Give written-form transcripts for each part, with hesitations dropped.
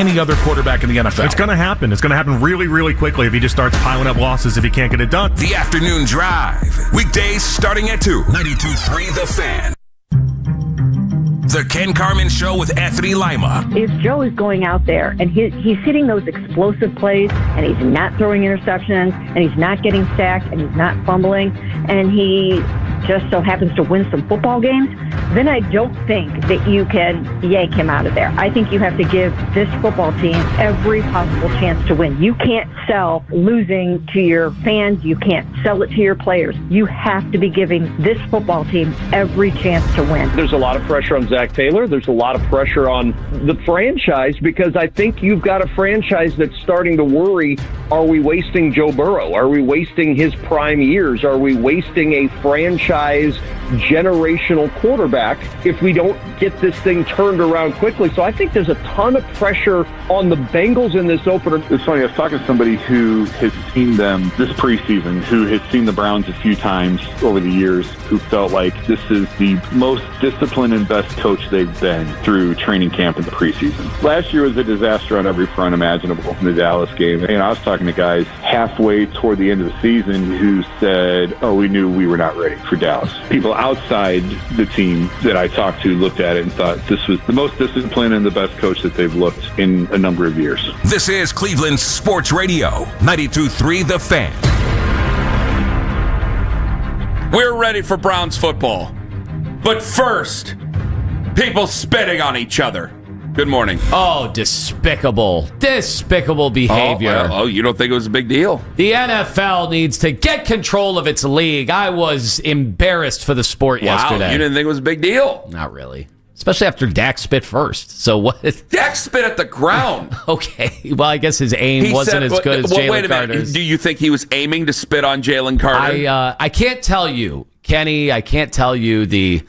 any other quarterback in the NFL. It's going to happen. It's going to happen really, really quickly if he just starts piling up losses if he can't get it done. The Afternoon Drive. Weekdays starting at 2. 92.3 The Fan. The Ken Carman Show with Anthony Lima. If Joe is going out there and he's hitting those explosive plays and he's not throwing interceptions and he's not getting sacked and he's not fumbling and he just so happens to win some football games, then I don't think that you can yank him out of there. I think you have to give this football team every possible chance to win. You can't sell losing to your fans. You can't sell it to your players. You have to be giving this football team every chance to win. There's a lot of pressure on Zach Taylor. There's a lot of pressure on the franchise because I think you've got a franchise that's starting to worry, are we wasting Joe Burrow? Are we wasting his prime years? Are we wasting a franchise generational quarterback if we don't get this thing turned around quickly? So I think there's a ton of pressure on the Bengals in this opener. It's funny, I was talking to somebody who has seen them this preseason, who has seen the Browns a few times over the years, who felt like this is the most disciplined and best coach they've been through training camp in the preseason. Last year was a disaster on every front imaginable in the Dallas game. And I was talking to guys halfway toward the end of the season who said, oh, we knew we were not ready for Dallas. People outside the team that I talked to looked at it and thought this was the most disciplined and the best coach that they've looked in a number of years. This is Cleveland Sports Radio, 92.3 The Fan. We're ready for Browns football. But first, people spitting on each other. Good morning. Oh, despicable. Despicable behavior. Oh, you don't think it was a big deal? The NFL needs to get control of its league. I was embarrassed for the sport yesterday. You didn't think it was a big deal? Not really. Especially after Dak spit first. So what? Dak spit at the ground. Okay. Well, I guess his aim wasn't as good as Jaylen Carter's. Do you think he was aiming to spit on Jaylen Carter? I can't tell you, Kenny. I can't tell you the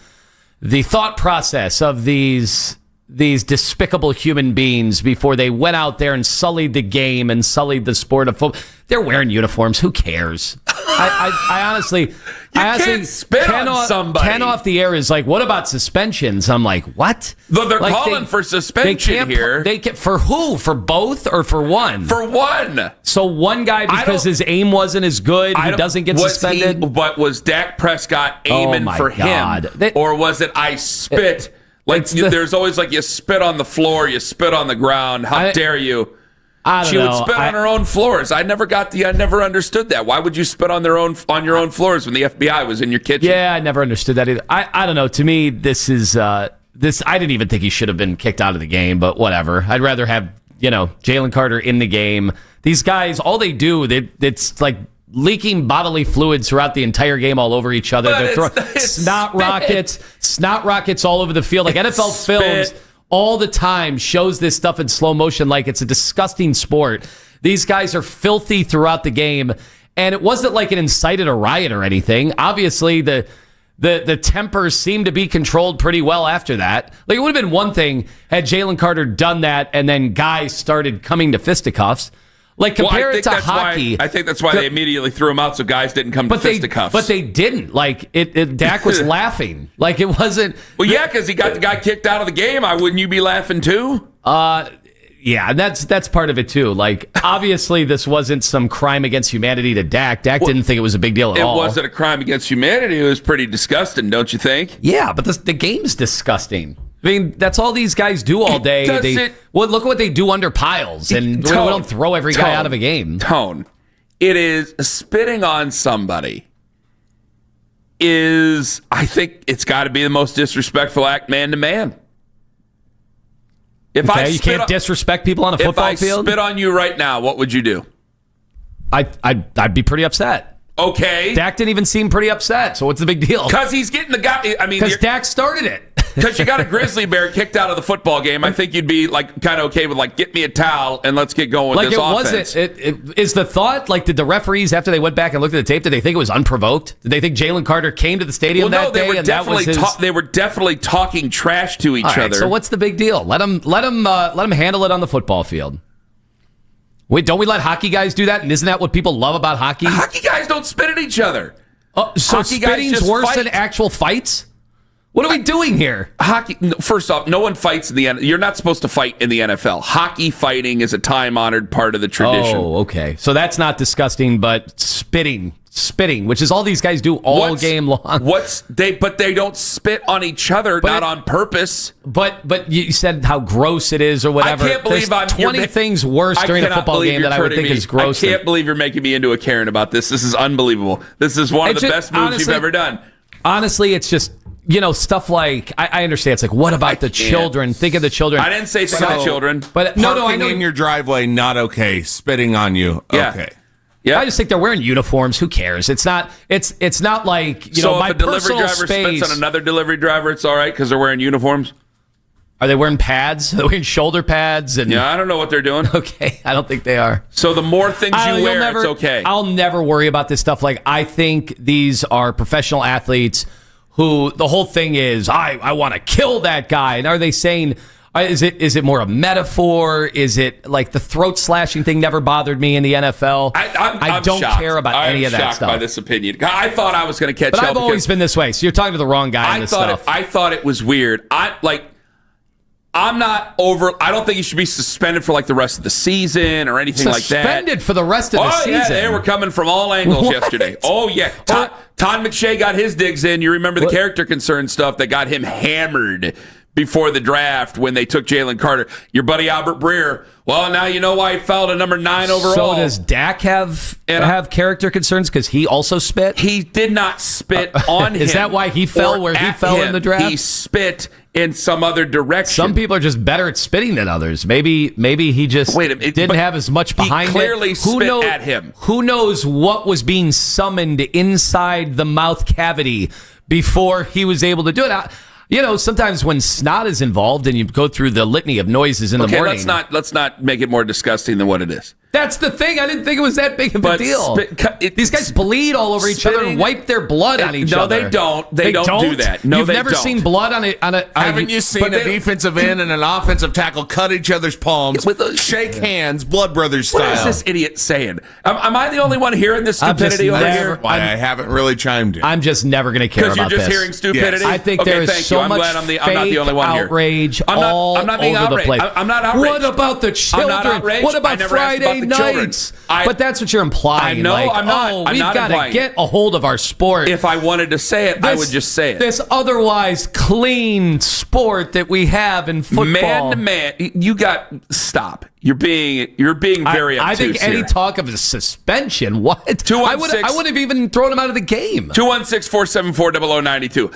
thought process of these despicable human beings before they went out there and sullied the game and sullied the sport of football. They're wearing uniforms. Who cares? I honestly... can't spit on somebody. Ken off the air is like, what about suspensions? I'm like, what? They're calling for suspension here. For who? For both or for one? For one. So one guy, because his aim wasn't as good, he doesn't get suspended? But was Dak Prescott aiming for him? Or was it I spit... there's always you spit on the floor, you spit on the ground. How dare you? She would spit on her own floors. I never understood that. Why would you spit on your own floors when the FBI was in your kitchen? Yeah, I never understood that either. I don't know. To me, this is this. I didn't even think he should have been kicked out of the game, but whatever. I'd rather have Jaylen Carter in the game. These guys, all they do, it's like leaking bodily fluids throughout the entire game all over each other. They're throwing snot rockets all over the field. Like NFL films all the time shows this stuff in slow motion like it's a disgusting sport. These guys are filthy throughout the game, and it wasn't like it incited a riot or anything. Obviously, the tempers seemed to be controlled pretty well after that. Like, it would have been one thing had Jaylen Carter done that and then guys started coming to fisticuffs. Like, compare it to hockey. I think that's why they immediately threw him out so guys didn't come to fisticuffs. But they didn't. Like, Dak was laughing. Like, it wasn't... Well, yeah, because he got the guy kicked out of the game. Wouldn't you be laughing too? Yeah, and that's part of it too. Like, obviously, this wasn't some crime against humanity to Dak. Dak didn't think it was a big deal at all. It wasn't a crime against humanity. It was pretty disgusting, don't you think? Yeah, but the game's disgusting. I mean, that's all these guys do all day. Look at what they do under piles, and we don't throw every guy out of a game. It is spitting on somebody. I think it's got to be the most disrespectful act man to man. You can't disrespect people on a football field? If I spit on you right now, what would you do? I'd be pretty upset. Okay. Dak didn't even seem pretty upset, so what's the big deal? Because he's getting the guy. Because Dak started it. Because you got a grizzly bear kicked out of the football game. I think you'd be kind of okay with get me a towel and let's get going with this offense. Is the thought, did the referees, after they went back and looked at the tape, did they think it was unprovoked? Did they think Jaylen Carter came to the stadium that day? They were definitely talking trash to each other. So what's the big deal? Let them handle it on the football field. Wait, don't we let hockey guys do that? And isn't that what people love about hockey? Hockey guys don't spit at each other. So spitting's worse than actual fights? What are we doing here? Hockey. First off, no one fights in the NFL. You're not supposed to fight in the NFL. Hockey fighting is a time-honored part of the tradition. Oh, okay. So that's not disgusting, but spitting, which is all these guys do all game long. But they don't spit on each other, not on purpose. But you said how gross it is or whatever. I can't believe There's 20 things worse during a football game that I would think is gross. I can't believe you're making me into a Karen about this. This is unbelievable. This is one of the best moves you've ever done. Honestly, it's just, stuff like, I understand. It's like, what about the children? Think of the children. I didn't say think of the children. But no, I know. In your driveway, not okay. Spitting on you, okay. Yeah. I just think they're wearing uniforms. Who cares? It's not like, so my if a delivery personal driver space. spits on another delivery driver, it's all right because they're wearing uniforms? Are they wearing pads? Are they wearing shoulder pads? Yeah, I don't know what they're doing. Okay, I don't think they are. So the more things you wear, it's okay. I'll never worry about this stuff. Like, I think these are professional athletes who the whole thing is, I want to kill that guy. And are they saying, is it more a metaphor? Is it like the throat slashing thing never bothered me in the NFL? I don't care about any of that stuff. I'm shocked by this opinion. I thought I was going to catch up. But I've always been this way. So you're talking to the wrong guy on this stuff. I thought it was weird. I'm not over. I don't think he should be suspended for like the rest of the season or anything like that. Suspended for the rest of the season? Oh, yeah. They were coming from all angles yesterday. Oh, yeah. Todd McShay got his digs in. You remember the character concern stuff that got him hammered before the draft when they took Jaylen Carter. Your buddy Albert Breer. Well, now you know why he fell to number 9 overall. So does Dak have character concerns because he also spit? He did not spit on him. Is that why he fell where he fell in the draft? He spit in some other direction. Some people are just better at spitting than others. Maybe he just didn't have as much behind it. He clearly spit at him. Who knows what was being summoned inside the mouth cavity before he was able to do it? Sometimes when snot is involved and you go through the litany of noises in the morning. Let's not make it more disgusting than what it is. That's the thing. I didn't think it was that big of a deal. These guys bleed all over each other and wipe their blood on each other. No, they don't. They don't do that. No, You've never seen blood on a Haven't you seen a defensive end and an offensive tackle cut each other's palms, shake hands, blood brothers style? What is this idiot saying? Am I the only one hearing this stupidity over here? Why I haven't really chimed in. I'm just never going to care about this. Because you're just hearing stupidity? Yes. I think there is so much fake outrage all over the place. I'm not outraged. What about the children? What about Friday nights? But that's what you're implying. No, I'm not. We've got to get a hold of our sport. If I wanted to say it, I would just say it. This otherwise clean sport that we have in football. Man to man, stop. You're being very obtuse I think any talk of a suspension, what? I would have even thrown him out of the game. 216-474-0092.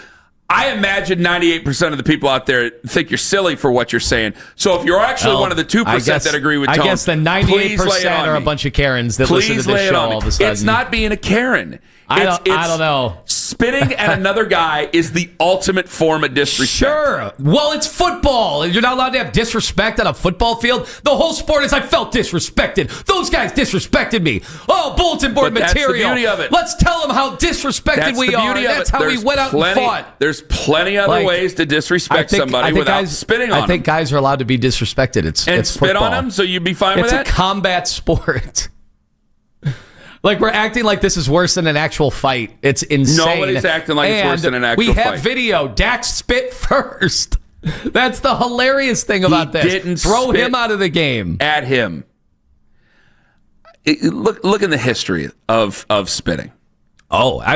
I imagine 98% of the people out there think you're silly for what you're saying. So if you're actually one of the 2% that agree with Tone, I guess the 98% are a bunch of Karens that listen to this show all of a sudden. It's not being a Karen. I don't know. Spitting at another guy is the ultimate form of disrespect. Sure. Well, it's football. You're not allowed to have disrespect on a football field. The whole sport is I felt disrespected. Those guys disrespected me. Oh, bulletin board material. That's the beauty of it. Let's tell them how disrespected we are. That's how we went out and fought. There's plenty other ways to disrespect somebody without spitting on them. I think guys are allowed to be disrespected. It's spit football. on them, so you'd be fine with that? It's a combat sport. Like, we're acting like this is worse than an actual fight. It's insane. Nobody's acting like it's worse than an actual fight. We have video. Dak spit first. That's the hilarious thing about this. Didn't throw him out of the game. At him. Look in the history of spitting.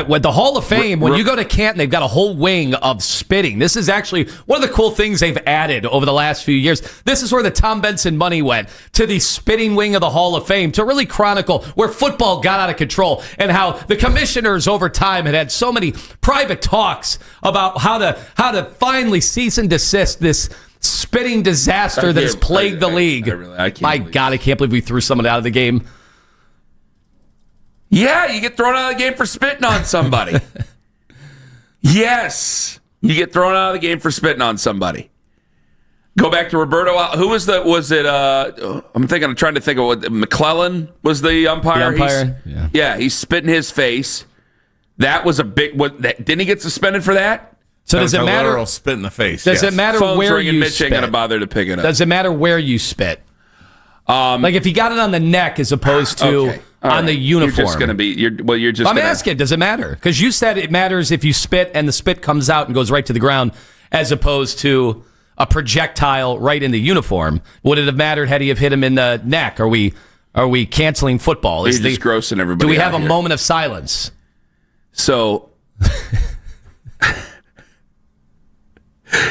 With the Hall of Fame, when you go to Canton, they've got a whole wing of spitting. This is actually one of the cool things they've added over the last few years. This is where the Tom Benson money went, to the spitting wing of the Hall of Fame, to really chronicle where football got out of control and how the commissioners over time had so many private talks about how to finally cease and desist this spitting disaster that has plagued the league. My God, I can't believe we threw someone out of the game. Yeah, you get thrown out of the game for spitting on somebody. Yes, you get thrown out of the game for spitting on somebody. Go back to Roberto. Who was the? Was it? I'm trying to think of what. McClellan was the umpire. The umpire. Yeah, he spit in his face. That was a big. Didn't he get suspended for that? So does it matter? Literal spit in the face. Does it matter Phone's where ringing, you Mitch spit? Ain't gonna bother to pick it up. Does it matter where you spit? Like if you got it on the neck as opposed to on the uniform. You're just going to be. You're just. I'm asking, does it matter? Because you said it matters if you spit and the spit comes out and goes right to the ground, as opposed to a projectile right in the uniform. Would it have mattered had he have hit him in the neck? Are we canceling football? You're just grossing everybody. Do we have a here. moment of silence? So.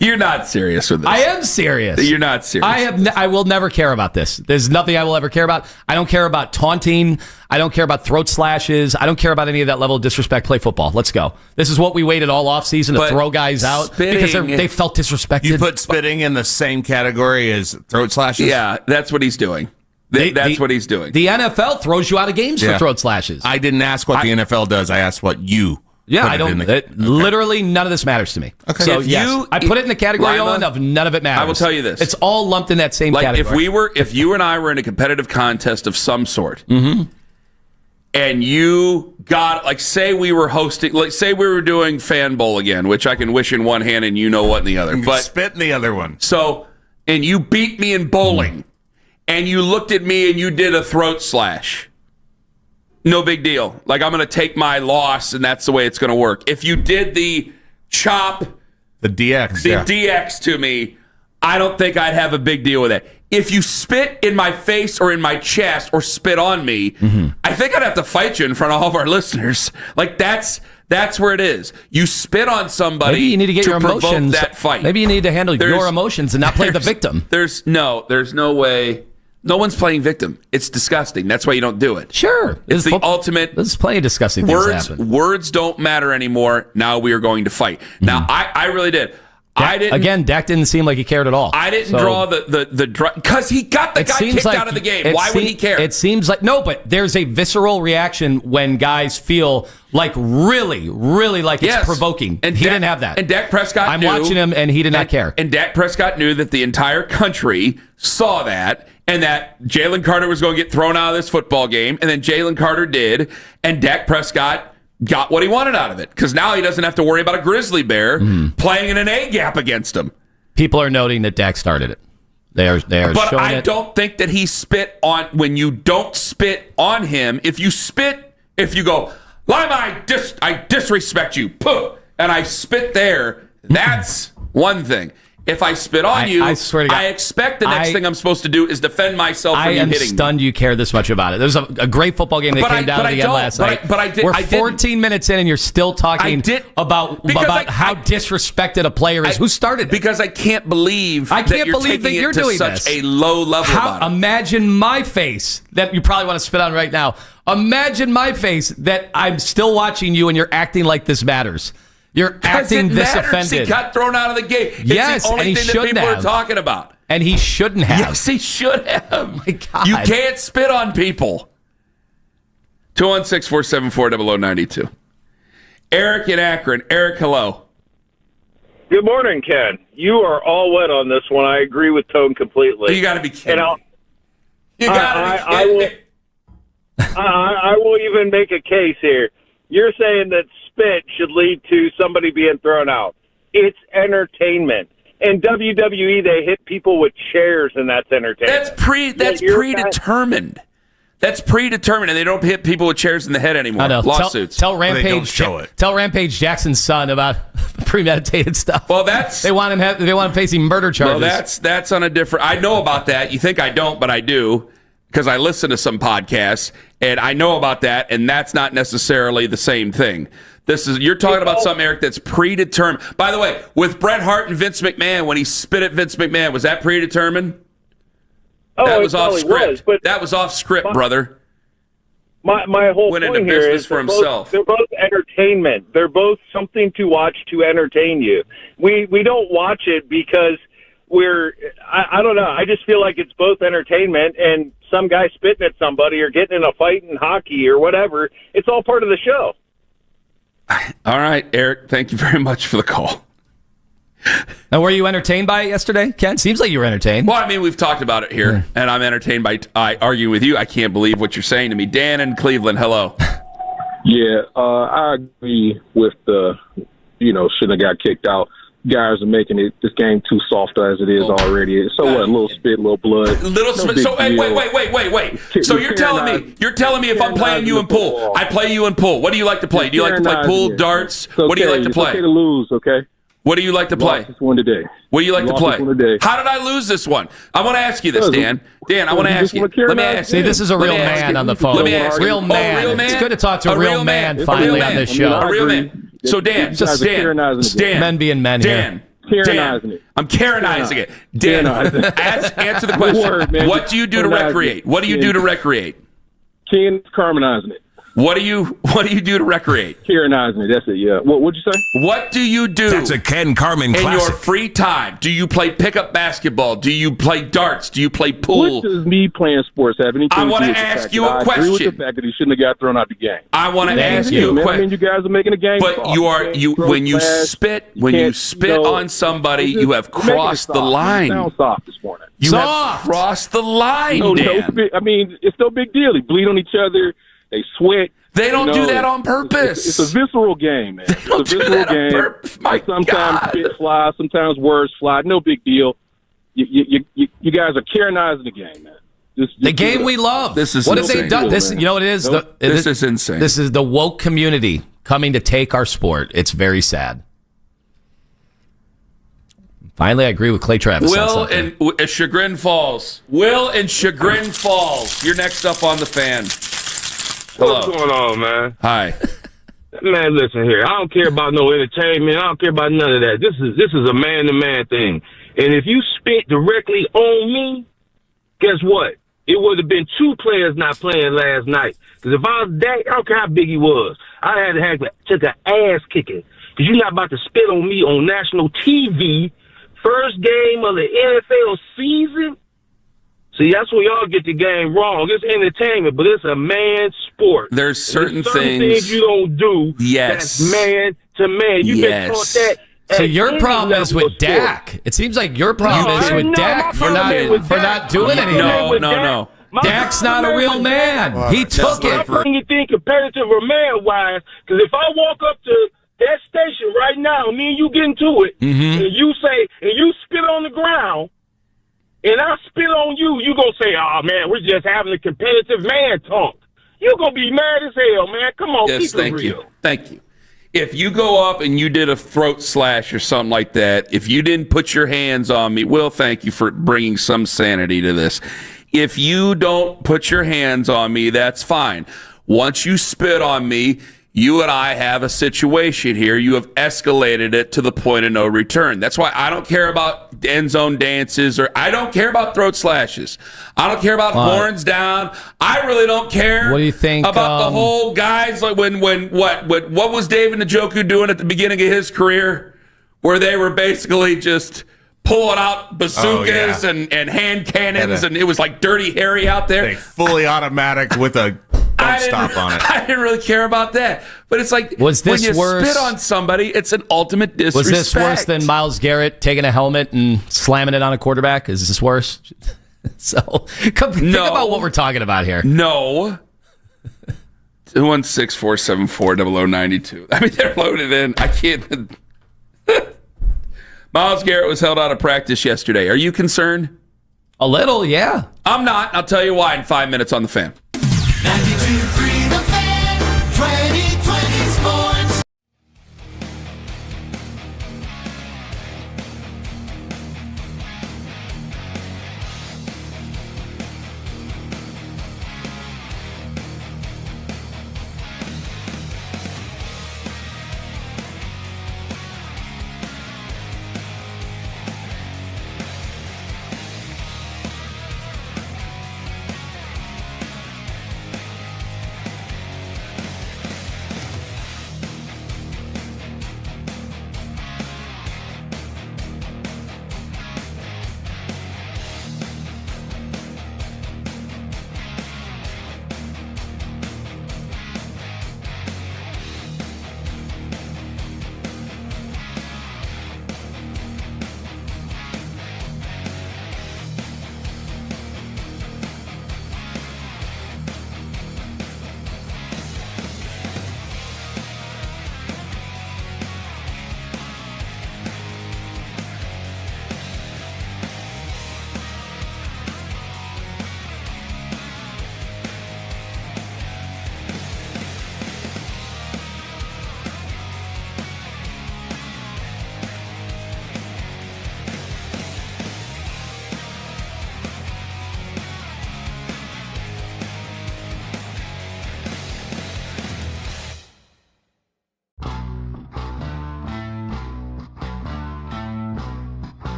You're not serious with this. I am serious. You're not serious. I will never care about this. There's nothing I will ever care about. I don't care about taunting. I don't care about throat slashes. I don't care about any of that level of disrespect. Play football. Let's go. This is what we waited all offseason to throw guys out because they felt disrespected. You put spitting in the same category as throat slashes? Yeah, that's what he's doing. That's what he's doing. The NFL throws you out of games for throat slashes. I didn't ask what the NFL does. I asked what you. Yeah, I don't. Literally, none of this matters to me. Okay. So I put it in the category of none of it matters. I will tell you this: it's all lumped in that same category. If you and I were in a competitive contest of some sort, mm-hmm. and you got say we were hosting, say we were doing Fan Bowl again, which I can wish in one hand and you know what in the other, but spit in the other one. So, and you beat me in bowling, and you looked at me and you did a throat slash. No big deal. I'm going to take my loss, and that's the way it's going to work. If you did the chop, the DX to me, I don't think I'd have a big deal with it. If you spit in my face or in my chest or spit on me, mm-hmm. I think I'd have to fight you in front of all of our listeners. That's where it is. You spit on somebody. Maybe you need to get your emotions. That fight. Maybe you need to handle your emotions and not play the victim. There's no way. No one's playing victim. It's disgusting. That's why you don't do it. Sure. It's the ultimate. There's plenty of disgusting things happen. Words don't matter anymore. Now we are going to fight. Mm-hmm. Now, I really did. Dak didn't seem like he cared at all. I didn't draw the because he got the guy kicked out of the game. Why would he care? It seems like no, but there's a visceral reaction when guys feel really, really like it's provoking. And he didn't have that. And Dak Prescott knew, watching him, and he did not care. And Dak Prescott knew that the entire country saw that, and that Jaylen Carter was going to get thrown out of this football game, and then Jaylen Carter did, and Dak Prescott got what he wanted out of it, because now he doesn't have to worry about a grizzly bear playing in an A gap against him. People are noting that Dak started it. They are but showing I don't think that he spit on, when you don't spit on him, if you go, Lima, I disrespect you, and I spit there, that's one thing. If I spit on you, I swear to God, I expect the next thing I'm supposed to do is defend myself from you hitting me. I am stunned you care this much about it. There's a great football game that came down at the end last night. We're 14 minutes in and you're still talking about how disrespected a player is. Who started it? Because I can't believe that you're doing such a low level about it. Imagine my face that you probably want to spit on right now. Imagine my face that I'm still watching you and you're acting like this matters. You're acting this offended. He got thrown out of the game. Yes, it's the only thing that people are talking about. And he shouldn't have. Yes, he should have. Oh my God. You can't spit on people. 216-474-0092. Eric in Akron. Eric, hello. Good morning, Ken. You are all wet on this one. I agree with Tone completely. You got to be kidding. I will even make a case here. You're saying that spit should lead to somebody being thrown out. It's entertainment. In WWE, they hit people with chairs, and that's entertainment. That's predetermined. That's predetermined, and they don't hit people with chairs in the head anymore. I know. Lawsuits. Tell Rampage. Tell Rampage Jackson's son about premeditated stuff. Well, they want him facing murder charges. Well, that's on a different. I know about that. You think I don't, but I do, because I listen to some podcasts, and I know about that, and that's not necessarily the same thing. You're talking about something, Eric, that's predetermined. By the way, with Bret Hart and Vince McMahon, when he spit at Vince McMahon, was that predetermined? That was off script. That was off script, brother. My whole point here is for himself. They're both entertainment. They're both something to watch to entertain you. We don't watch it because I don't know. I just feel like it's both entertainment and some guy spitting at somebody or getting in a fight in hockey or whatever. It's all part of the show. All right, Eric, thank you very much for the call. Now, were you entertained by it yesterday, Ken? Seems like you were entertained. Well, I mean, we've talked about it here, and I'm entertained by arguing with you. I can't believe what you're saying to me. Dan in Cleveland, hello. Yeah, I agree with shouldn't have got kicked out. guys are making this game too soft as it is already. So what? A little spit, a little blood. So wait. So you're telling me if I'm playing you in pool, I play you in pool. What do you like to play? Do you like to play pool, darts? What do you like to play? It's okay to lose, okay? What do you like to play? This one today. What do you like to play? How did I lose this one? I want to ask you this, Dan. Dan, I want to ask you. Let me ask you. See, this is a real man on the phone. Let me ask you. Real man. It's good to talk to a real man finally on this show. A real man. So Dan, men being men here. I'm Karenizing it. Dan, answer the question. What do you do to recreate? What do you do to recreate? Ken Carmenizing it. What do you do to recreate? Karenizing it. That's it. Yeah. What'd you say? What do you do? That's a Ken Carmen in classic. your free time? Do you play pickup basketball? Do you play darts? Do you play pool? What does me playing sports have anything to do with I want to ask you a question. I agree with the fact that he shouldn't have got thrown out the game. I want to ask you a question. I mean, you guys are making a game. But when you spit on somebody, you have crossed the line. Sound soft this morning. You have crossed the line, Dan. I mean, it's no big deal. They bleed on each other. They sweat. They don't do that on purpose. It's a visceral game, man. It's a visceral game. Sometimes spit flies, sometimes words fly. No big deal. You guys are Karenizing the game, man. The game we love. This is what insane. have they done? This, you know what it is? This is insane. This is the woke community coming to take our sport. It's very sad. Finally, I agree with Clay Travis. Will and Chagrin Falls. Will and Chagrin Falls. You're next up on the Fan. Hello. What's going on, man? Hi. Man, listen here. I don't care about no entertainment. I don't care about none of that. This is a man-to-man thing. And if you spit directly on me, guess what? It would have been two players not playing last night. Because if I was that, I don't care how big he was. I had to took an ass kicking. Because you're not about to spit on me on national TV. First game of the NFL season. See, that's where y'all get the game wrong. It's entertainment, but it's a man sport. There's certain things you don't do. Yes. That's man to man. You've been taught that. So your problem is with Dak. It seems like your problem is with Dak for not doing anything. No. Dak's not a real man. He took it. When you think competitive or man-wise, because if I walk up to that station right now, me and you get into it, and you spit on the ground, and I spit on you, you going to say, oh, man, we're just having a competitive man talk. You're going to be mad as hell, man. Come on, yes, keep it real. Thank you. If you go up and you did a throat slash or something like that, if you didn't put your hands on me, Will, thank you for bringing some sanity to this. If you don't put your hands on me, that's fine. Once you spit on me, you and I have a situation here. You have escalated it to the point of no return. That's why I don't care about end zone dances, or I don't care about throat slashes. I don't care about horns down. I really don't care. What do you think about the whole guys like what was David Njoku doing at the beginning of his career, where they were basically just pulling out bazookas and hand cannons, and it was like Dirty Harry out there. Fully automatic with a bump stop on it. I didn't really care about that. But it's like, was this when you worse? Spit on somebody, it's an ultimate disrespect. Was this worse than Myles Garrett taking a helmet and slamming it on a quarterback? Is this worse? So think about what we're talking about here. No. 216-474-0092. I mean, they're loaded in. I can't. Myles Garrett was held out of practice yesterday. Are you concerned? A little, yeah. I'm not. I'll tell you why in 5 minutes on The Fan. 92.3 The Fan, 2020 Sports.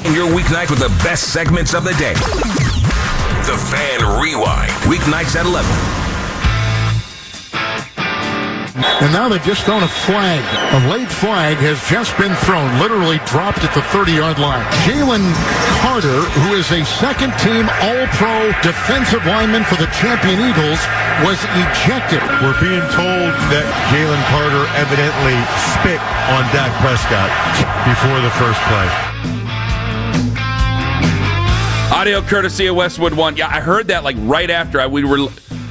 In your weeknight with the best segments of the day. The Fan Rewind. Weeknights at 11. And now they've just thrown a flag. A late flag has just been thrown, literally dropped at the 30-yard line. Jaylen Carter, who is a second-team All-Pro defensive lineman for the champion Eagles, was ejected. We're being told that Jaylen Carter evidently spit on Dak Prescott before the first play. Audio courtesy of Westwood One. Yeah, I heard that like right after we were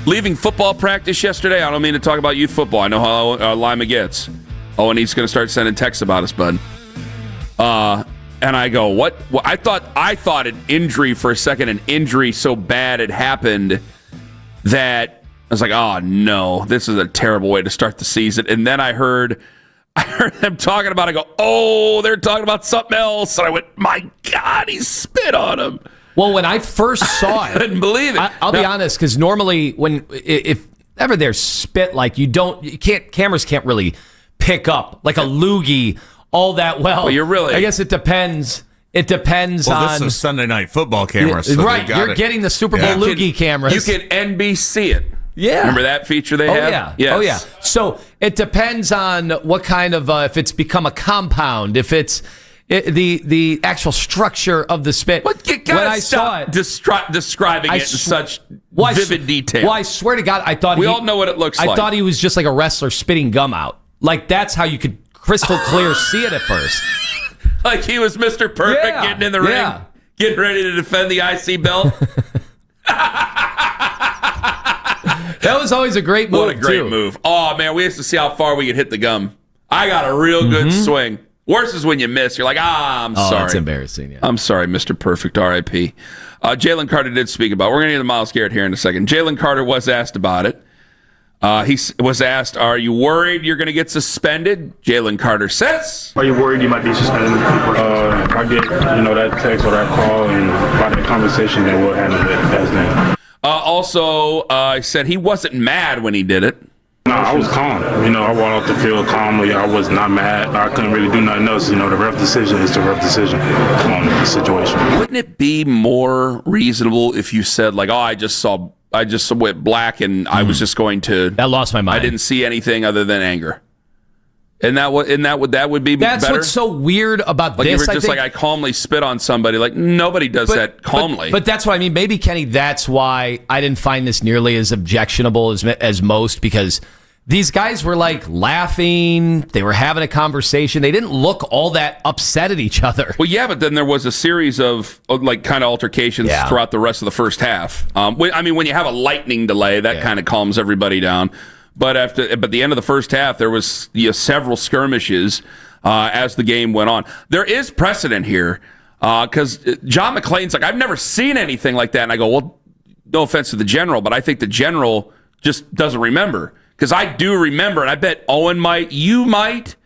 leaving football practice yesterday. I don't mean to talk about youth football. I know how Lima gets. Oh, and he's going to start sending texts about us, bud. And I go, what? Well, I thought an injury for a second, an injury so bad it happened that I was like, oh no, this is a terrible way to start the season. And then I heard them talking about it. I go, oh, they're talking about something else. And I went, my God, he spit on him. Well, when I first saw it, I couldn't believe it. I'll be honest, because normally if ever there's spit, like cameras can't really pick up like a loogie all that well. Well, you're really. I guess it depends. It depends on. This is Sunday Night Football cameras. So right, you're getting the Super Bowl loogie cameras. You can NBC it. Yeah. Remember that feature they have? Yeah. Yes. Oh, yeah. So it depends on what kind of, if it's become a compound, if it's the actual structure of the spit. But you gotta stop describing it in such vivid detail. Well, I swear to God, I thought we all know what it looks like. I thought he was just like a wrestler spitting gum out. Like that's how you could crystal clear see it at first. Like he was Mr. Perfect getting in the ring, getting ready to defend the IC belt. That was always a great move. What a great move. Oh, man, we used to see how far we could hit the gum. I got a real good swing. Worse is when you miss. You're like, I'm sorry. That's embarrassing. Yeah. I'm sorry, Mr. Perfect, R.I.P. Jaylen Carter did speak about it. We're going to get to Myles Garrett here in a second. Jaylen Carter was asked about it. He was asked, are you worried you're going to get suspended? Jaylen Carter says. Are you worried you might be suspended? I get, that text or that call and by that conversation, then we'll handle it as then. Also, he said he wasn't mad when he did it. No, I was calm. I walked off the field calmly. I was not mad. I couldn't really do nothing else. The ref decision is the ref decision on the situation. Wouldn't it be more reasonable if you said, like, oh, I just went black and I was just going to... That lost my mind. I didn't see anything other than anger. And that would be That's better? What's so weird about like this. You were just I calmly spit on somebody. Like, nobody does that calmly. But that's what I mean. Maybe, Kenny, that's why I didn't find this nearly as objectionable as most, because these guys were, like, laughing. They were having a conversation. They didn't look all that upset at each other. Well, yeah, but then there was a series of, like, kind of altercations throughout the rest of the first half. When you have a lightning delay, that kind of calms everybody down. But at the end of the first half, there was several skirmishes as the game went on. There is precedent here because John McClain's like, I've never seen anything like that. And I go, well, no offense to the general, but I think the general just doesn't remember. Because I do remember, and I bet Owen might, you might,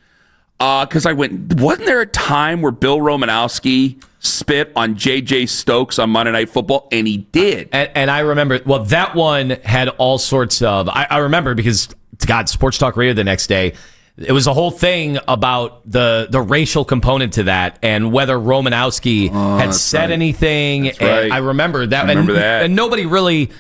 because I went, wasn't there a time where Bill Romanowski spit on J.J. Stokes on Monday Night Football? And he did. And I remember, well, that one had all sorts of, I remember because, God, Sports Talk Radio the next day, it was a whole thing about the racial component to that and whether Romanowski had said anything. That's and right. I remember that. I remember that. And nobody really,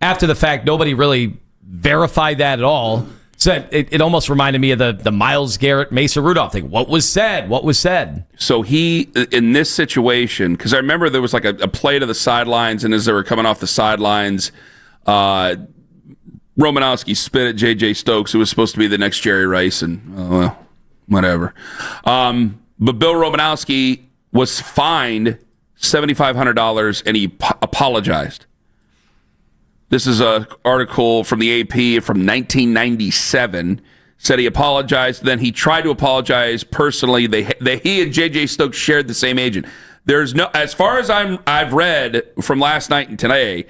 after the fact, nobody really verified that at all. So it almost reminded me of the Myles Garrett, Mason Rudolph thing. What was said? What was said? So he, in this situation, because I remember there was like a play to the sidelines, and as they were coming off the sidelines, Romanowski spit at J.J. Stokes, who was supposed to be the next Jerry Rice, and whatever. But Bill Romanowski was fined $7,500, and he apologized. This is an article from the AP from 1997. Said he apologized. Then he tried to apologize personally. He and J.J. Stokes shared the same agent. There's no, as far as I've read from last night and today,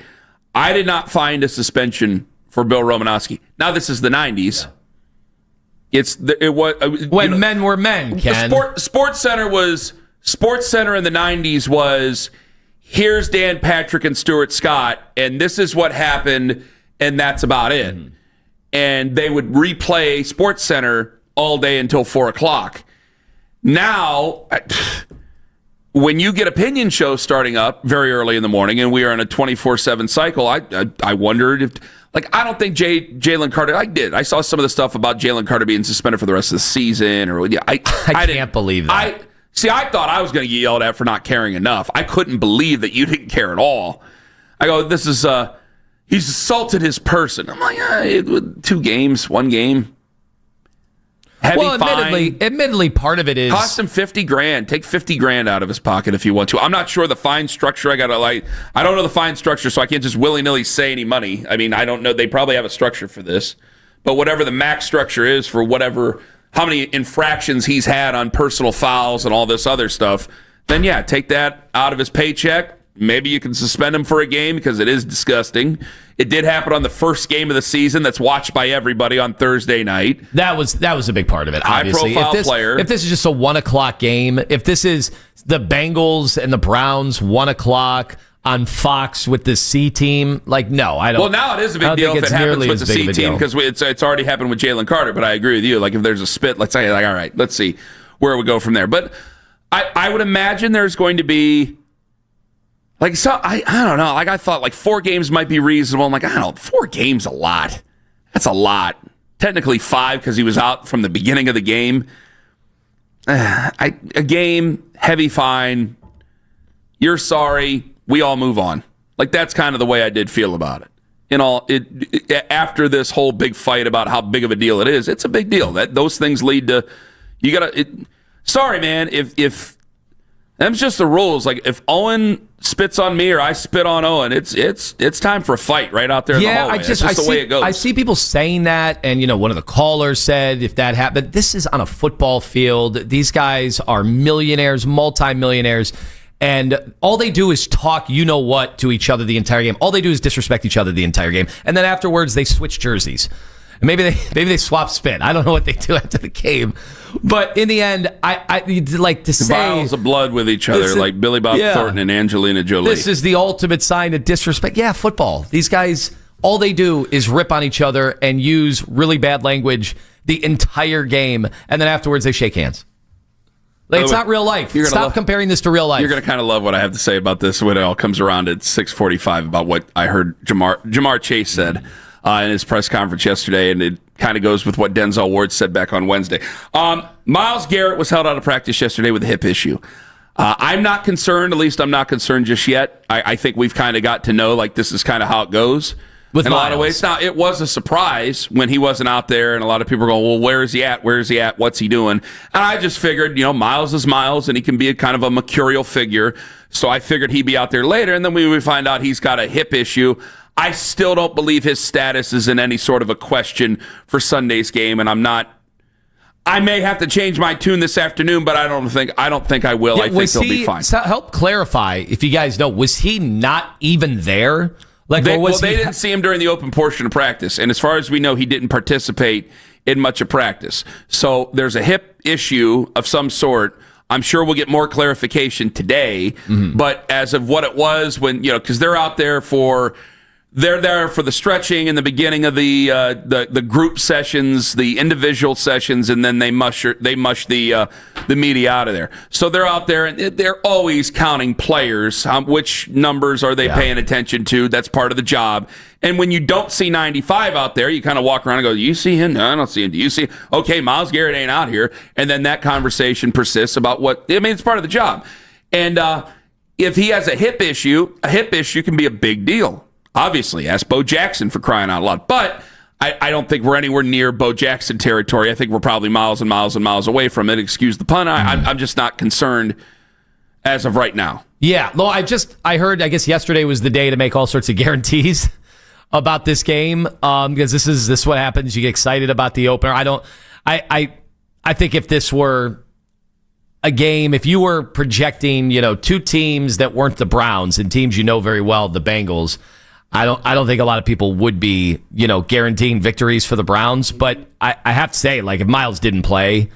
I did not find a suspension for Bill Romanowski. Now this is the 90s. It was when men were men. Ken. Sports Center in the 90s was. Here's Dan Patrick and Stuart Scott, and this is what happened, and that's about it. Mm-hmm. And they would replay Sports Center all day until 4 o'clock. Now, when you get opinion shows starting up very early in the morning and we are in a 24/7 cycle, I wondered if, like, I don't think Jaylen Carter, I saw some of the stuff about Jaylen Carter being suspended for the rest of the season. I can't believe that. I thought I was going to get yelled at for not caring enough. I couldn't believe that you didn't care at all. I go, this is, he's assaulted his person. I'm like, 2 games, 1 game. Heavy fine. Admittedly, part of it is cost him $50,000. Take $50,000 out of his pocket if you want to. I'm not sure the fine structure. I don't know the fine structure, so I can't just willy nilly say any money. I mean, I don't know. They probably have a structure for this, but whatever the max structure is for how many infractions he's had on personal fouls and all this other stuff, then yeah, take that out of his paycheck. Maybe you can suspend him for a game because it is disgusting. It did happen on the first game of the season that's watched by everybody on Thursday night. That was a big part of it, obviously. High-profile player. If this is just a 1 o'clock game, if this is the Bengals and the Browns 1 o'clock on Fox with the C team, like, no, I don't. Well, now it is a big deal if it happens with the C team because it's already happened with Jaylen Carter, but I agree with you. Like, if there's a spit, let's say, like, all right, let's see where we go from there. But I would imagine there's going to be, like, so I don't know. Like, I thought like 4 games might be reasonable. I'm like, I don't know, 4 games a lot. That's a lot. Technically 5 because he was out from the beginning of the game. A game, heavy fine. You're sorry. We all move on. Like, that's kind of the way I did feel about it. After this whole big fight about how big of a deal it is, it's a big deal. Those things lead to sorry, man. If that's just the rules. Like, if Owen spits on me or I spit on Owen, it's time for a fight right out there in the hallway. That's just the way it goes. I see people saying that, and one of the callers said if that happened, this is on a football field. These guys are millionaires, multimillionaires, and all they do is talk to each other the entire game. All they do is disrespect each other the entire game, and then afterwards they switch jerseys. Maybe they swap spit. I don't know what they do after the game. But in the end, I like to say vials of blood with each other, like Billy Bob Thornton and Angelina Jolie. This is the ultimate sign of disrespect. Yeah, football. These guys, all they do is rip on each other and use really bad language the entire game, and then afterwards they shake hands. Like, it's not real life. Stop comparing this to real life. You're going to kind of love what I have to say about this when it all comes around at 6:45 about what I heard Jamar Chase said in his press conference yesterday, and it kind of goes with what Denzel Ward said back on Wednesday. Myles Garrett was held out of practice yesterday with a hip issue. I'm not concerned. At least I'm not concerned just yet. I think we've kind of got to know, like, this is kind of how it goes. In a lot of ways. Now, it was a surprise when he wasn't out there, and a lot of people are going, well, where is he at? Where is he at? What's he doing? And I just figured, Myles is Myles, and he can be a kind of a mercurial figure. So I figured he'd be out there later, and then we would find out he's got a hip issue. I still don't believe his status is in any sort of a question for Sunday's game, and I may have to change my tune this afternoon, but I don't think I will. I think he'll be fine. So help clarify, if you guys know, was he not even there? Like, they didn't see him during the open portion of practice, and as far as we know, he didn't participate in much of practice. So there's a hip issue of some sort. I'm sure we'll get more clarification today, but as of what it was when, because they're there for the stretching in the beginning of the group sessions, the individual sessions, and then they mush the media out of there. So they're out there, and they're always counting players. Which numbers are they paying attention to? That's part of the job. And when you don't see 95 out there, you kind of walk around and go, do you see him? No, I don't see him. Do you see him? Okay, Myles Garrett ain't out here. And then that conversation persists about it's part of the job. And if he has a hip issue can be a big deal. Obviously, ask Bo Jackson, for crying out loud. But I don't think we're anywhere near Bo Jackson territory. I think we're probably miles and miles and miles away from it. Excuse the pun. I'm just not concerned as of right now. Yeah. Well, I heard, I guess yesterday was the day to make all sorts of guarantees about this game, because this is what happens. You get excited about the opener. I think if this were a game, if you were projecting, 2 teams that weren't the Browns and teams very well, the Bengals, I don't think a lot of people would be, guaranteeing victories for the Browns. But I have to say, like, if Myles didn't play,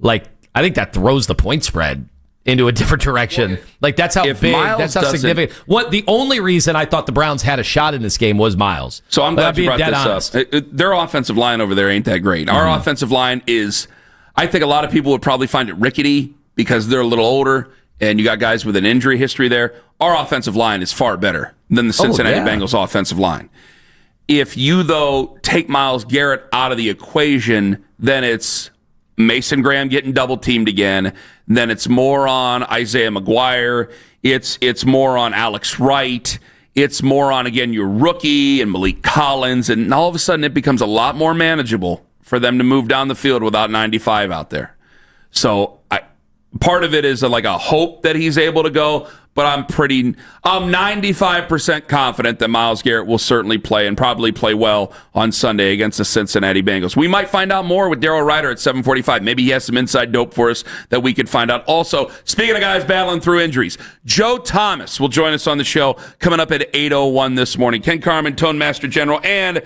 like, I think that throws the point spread into a different direction. Like, that's how big, that's how significant. The only reason I thought the Browns had a shot in this game was Myles. So I'm glad you brought this up. Their offensive line over there ain't that great. Our offensive line is, I think a lot of people would probably find it rickety because they're a little older. and you got guys with an injury history there, our offensive line is far better than the Cincinnati Bengals offensive line. If you, though, take Myles Garrett out of the equation, then it's Mason Graham getting double-teamed again. Then it's more on Isaiah McGuire. It's more on Alex Wright. It's more on, again, your rookie and Malik Collins. And all of a sudden, it becomes a lot more manageable for them to move down the field without 95 out there. So part of it is like a hope that he's able to go, but I'm 95% confident that Myles Garrett will certainly play and probably play well on Sunday against the Cincinnati Bengals. We might find out more with Daryl Ryder at 7:45. Maybe he has some inside dope for us that we could find out. Also, speaking of guys battling through injuries, Joe Thomas will join us on the show coming up at 8:01 this morning. Ken Carman, Tone Master General, and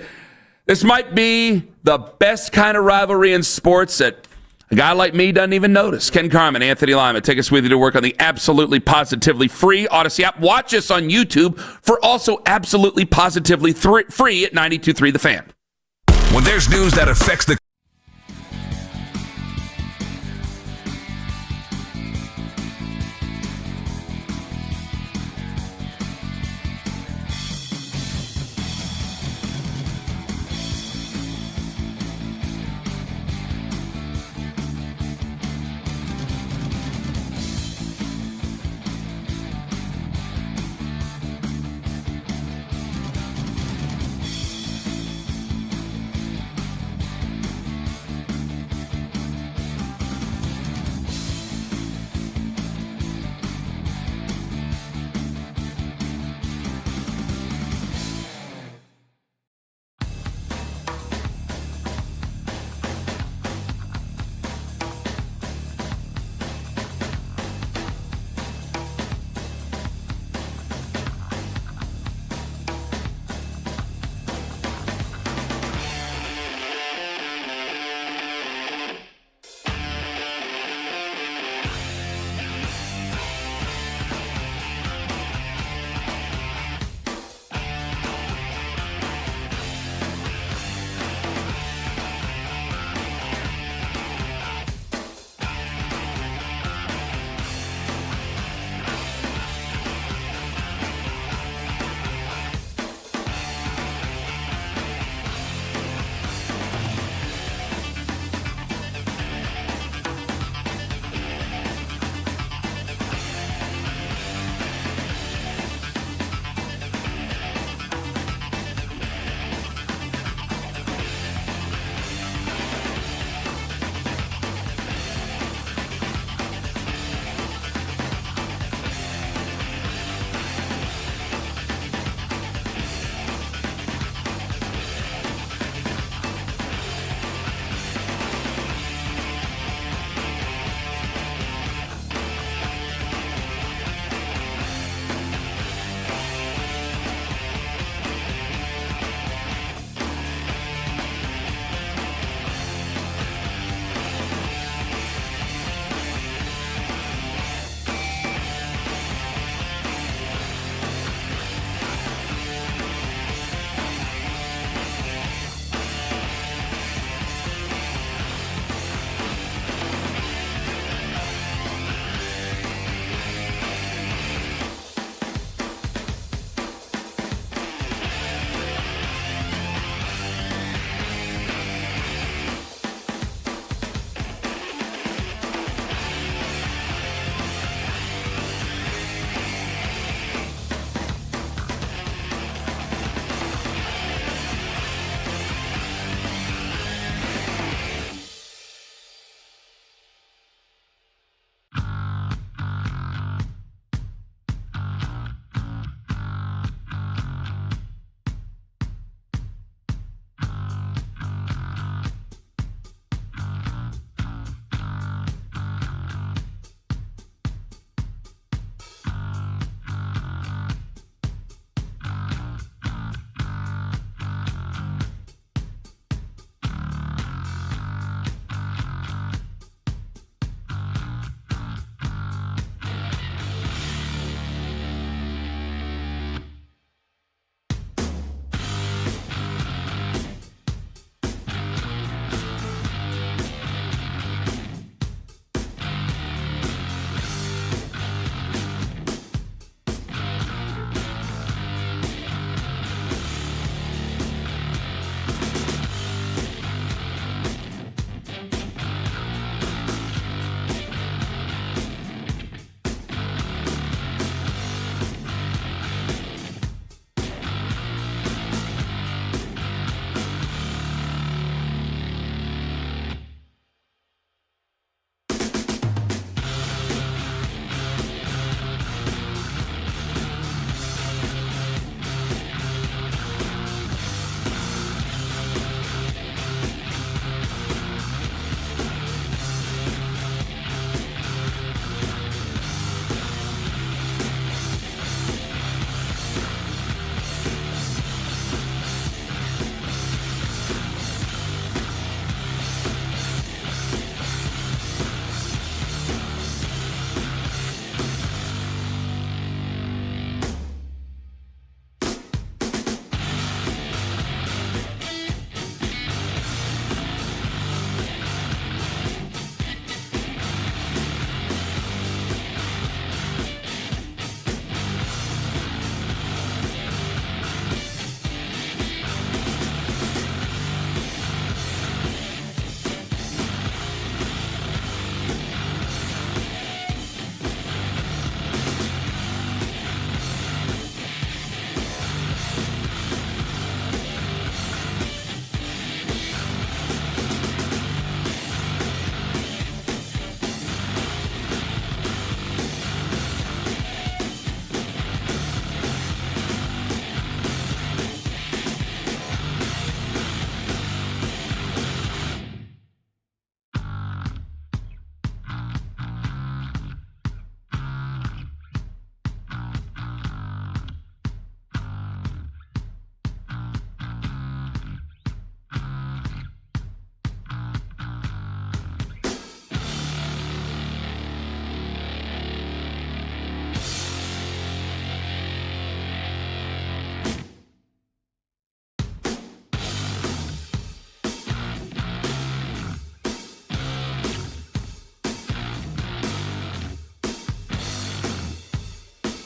this might be the best kind of rivalry in sports that a guy like me doesn't even notice. Ken Carman, Anthony Lima, take us with you to work on the absolutely positively free Odyssey app. Watch us on YouTube for also absolutely positively free at 92.3 The Fan. When there's news that affects the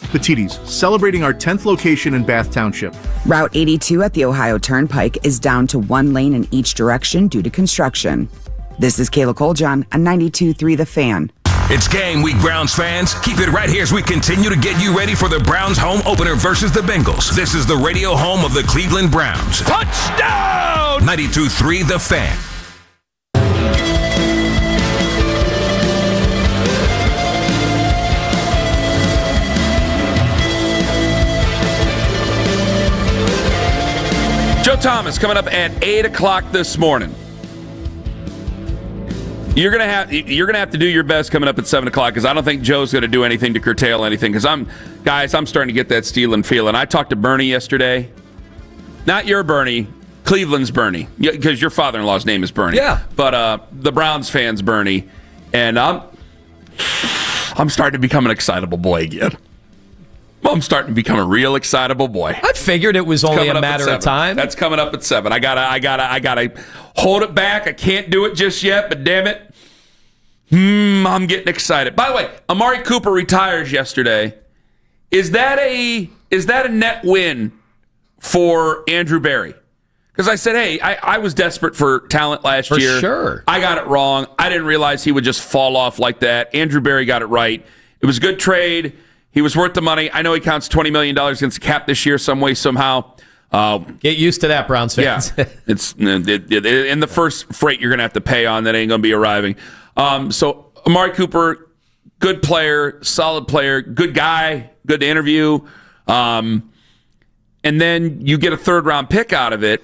Petitti's, celebrating our 10th location in Bath Township. Route 82 at the Ohio Turnpike is down to one lane in each direction due to construction. This is Kayla Coljon on 92.3 The Fan. It's game week, Browns fans. Keep it right here as we continue to get you ready for the Browns home opener versus the Bengals. This is the radio home of the Cleveland Browns. Touchdown! 92.3 The Fan. Joe Thomas coming up at 8 o'clock this morning. You're gonna have to do your best coming up at 7 o'clock because I don't think Joe's gonna do anything to curtail anything. Because I'm starting to get that stealing feeling. I talked to Bernie yesterday. Not your Bernie, Cleveland's Bernie, because your father-in-law's name is Bernie. Yeah. But the Browns fans Bernie, and I'm starting to become an excitable boy again. I'm starting to become a real excitable boy. I figured it was only a matter of time. That's coming up at 7. I gotta hold it back. I can't do it just yet, but damn it, I'm getting excited. By the way, Amari Cooper retires yesterday. Is that a net win for Andrew Berry? Because I said, hey, I was desperate for talent last year. For sure. I got it wrong. I didn't realize he would just fall off like that. Andrew Berry got it right. It was a good trade. He was worth the money. I know he counts $20 million against the cap this year some way, somehow. Get used to that, Browns fans. Yeah, it's in the first freight you're going to have to pay on that ain't going to be arriving. So Amari Cooper, good player, solid player, good guy, good to interview. And then you get a third-round pick out of it.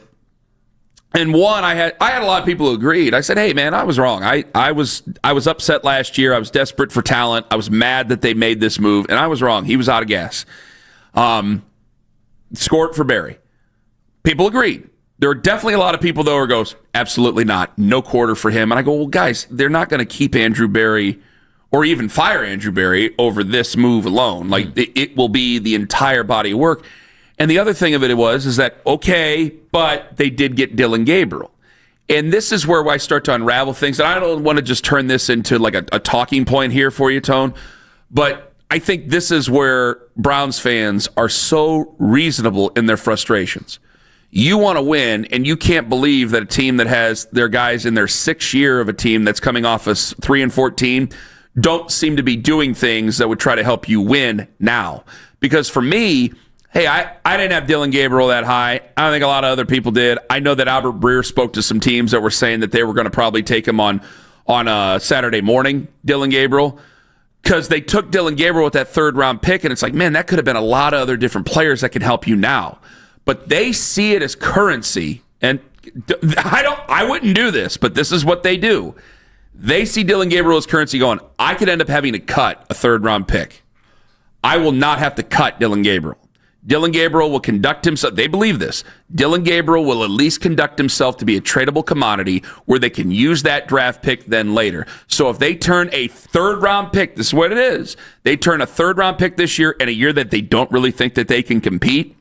And I had a lot of people who agreed. I said, hey, man, I was wrong. I was upset last year. I was desperate for talent. I was mad that they made this move, and I was wrong. He was out of gas. Scored for Barry. People agreed. There are definitely a lot of people, though, who goes, absolutely not. No quarter for him. And I go, well, guys, they're not going to keep Andrew Berry or even fire Andrew Berry over this move alone. Like, it will be the entire body of work. And the other thing of it is that, okay, but they did get Dylan Gabriel. And this is where I start to unravel things. And I don't want to just turn this into like a talking point here for you, Tone. But I think this is where Browns fans are so reasonable in their frustrations. You want to win, and you can't believe that a team that has their guys in their 6th year of a team that's coming off of 3-14 don't seem to be doing things that would try to help you win now. Because for me, hey, I didn't have Dylan Gabriel that high. I don't think a lot of other people did. I know that Albert Breer spoke to some teams that were saying that they were going to probably take him on Saturday morning, Dylan Gabriel, because they took Dylan Gabriel with that 3rd-round pick, and it's like, man, that could have been a lot of other different players that can help you now. But they see it as currency, and I wouldn't do this, but this is what they do. They see Dylan Gabriel as currency going, I could end up having to cut a 3rd-round pick. I will not have to cut Dylan Gabriel. Dylan Gabriel will conduct himself. They believe this. Dylan Gabriel will at least conduct himself to be a tradable commodity where they can use that draft pick then later. So if they turn a 3rd-round pick, this is what it is. They turn a 3rd-round pick this year in a year that they don't really think that they can compete.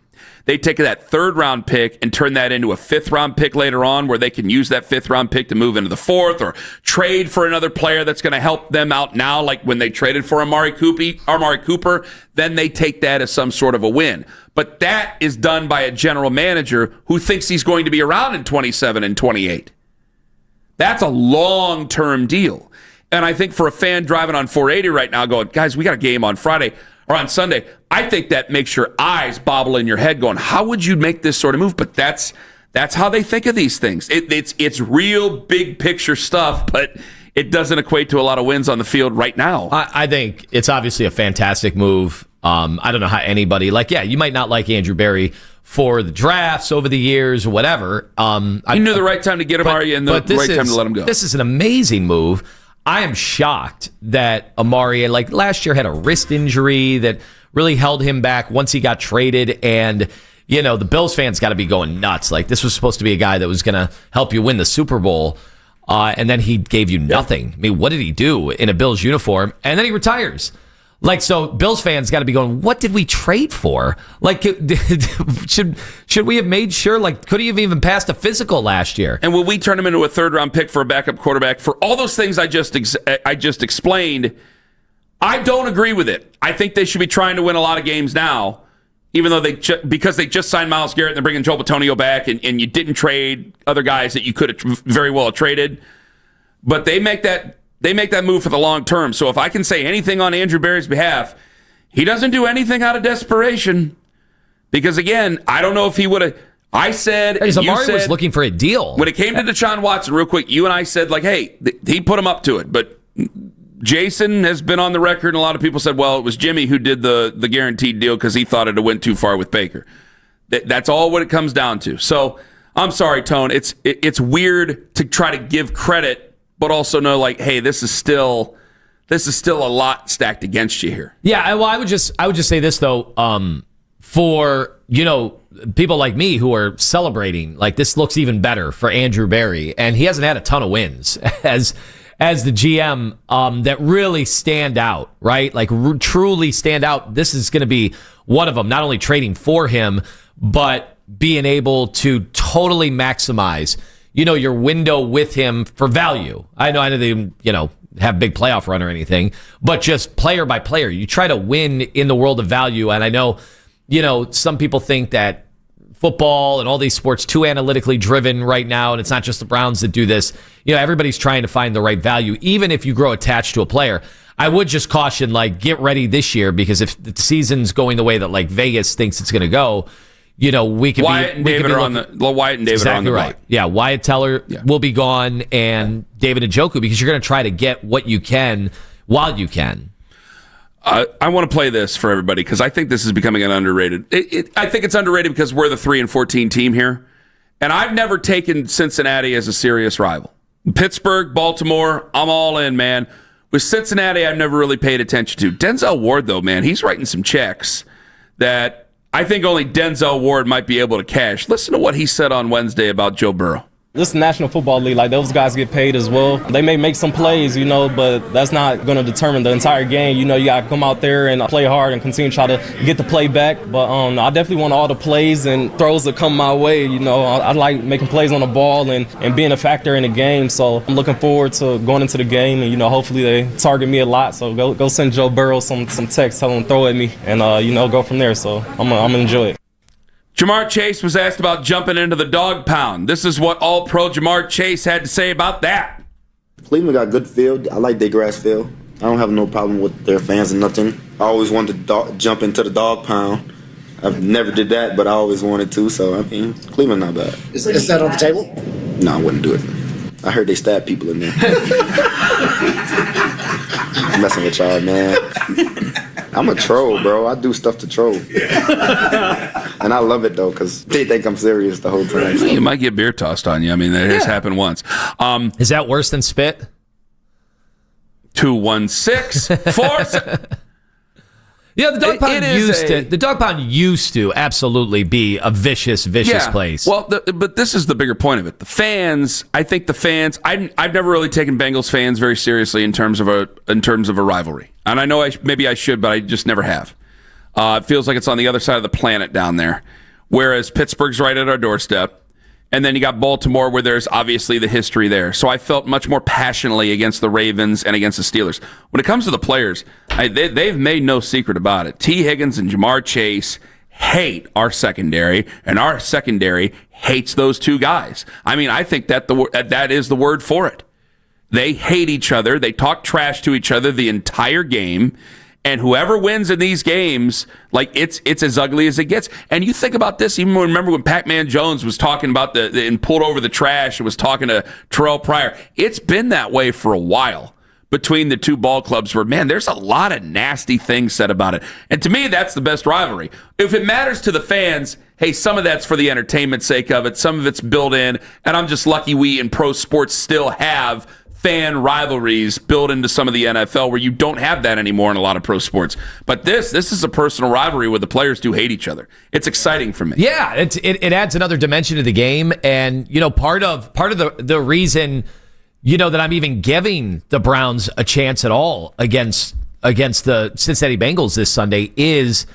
They take that 3rd-round pick and turn that into a 5th-round pick later on where they can use that 5th-round pick to move into the 4th or trade for another player that's going to help them out now, like when they traded for Amari Cooper, then they take that as some sort of a win. But that is done by a general manager who thinks he's going to be around in 27 and 28. That's a long-term deal. And I think for a fan driving on 480 right now going, guys, we got a game on Friday or on Sunday, I think that makes your eyes bobble in your head going, how would you make this sort of move? But that's how they think of these things. It's real big picture stuff, but it doesn't equate to a lot of wins on the field right now. I think it's obviously a fantastic move. I don't know how anybody, you might not like Andrew Berry for the drafts over the years or whatever. You knew the right time to get him, and the right time to let him go. This is an amazing move. I am shocked that Amari, last year, had a wrist injury that really held him back once he got traded. And, the Bills fans got to be going nuts. Like, this was supposed to be a guy that was going to help you win the Super Bowl. And then he gave you nothing. I mean, what did he do in a Bills uniform? And then he retires. So Bills fans got to be going, what did we trade for? Should we have made sure, could he have even passed a physical last year? And will we turn him into a 3rd-round pick for a backup quarterback? For all those things I just explained, I don't agree with it. I think they should be trying to win a lot of games now, even though because they just signed Myles Garrett and they're bringing Joel Bitonio back, and you didn't trade other guys that you could have very well traded. But they make that move for the long term. So if I can say anything on Andrew Berry's behalf, he doesn't do anything out of desperation. Because again, I don't know if he would have. I said, Amari was looking for a deal when it came to Deshaun Watson. Real quick, you and I said like, hey, he put him up to it, but Jason has been on the record, and a lot of people said, well, it was Jimmy who did the guaranteed deal because he thought it went too far with Baker. That's all what it comes down to. So I'm sorry, Tone. It's weird to try to give credit, but also know like, hey, this is still a lot stacked against you here. Yeah, well, I would just say this though, for people like me who are celebrating, like this looks even better for Andrew Berry, and he hasn't had a ton of wins as the GM that really stand out, right? Like truly stand out. This is going to be one of them. Not only trading for him, but being able to totally maximize, your window with him for value. I know they didn't, have big playoff run or anything, but just player by player, you try to win in the world of value. And I know, some people think that football and all these sports too analytically driven right now, and it's not just the Browns that do this. Everybody's trying to find the right value, even if you grow attached to a player. I would just caution, like, get ready this year, because if the season's going the way that like Vegas thinks it's going to go, we could Wyatt and David are on the right. Yeah, Wyatt Teller will be gone, and David Njoku, because you're going to try to get what you can while you can. I want to play this for everybody because I think this is becoming an underrated. I think it's underrated because we're the 3-14 team here, and I've never taken Cincinnati as a serious rival. Pittsburgh, Baltimore, I'm all in, man. With Cincinnati, I've never really paid attention to. Denzel Ward, though, man, he's writing some checks that I think only Denzel Ward might be able to cash. Listen to what he said on Wednesday about Joe Burrow. This is the National Football League. Like, those guys get paid as well. They may make some plays, but that's not going to determine the entire game. You got to come out there and play hard and continue to try to get the play back. But I definitely want all the plays and throws that come my way. I like making plays on the ball and being a factor in the game. So I'm looking forward to going into the game, and, hopefully they target me a lot. So go send Joe Burrow some text, tell him to throw at me, and, go from there. So I'm going to enjoy it. Jamar Chase was asked about jumping into the dog pound. This is what All-Pro Jamar Chase had to say about that. Cleveland got good field. I like their grass field. I don't have no problem with their fans and nothing. I always wanted to jump into the dog pound. I've never did that, but I always wanted to. So, Cleveland not bad. Is that on the table? No, I wouldn't do it. I heard they stab people in there. I'm messing with y'all, man. I'm a troll, bro. I do stuff to troll. And I love it, though, because they think I'm serious the whole time. So. You might get beer tossed on you. That has happened once. Is that worse than spit? 216-4. Yeah, the dog pound used to absolutely be a vicious place. Well, but this is the bigger point of it. The fans, I've never really taken Bengals fans very seriously in terms of a rivalry. And I know maybe I should, but I just never have. It feels like it's on the other side of the planet down there. Whereas Pittsburgh's right at our doorstep. And then you got Baltimore, where there's obviously the history there. So I felt much more passionately against the Ravens and against the Steelers. When it comes to the players, they've made no secret about it. T. Higgins and Jamar Chase hate our secondary, and our secondary hates those two guys. I think that is the word for it. They hate each other. They talk trash to each other the entire game. And whoever wins in these games, like it's as ugly as it gets. And you think about this, even remember when Pac-Man Jones was talking about and pulled over the trash and was talking to Terrell Pryor. It's been that way for a while between the two ball clubs where, man, there's a lot of nasty things said about it. And to me, that's the best rivalry. If it matters to the fans, hey, some of that's for the entertainment sake of it. Some of it's built in. And I'm just lucky we in pro sports still have fan rivalries built into some of the NFL where you don't have that anymore in a lot of pro sports. But this is a personal rivalry where the players do hate each other. It's exciting for me. Yeah, it adds another dimension to the game. And, part of the reason, that I'm even giving the Browns a chance at all against the Cincinnati Bengals this Sunday is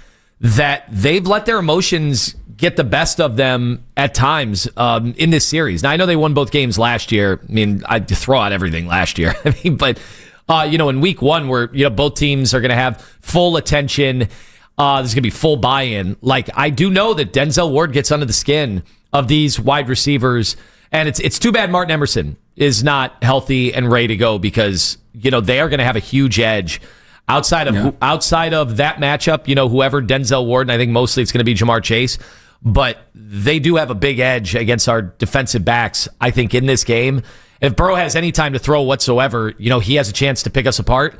that they've let their emotions get the best of them at times in this series. Now, I know they won both games last year. I throw out everything last year. But in week one where, both teams are going to have full attention. There's going to be full buy-in. Like, I do know that Denzel Ward gets under the skin of these wide receivers, and it's too bad Martin Emerson is not healthy and ready to go because, they are going to have a huge edge. Outside of that matchup, whoever Denzel Ward, and I think mostly it's going to be Jamar Chase, but they do have a big edge against our defensive backs, I think, in this game. If Burrow has any time to throw whatsoever, he has a chance to pick us apart.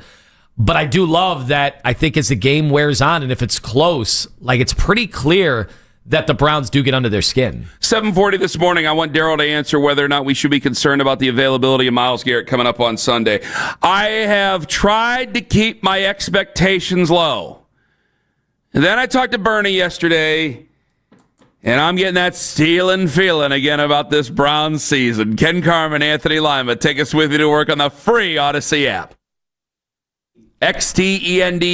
But I do love that I think as the game wears on, and if it's close, like it's pretty clear that the Browns do get under their skin. 7:40 this morning, I want Daryl to answer whether or not we should be concerned about the availability of Myles Garrett coming up on Sunday. I have tried to keep my expectations low. And then I talked to Bernie yesterday, and I'm getting that stealing feeling again about this Browns season. Ken Carman, Anthony Lima, take us with you to work on the free Odyssey app. XTEND.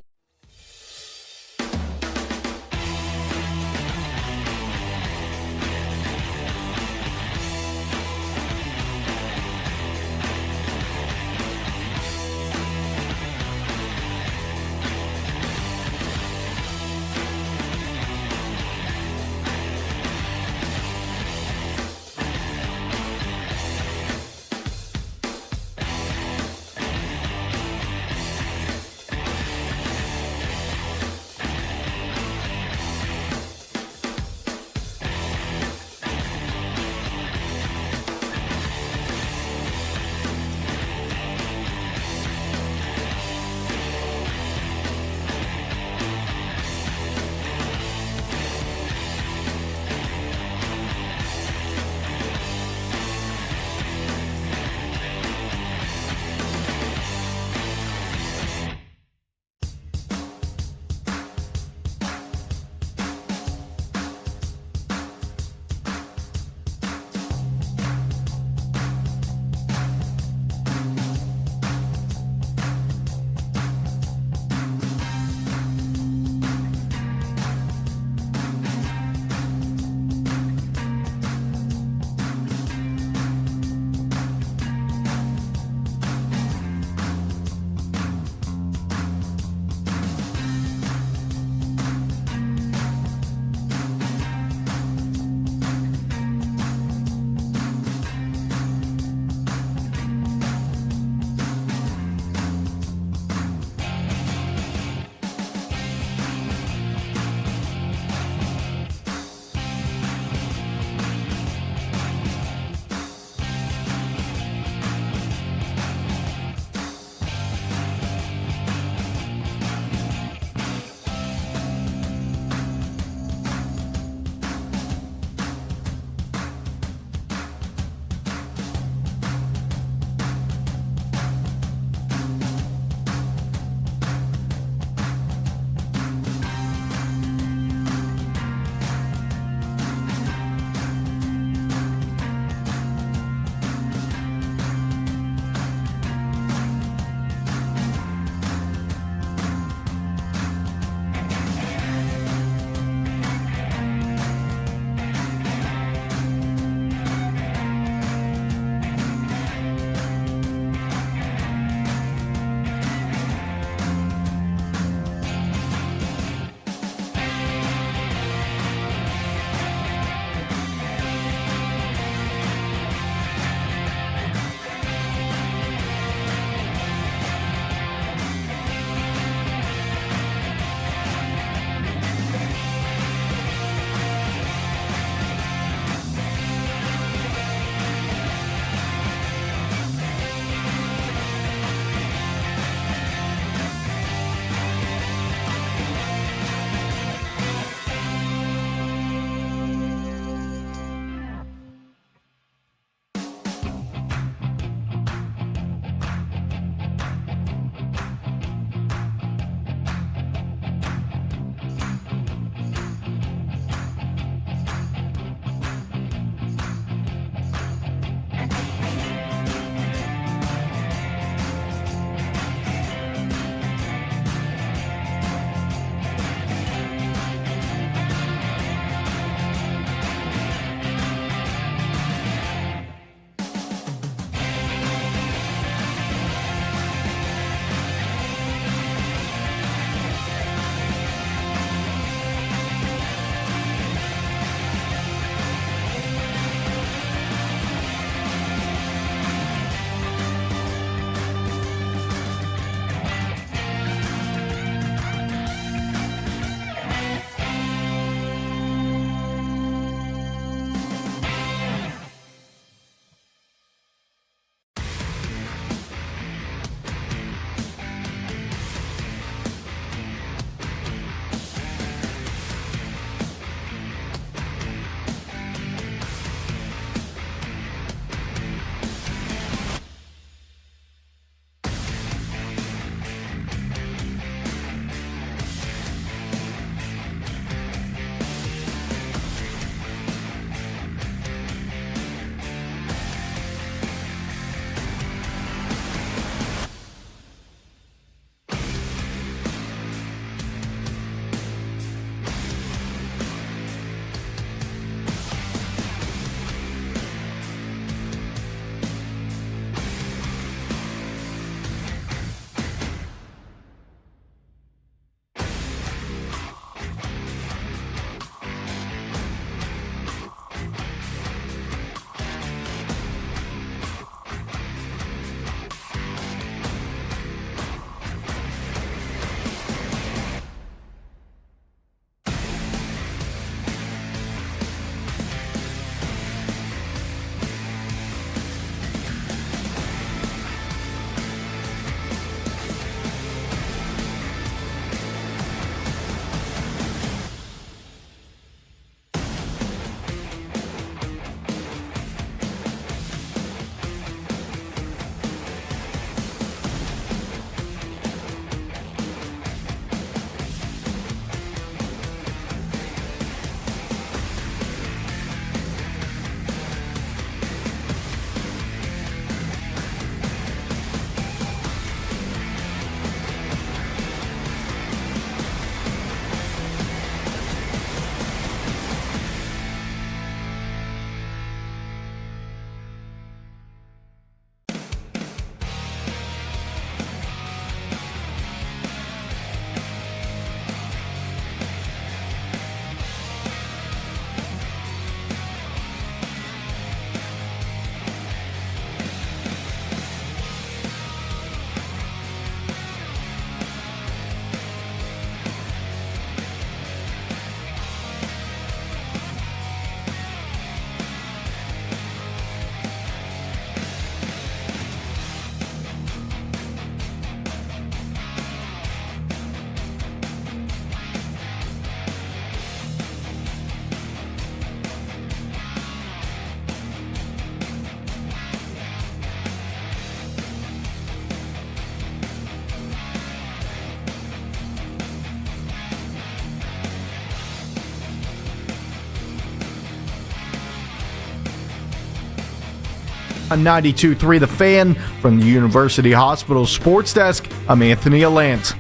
On 92.3 The Fan, from the University Hospital Sports Desk, I'm Anthony Allant.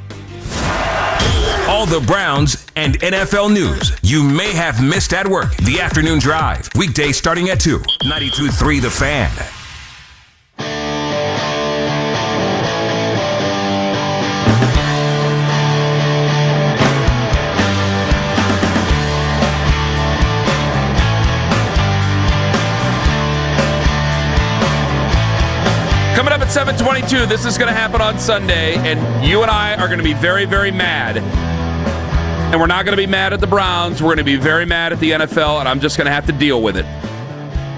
All the Browns and NFL news you may have missed at work. The Afternoon Drive. Weekdays starting at 2. 92.3 The Fan. Coming up at 7:22, this is going to happen on Sunday, and you and I are going to be very, very mad. And we're not going to be mad at the Browns. We're going to be very mad at the NFL, and I'm just going to have to deal with it.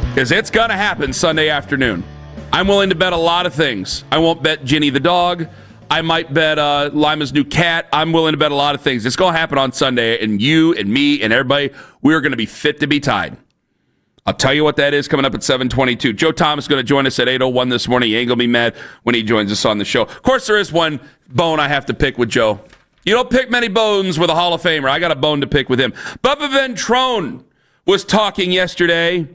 Because it's going to happen Sunday afternoon. I'm willing to bet a lot of things. I won't bet Ginny the dog. I might bet Lima's new cat. I'm willing to bet a lot of things. It's going to happen on Sunday, and you and me and everybody, we're going to be fit to be tied. I'll tell you what that is coming up at 7:22. Joe Thomas is going to join us at 8:01 this morning. He ain't going to be mad when he joins us on the show. Of course, there is one bone I have to pick with Joe. You don't pick many bones with a Hall of Famer. I got a bone to pick with him. Bubba Ventrone was talking yesterday.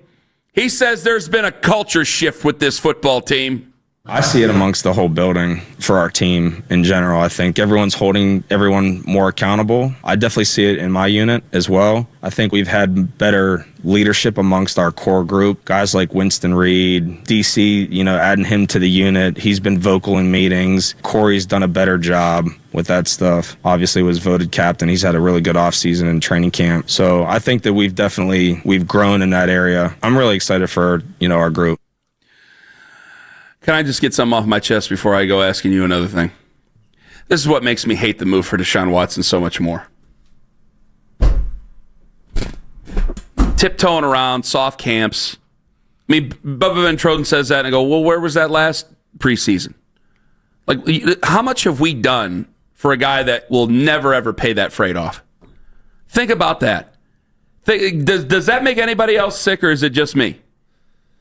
He says there's been a culture shift with this football team. I see it amongst the whole building for our team in general. I think everyone's holding everyone more accountable. I definitely see it in my unit as well. I think we've had better leadership amongst our core group. Guys like Winston Reed, DC, adding him to the unit. He's been vocal in meetings. Corey's done a better job with that stuff. Obviously was voted captain. He's had a really good offseason in training camp. So I think that we've grown in that area. I'm really excited for, our group. Can I just get something off my chest before I go asking you another thing? This is what makes me hate the move for Deshaun Watson so much more. Tiptoeing around, soft camps. I mean, Bubba Ventrone says that, and I go, well, where was that last preseason? Like, how much have we done for a guy that will never, ever pay that freight off? Think about that. Does that make anybody else sick, or is it just me?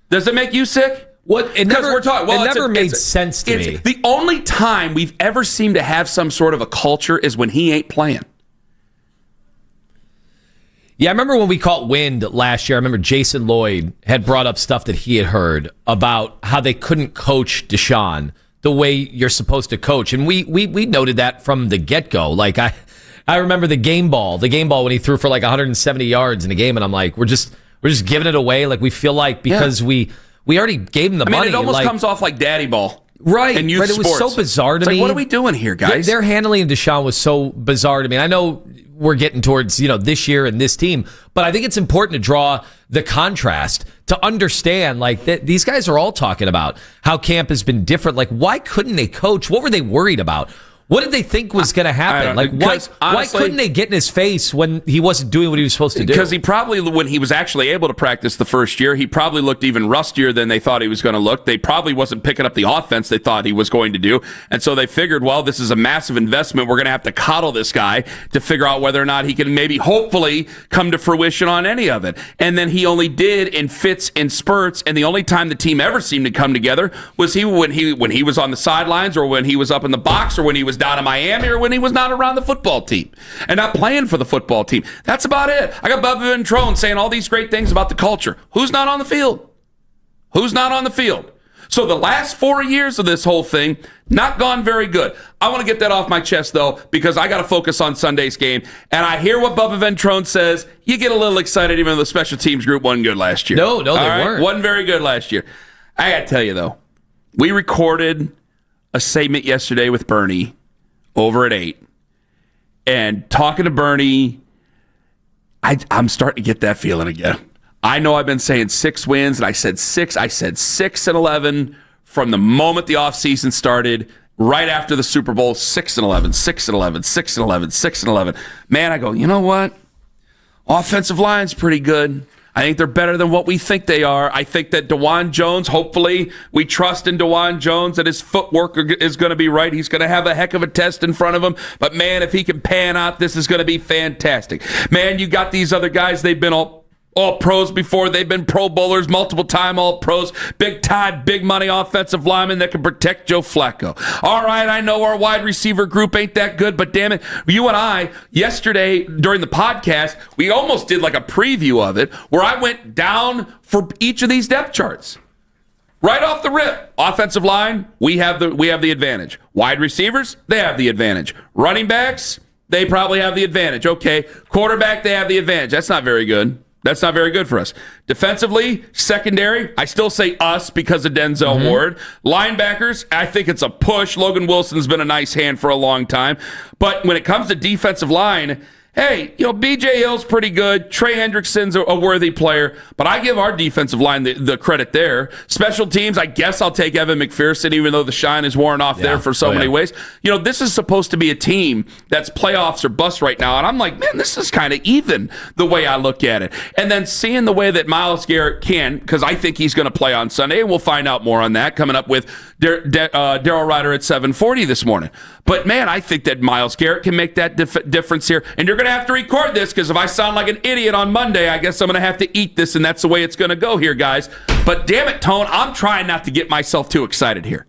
Does it make you sick? It never made sense to me. The only time we've ever seemed to have some sort of a culture is when he ain't playing. Yeah, I remember when we caught wind last year. I remember Jason Lloyd had brought up stuff that he had heard about how they couldn't coach Deshaun the way you're supposed to coach. And we noted that from the get-go. Like, I remember the game ball when he threw for like 170 yards in a game, and I'm like, we're just giving it away. Like, we feel like because we already gave him the money. It almost comes off like daddy ball. Right. And youth right. It was sports. so bizarre to me. What are we doing here, guys? Their handling of Deshaun was so bizarre to me. I know we're getting towards, this year and this team, but I think it's important to draw the contrast to understand, like, that these guys are all talking about how camp has been different. Like, why couldn't they coach? What were they worried about? What did they think was going to happen? Like, why couldn't they get in his face when he wasn't doing what he was supposed to do? Because he probably, when he was actually able to practice the first year, he probably looked even rustier than they thought he was going to look. They probably wasn't picking up the offense they thought he was going to do. And so they figured, well, this is a massive investment. We're going to have to coddle this guy to figure out whether or not he can maybe hopefully come to fruition on any of it. And then he only did in fits and spurts. And the only time the team ever seemed to come together was when he was on the sidelines, or when he was up in the box, or when he was down in Miami, or when he was not around the football team and not playing for the football team. That's about it. I got Bubba Ventrone saying all these great things about the culture. Who's not on the field? Who's not on the field? So the last 4 years of this whole thing, not gone very good. I want to get that off my chest, though, because I got to focus on Sunday's game. And I hear what Bubba Ventrone says. You get a little excited even though the special teams group wasn't good last year. No, they weren't. Wasn't very good last year. I got to tell you, though, we recorded a segment yesterday with Bernie over at 8. And talking to Bernie, I'm starting to get that feeling again. I know I've been saying 6 wins, and I said 6. I said 6-11 from the moment the offseason started, right after the Super Bowl, 6-11, 6-11, 6-11, 6-11. Man, I go, you know what? Offensive line's pretty good. I think they're better than what we think they are. I think that DeJuan Jones, hopefully, we trust in DeJuan Jones that his footwork is going to be right. He's going to have a heck of a test in front of him. But, man, if he can pan out, this is going to be fantastic. Man, you got these other guys. They've been all pros before. They've been Pro Bowlers, multiple time all pros, big time, big money offensive linemen that can protect Joe Flacco. All right, I know our wide receiver group ain't that good, but damn it, you and I, yesterday during the podcast, we almost did like a preview of it where I went down for each of these depth charts. Right off the rip, offensive line, we have the advantage. Wide receivers, they have the advantage. Running backs, they probably have the advantage. Okay, quarterback, they have the advantage. That's not very good. That's not very good for us. Defensively, secondary, I still say us because of Denzel Ward. Linebackers, I think it's a push. Logan Wilson's been a nice hand for a long time. But when it comes to defensive line, hey, B.J. Hill's pretty good. Trey Hendrickson's a worthy player, but I give our defensive line the credit there. Special teams, I guess I'll take Evan McPherson, even though the shine is worn off there for so many ways. This is supposed to be a team that's playoffs or bust right now, and I'm like, man, this is kind of even the way I look at it. And then seeing the way that Myles Garrett can, because I think he's going to play on Sunday, and we'll find out more on that coming up with Daryl Ryder at 7:40 this morning. But, man, I think that Myles Garrett can make that difference here. And you're going to have to record this because if I sound like an idiot on Monday, I guess I'm going to have to eat this, and that's the way it's going to go here, guys. But, damn it, Tone, I'm trying not to get myself too excited here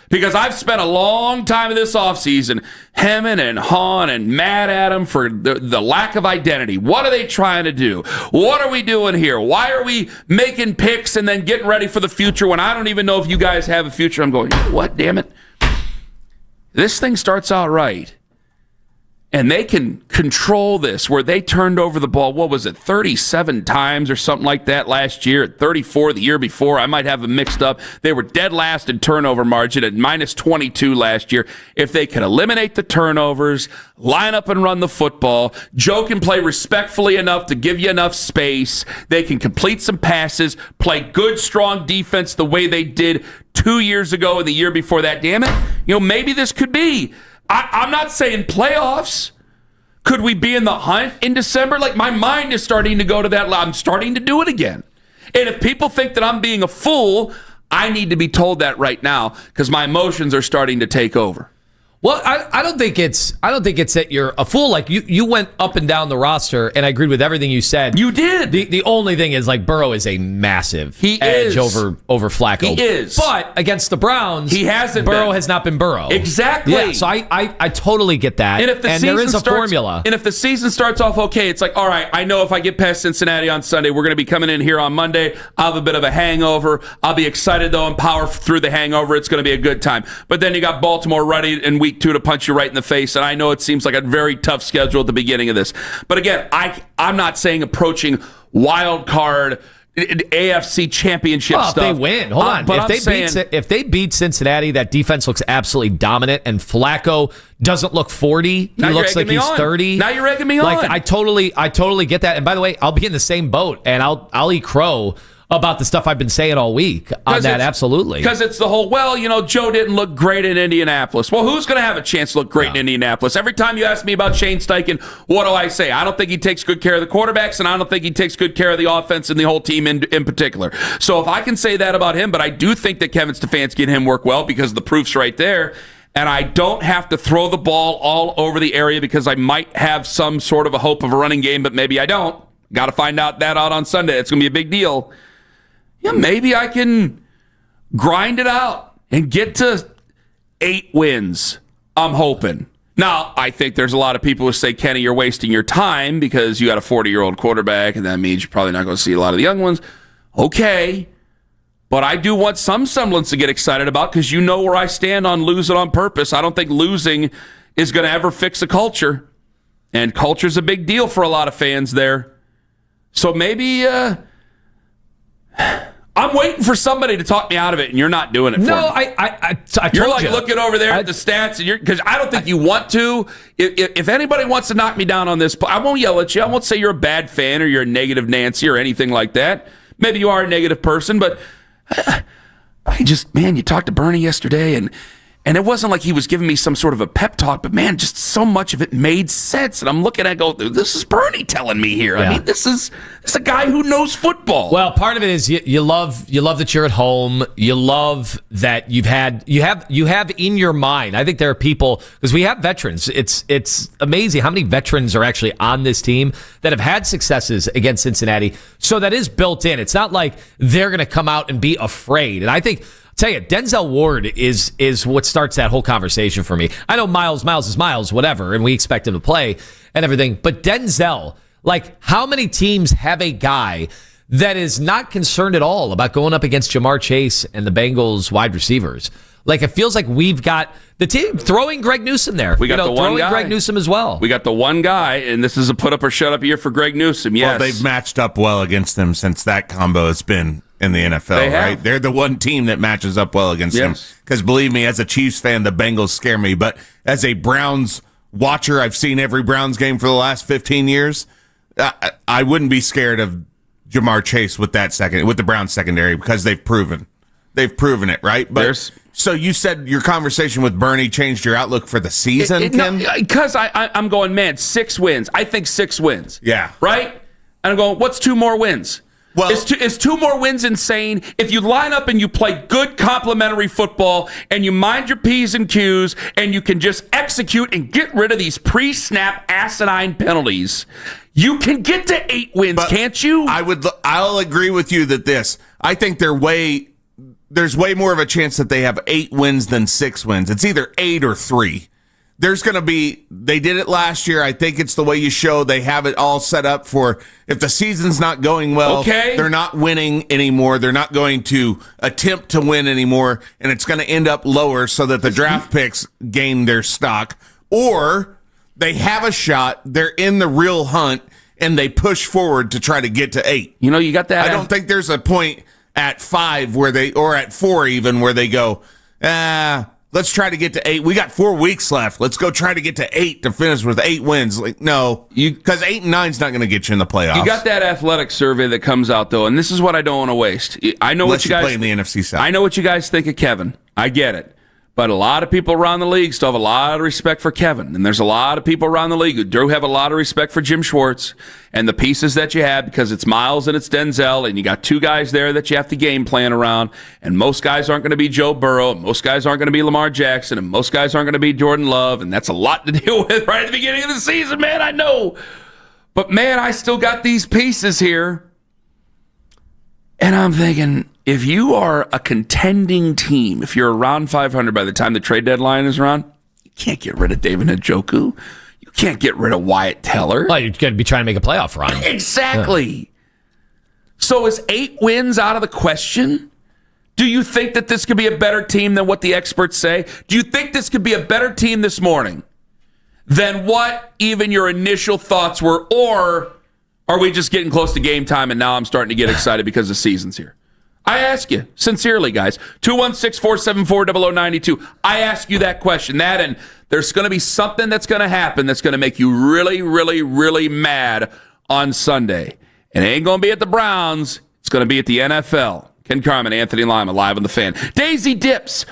because I've spent a long time in this offseason hemming and hawing and mad at them for the lack of identity. What are they trying to do? What are we doing here? Why are we making picks and then getting ready for the future when I don't even know if you guys have a future? I'm going, what, damn it? This thing starts out right, and they can control this where they turned over the ball, 37 times or something like that last year, 34 the year before. I might have them mixed up. They were dead last in turnover margin at minus 22 last year. If they can eliminate the turnovers, line up and run the football, Joe can play respectfully enough to give you enough space, they can complete some passes, play good, strong defense the way they did 2 years ago and the year before that, damn it, maybe this could be. I'm not saying playoffs. Could we be in the hunt in December? Like, my mind is starting to go to that. I'm starting to do it again. And if people think that I'm being a fool, I need to be told that right now because my emotions are starting to take over. Well, I don't think it's that you're a fool. Like you went up and down the roster, and I agreed with everything you said. You did. The only thing is, like, Burrow is a massive edge over Flacco. He is. But against the Browns, he hasn't. Burrow has not been Burrow. Exactly. Yeah, so I totally get that. And there is a formula. And if the season starts off okay, it's like, all right, I know if I get past Cincinnati on Sunday, we're going to be coming in here on Monday. I'll have a bit of a hangover. I'll be excited though and power through the hangover. It's going to be a good time. But then you got Baltimore ready in week 2 to punch you right in the face, and I know it seems like a very tough schedule at the beginning of this. But again, I'm not saying approaching wild card AFC championship stuff. If they win, hold on. But if they beat Cincinnati, that defense looks absolutely dominant, and Flacco doesn't look 40. He looks like he's 30. Now you're egging me on. Like, I totally get that. And by the way, I'll be in the same boat, and I'll eat crow about the stuff I've been saying all week on that, absolutely. Because it's the whole, Joe didn't look great in Indianapolis. Well, who's going to have a chance to look great in Indianapolis? Every time you ask me about Shane Steichen, what do I say? I don't think he takes good care of the quarterbacks, and I don't think he takes good care of the offense and the whole team in particular. So if I can say that about him, but I do think that Kevin Stefanski and him work well because the proof's right there, and I don't have to throw the ball all over the area because I might have some sort of a hope of a running game, but maybe I don't. Got to find out on Sunday. It's going to be a big deal. Yeah, maybe I can grind it out and get to 8 wins. I'm hoping. Now, I think there's a lot of people who say, Kenny, you're wasting your time because you got a 40-year-old quarterback, and that means you're probably not going to see a lot of the young ones. Okay, but I do want some semblance to get excited about because you know where I stand on losing on purpose. I don't think losing is going to ever fix a culture, and culture's a big deal for a lot of fans there. So maybe I'm waiting for somebody to talk me out of it, and you're not doing it for me. No, I you're like looking over there at the stats, and because I don't think you want to. If anybody wants to knock me down on this, I won't yell at you. I won't say you're a bad fan or you're a negative Nancy or anything like that. Maybe you are a negative person, but you talked to Bernie yesterday, and it wasn't like he was giving me some sort of a pep talk, but man, just so much of it made sense. And I'm looking at it, go, this is Bernie telling me here. Yeah. I mean, this is a guy who knows football. Well, part of it is you love that you're at home. You love that you have in your mind. I think there are people, because we have veterans. It's amazing how many veterans are actually on this team that have had successes against Cincinnati. So that is built in. It's not like they're going to come out and be afraid. And I think, tell you, Denzel Ward is what starts that whole conversation for me. I know Miles is Miles, whatever, and we expect him to play and everything. But Denzel, like, how many teams have a guy that is not concerned at all about going up against Jamar Chase and the Bengals wide receivers. Like, it feels like we've got the team throwing Greg Newsome there. We got the one guy. Greg Newsome as well. We got the one guy, and this is a put up or shut up year for Greg Newsome. Yes. Well, they've matched up well against them since that combo has been in the NFL, right? They're the one team that matches up well against them. Because believe me, as a Chiefs fan, the Bengals scare me. But as a Browns watcher, I've seen every Browns game for the last 15 years. I wouldn't be scared of Jamar Chase with the Browns secondary because they've proven it, right? But so you said your conversation with Bernie changed your outlook for the season, Ken? Because I'm going, man, 6 wins. I think 6 wins. Yeah. Right? And I'm going, what's 2 more wins? Well, is 2 more wins insane? If you line up and you play good complementary football and you mind your P's and Q's and you can just execute and get rid of these pre-snap asinine penalties, you can get to 8 wins, can't you? I'll agree with you that I think there's way more of a chance that they have 8 wins than 6 wins. It's either 8 or 3. There's going to be, they did it last year. I think it's the way you show they have it all set up for if the season's not going well, they're not winning anymore. They're not going to attempt to win anymore, and it's going to end up lower so that the draft picks gain their stock. Or they have a shot, they're in the real hunt, and they push forward to try to get to 8. You know, you got that. I don't think there's a point at 5 or at 4 even where they go, let's try to get to 8. We got 4 weeks left. Let's go try to get to 8 to finish with 8 wins. Like, no, because 8 and 9 is not going to get you in the playoffs. You got that athletic survey that comes out though, and this is what I don't want to waste. I know what you guys play in the NFC South. I know what you guys think of Kevin. I get it. But a lot of people around the league still have a lot of respect for Kevin. And there's a lot of people around the league who do have a lot of respect for Jim Schwartz and the pieces that you have because it's Miles and it's Denzel, and you got 2 guys there that you have to game plan around. And most guys aren't going to be Joe Burrow, and most guys aren't going to be Lamar Jackson, and most guys aren't going to be Jordan Love. And that's a lot to deal with right at the beginning of the season, man. I know. But, man, I still got these pieces here. And I'm thinking, if you are a contending team, if you're around 500 by the time the trade deadline is around, you can't get rid of David Njoku. You can't get rid of Wyatt Teller. Well, you're going to be trying to make a playoff run. Exactly. Yeah. So is 8 wins out of the question? Do you think that this could be a better team than what the experts say? Do you think this could be a better team this morning than what even your initial thoughts were? Or are we just getting close to game time and now I'm starting to get excited because the season's here? I ask you, sincerely, guys, 216-474-0092. I ask you that question. That, and there's going to be something that's going to happen that's going to make you really, really, really mad on Sunday. And it ain't going to be at the Browns. It's going to be at the NFL. Ken Carman, Anthony Lima, live on the Fan. Daisy Dips.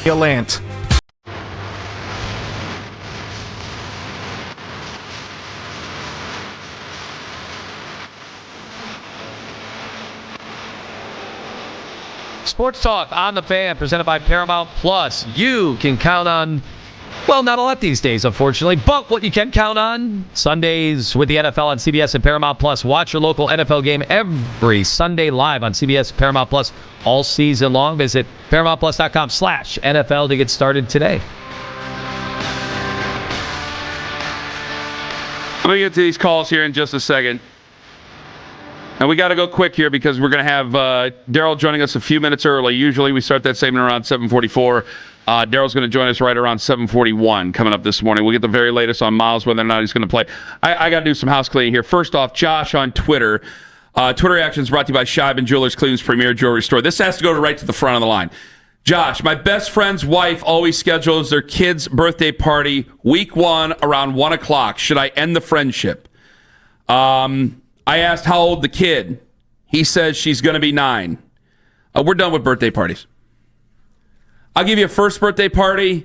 Lant. Sports Talk on the Fan, presented by Paramount Plus. You can count on, well, not a lot these days, unfortunately, but what you can count on, Sundays with the NFL on CBS and Paramount Plus. Watch your local NFL game every Sunday live on CBS and Paramount Plus all season long. Visit ParamountPlus.com/NFL to get started today. Let me get to these calls here in just a second. And we got to go quick here because we're going to have Daryl joining us a few minutes early. Usually we start that segment around 7:44. Daryl's going to join us right around 7:41 coming up this morning. We'll get the very latest on Miles, whether or not he's going to play. I got to do some house cleaning here. First off, Josh on Twitter. Twitter reactions brought to you by Scheib & Jewelers, Cleveland's premier jewelry store. This has to go right to the front of the line. Josh, my best friend's wife always schedules their kid's birthday party week 1 around 1 o'clock. Should I end the friendship? I asked how old the kid. He says she's going to be 9. We're done with birthday parties. I'll give you a first birthday party.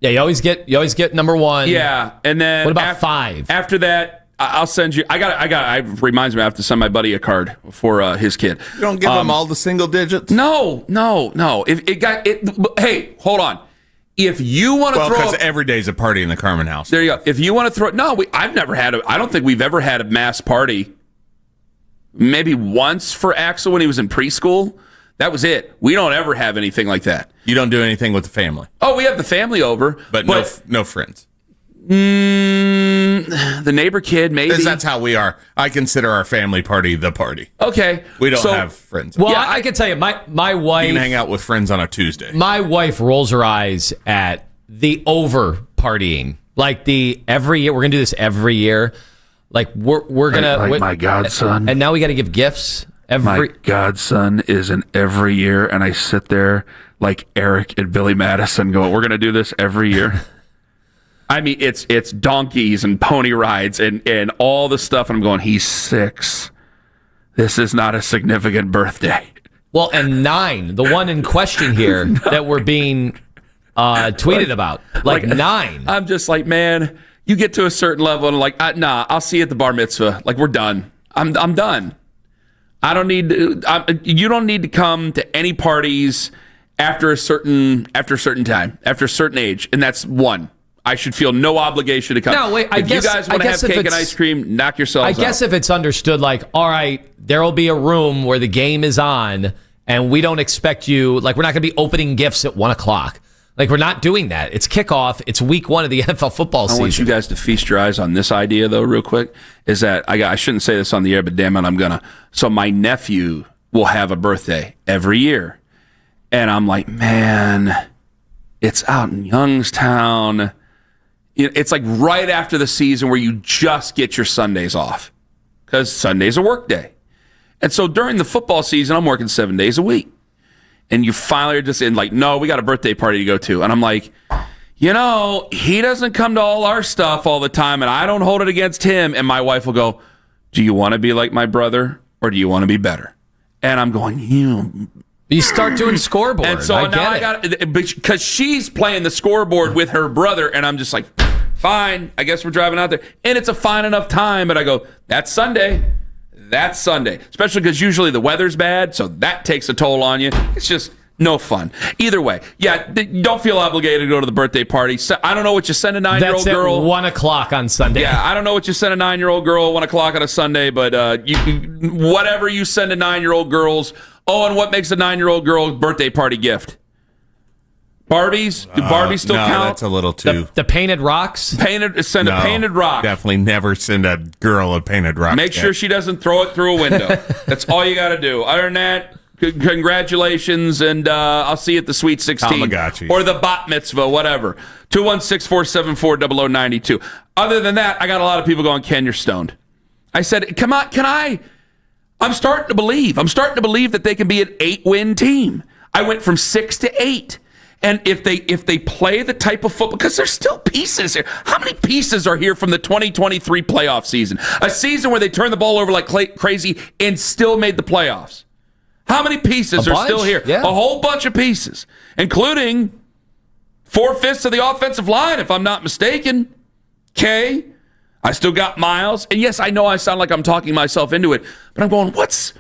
Yeah, you always get number 1. Yeah, and then what about 5? After that, I'll send you. It reminds me, I have to send my buddy a card for his kid. You don't give him all the single digits? No. Hey, hold on. If you want to throw, because every day's a party in the Carmen house. There you go. If you want to throw, I've never had I don't think we've ever had a mass party. Maybe once for Axel when he was in preschool. That was it. We don't ever have anything like that. You don't do anything with the family. Oh, we have the family over, but no friends. The neighbor kid, maybe. That's how we are. I consider our family party the party. Okay. We don't have friends. Well, yeah, I can tell you, my wife... You can hang out with friends on a Tuesday. My wife rolls her eyes at the over partying. Like every year, we're going to do this every year. Like we're going to... Like my godson. And now we got to give gifts. My godson is in every year, and I sit there like Eric and Billy Madison going, we're going to do this every year. I mean, it's donkeys and pony rides and all the stuff. And I'm going, he's 6. This is not a significant birthday. Well, and 9, the one in question here that we're being tweeted about. Like 9. I'm just like, man, you get to a certain level and like, nah, I'll see you at the bar mitzvah. Like, we're done. I'm done. I don't need to, you don't need to come to any parties after a certain time, after a certain age. And that's 1. I should feel no obligation to come. No, wait, if you guys want to have cake and ice cream, knock yourselves out. I guess if it's understood, like, all right, there will be a room where the game is on, and we don't expect you, like, we're not going to be opening gifts at 1 o'clock. Like, we're not doing that. It's kickoff. It's week 1 of the NFL football season. I want you guys to feast your eyes on this idea, though, real quick, is that I shouldn't say this on the air, but damn it, I'm going to. So my nephew will have a birthday every year. And I'm like, man, it's out in Youngstown. It's like right after the season where you just get your Sundays off because Sunday's a work day. And so during the football season, I'm working 7 days a week. And you finally are just in like, no, we got a birthday party to go to. And I'm like, he doesn't come to all our stuff all the time, and I don't hold it against him. And my wife will go, do you want to be like my brother or do you want to be better? And I'm going, You start doing scoreboard. And so now I got it because she's playing the scoreboard with her brother, and I'm just like, fine, I guess we're driving out there. And it's a fine enough time, but I go, that's Sunday. That's Sunday. Especially because usually the weather's bad, so that takes a toll on you. It's just no fun. Either way, yeah, don't feel obligated to go to the birthday party. I don't know what you send a 9-year-old girl. That's at 1 o'clock on Sunday. Yeah, I don't know what you send a 9-year-old girl at 1 o'clock on a Sunday, but whatever you send a 9-year-old girls. Oh, and what makes a 9-year-old girl birthday party gift? Barbies? Do Barbies still count? That's a little too. The painted rocks? Send a painted rock. Definitely never send a girl a painted rock. Make sure she doesn't throw it through a window. That's all you got to do. Other than that, congratulations, and I'll see you at the Sweet 16. Tamagotchi. Or the Bat Mitzvah, whatever. 216-474-0092. Other than that, I got a lot of people going, Ken, you're stoned. I said, come on, I'm starting to believe. I'm starting to believe that they can be an 8-win team. I went from 6 to 8. And if they play the type of football, because there's still pieces here. How many pieces are here from the 2023 playoff season? A season where they turned the ball over like crazy and still made the playoffs. How many pieces are still here? Yeah. A whole bunch of pieces, including 4/5 of the offensive line, if I'm not mistaken. Okay. I still got Miles. And yes, I know I sound like I'm talking myself into it, but I'm going, what's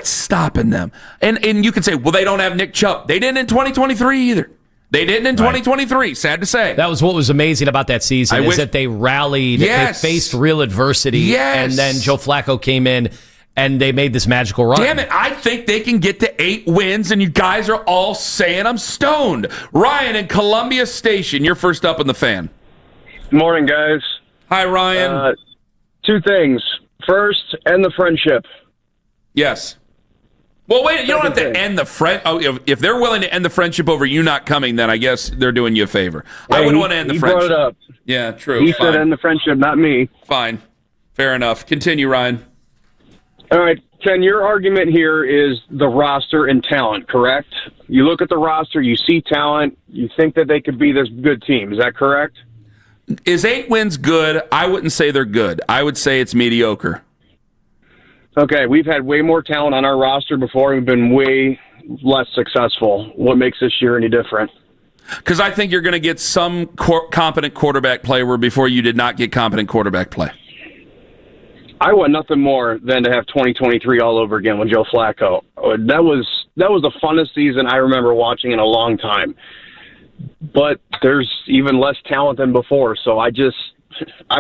stopping them? And you can say, well, they don't have Nick Chubb. They didn't in 2023 either. They didn't in 2023, sad to say. That was what was amazing about that season, that they rallied, they faced real adversity, and then Joe Flacco came in, and they made this magical run. Damn it, I think they can get to 8 wins, and you guys are all saying I'm stoned. Ryan in Columbia Station, you're first up in the Fan. Good morning, guys. Hi, Ryan. 2 things. First, end the friendship. Yes. Well, wait, you don't have to end the friend. Oh, if they're willing to end the friendship over you not coming, then I guess they're doing you a favor. I wouldn't want to end the friendship. He brought it up. Yeah, true. He said end the friendship, not me. Fine. Fair enough. Continue, Ryan. All right, Ken, your argument here is the roster and talent, correct? You look at the roster, you see talent, you think that they could be this good team. Is that correct? Is 8 wins good? I wouldn't say they're good. I would say it's mediocre. Okay, we've had way more talent on our roster before. We've been way less successful. What makes this year any different? Because I think you're going to get some competent quarterback play where before you did not get competent quarterback play. I want nothing more than to have 2023 all over again with Joe Flacco. That was the funnest season I remember watching in a long time. But there's even less talent than before, so I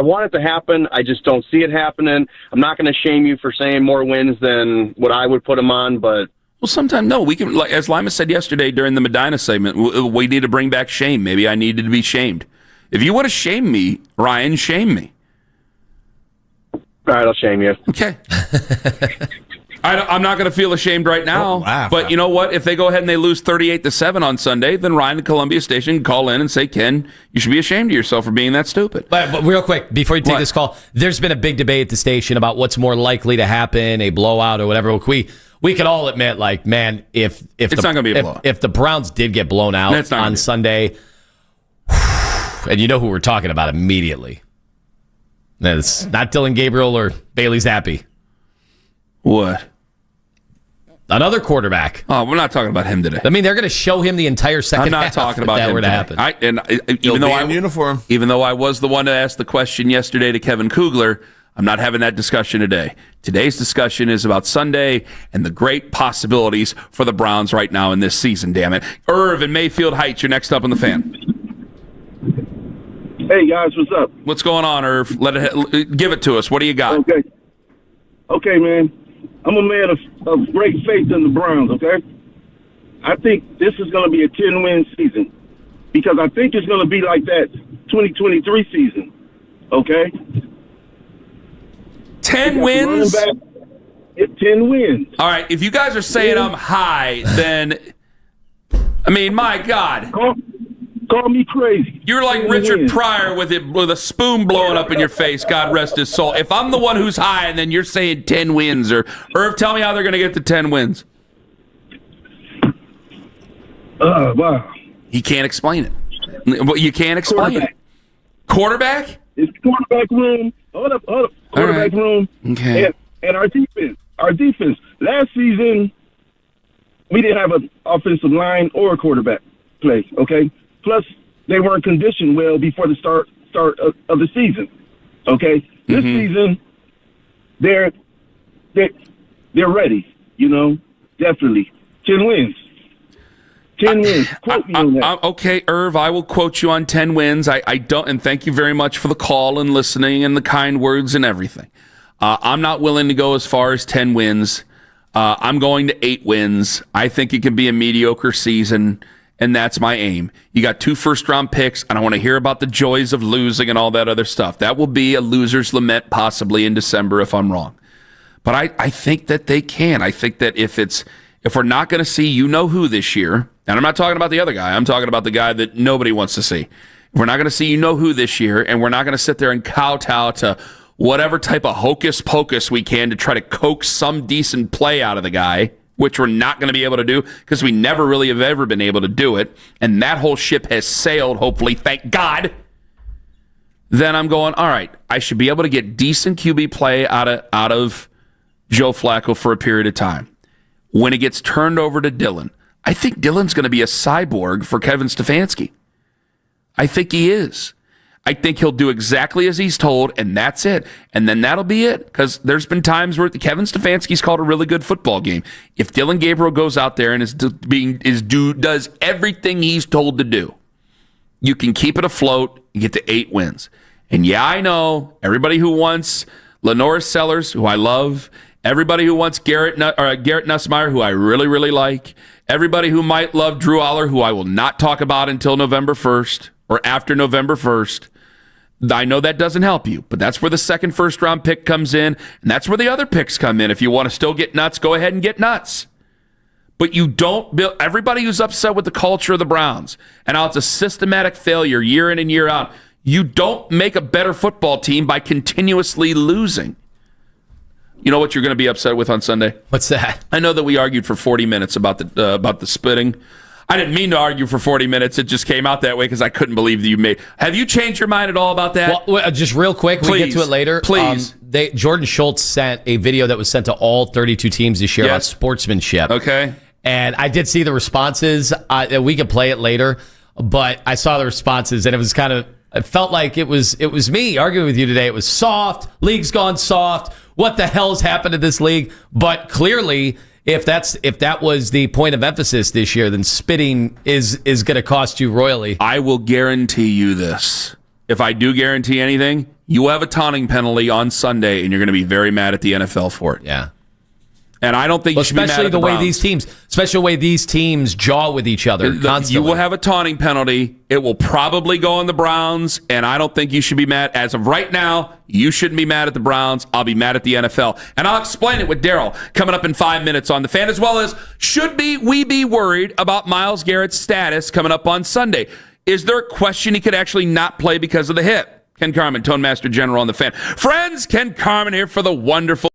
want it to happen. I just don't see it happening. I'm not going to shame you for saying more wins than what I would put them on, but... Well, sometimes, no, we can, like, as Lima said yesterday during the Medina segment, we need to bring back shame. Maybe I needed to be shamed. If you want to shame me, Ryan, shame me. All right, I'll shame you. Okay. I'm not going to feel ashamed right now, but you know what? If they go ahead and they lose 38-7 on Sunday, then Ryan at Columbia Station can call in and say, Ken, you should be ashamed of yourself for being that stupid. But real quick, before you take this call, there's been a big debate at the station about what's more likely to happen, a blowout or whatever. We can all admit, like, man, if it's not going to be a blowout. If the Browns did get blown out on Sunday, and you know who we're talking about immediately. It's not Dylan Gabriel or Bailey Zappi. What? Another quarterback. Oh, we're not talking about him today. I mean, they're going to show him the entire second half. I'm not talking about that him were to today. happen. Even though I'm in uniform, even though I was the one to ask the question yesterday to Kevin Kugler, I'm not having that discussion today. Today's discussion is about Sunday and the great possibilities for the Browns right now in this season. Damn it, Irv in Mayfield Heights, you're next up on the Fan. Hey guys, what's up? What's going on, Irv? Give it to us. What do you got? Okay, man. I'm a man of great faith in the Browns, okay? I think this is going to be a 10-win season because I think it's going to be like that 2023 season, okay? 10 wins? 10 wins. All right, if you guys are saying I'm high, then, I mean, my God. Call me crazy. You're like Richard Pryor with a spoon blowing up in your face, God rest his soul. If I'm the one who's high and then you're saying 10 wins, or Irv, tell me how they're going to get to 10 wins. Wow. He can't explain it. You can't explain it. Quarterback? It's quarterback room. Hold up. Quarterback room. Okay. And our defense. Last season, we didn't have an offensive line or a quarterback play, okay? Plus, they weren't conditioned well before the start of the season. Okay, this season they're ready. You know, definitely 10 wins. 10 wins. Quote me on that. Okay, Irv, I will quote you on 10 wins. I don't, and thank you very much for the call and listening and the kind words and everything. I'm not willing to go as far as 10 wins. I'm going to 8 wins. I think it can be a mediocre season. And that's my aim. You got 2 first-round picks, and I want to hear about the joys of losing and all that other stuff. That will be a loser's lament possibly in December if I'm wrong. But I think that they can. I think that if we're not going to see you-know-who this year, and I'm not talking about the other guy. I'm talking about the guy that nobody wants to see. If we're not going to see you-know-who this year, and we're not going to sit there and kowtow to whatever type of hocus-pocus we can to try to coax some decent play out of the guy, which we're not going to be able to do because we never really have ever been able to do it, and that whole ship has sailed, hopefully, thank God, then I'm going, all right, I should be able to get decent QB play out of Joe Flacco for a period of time. When it gets turned over to Dylan, I think Dylan's going to be a cyborg for Kevin Stefanski. I think he is. I think he'll do exactly as he's told, and that's it. And then that'll be it. Because there's been times where Kevin Stefanski's called a really good football game. If Dylan Gabriel goes out there and does everything he's told to do, you can keep it afloat and get to 8 wins. And yeah, I know everybody who wants Lenore Sellers, who I love, everybody who wants Garrett Nussmeier, who I really, really like, everybody who might love Drew Aller, who I will not talk about until November 1st or after November 1st. I know that doesn't help you, but that's where the second first-round pick comes in, and that's where the other picks come in. If you want to still get nuts, go ahead and get nuts. But you don't build. Everybody who's upset with the culture of the Browns and how it's a systematic failure year in and year out, you don't make a better football team by continuously losing. You know what you're going to be upset with on Sunday? What's that? I know that we argued for 40 minutes about the spitting. I didn't mean to argue for 40 minutes. It just came out that way because I couldn't believe that you made. Have you changed your mind at all about that? Well, just real quick, we get to it later. Please. Jordan Schultz sent a video that was sent to all 32 teams this year about sportsmanship. Okay. And I did see the responses. We could play it later, but I saw the responses, and it was it felt like it was me arguing with you today. It was soft. League's gone soft. What the hell's happened to this league? But clearly, if that was the point of emphasis this year, then spitting is going to cost you royally. I will guarantee you this. If I do guarantee anything, you will have a taunting penalty on Sunday, and you're going to be very mad at the NFL for it. Yeah. And I don't think you should be mad at the Browns. Especially the way these teams jaw with each other constantly. You will have a taunting penalty. It will probably go on the Browns, and I don't think you should be mad. As of right now, you shouldn't be mad at the Browns. I'll be mad at the NFL. And I'll explain it with Daryl coming up in 5 minutes on The Fan, as well as should we be worried about Myles Garrett's status coming up on Sunday? Is there a question he could actually not play because of the hip? Ken Carman, Tone Master General on The Fan. Friends, Ken Carman here for the wonderful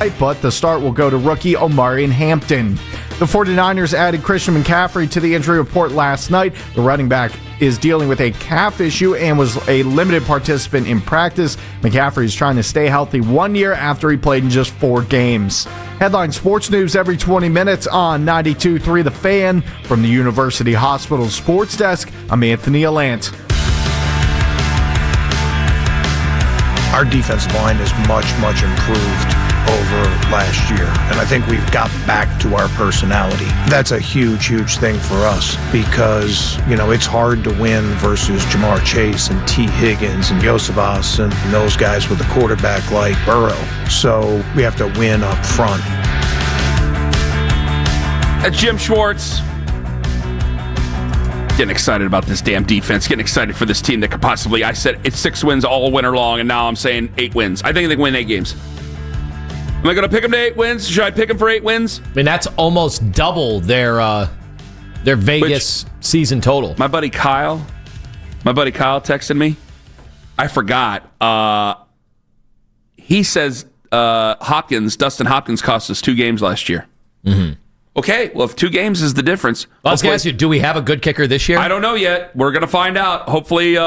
but the start will go to rookie Omarion Hampton. The 49ers added Christian McCaffrey to the injury report last night. The running back is dealing with a calf issue and was a limited participant in practice. McCaffrey is trying to stay healthy 1 year after he played in just 4 games. Headline sports news every 20 minutes on 92.3 The Fan. From the University Hospital Sports Desk, I'm Anthony Allant. Our defensive line is much, much improved over last year, and I think we've got back to our personality. That's a huge, huge thing for us because, it's hard to win versus Jamar Chase and T. Higgins and Yosevas and those guys with a quarterback like Burrow. So we have to win up front. Jim Schwartz. Getting excited about this damn defense. Getting excited for this team that could possibly, I said it's 6 wins all winter long, and now I'm saying 8 wins. I think they can win 8 games. Am I going to pick them to 8 wins? Should I pick them for 8 wins? I mean, that's almost double their Vegas season total. My buddy Kyle texted me. I forgot. He says Dustin Hopkins cost us 2 games last year. Mm-hmm. Okay, well, if 2 games is the difference. I was going to ask you, do we have a good kicker this year? I don't know yet. We're going to find out. Hopefully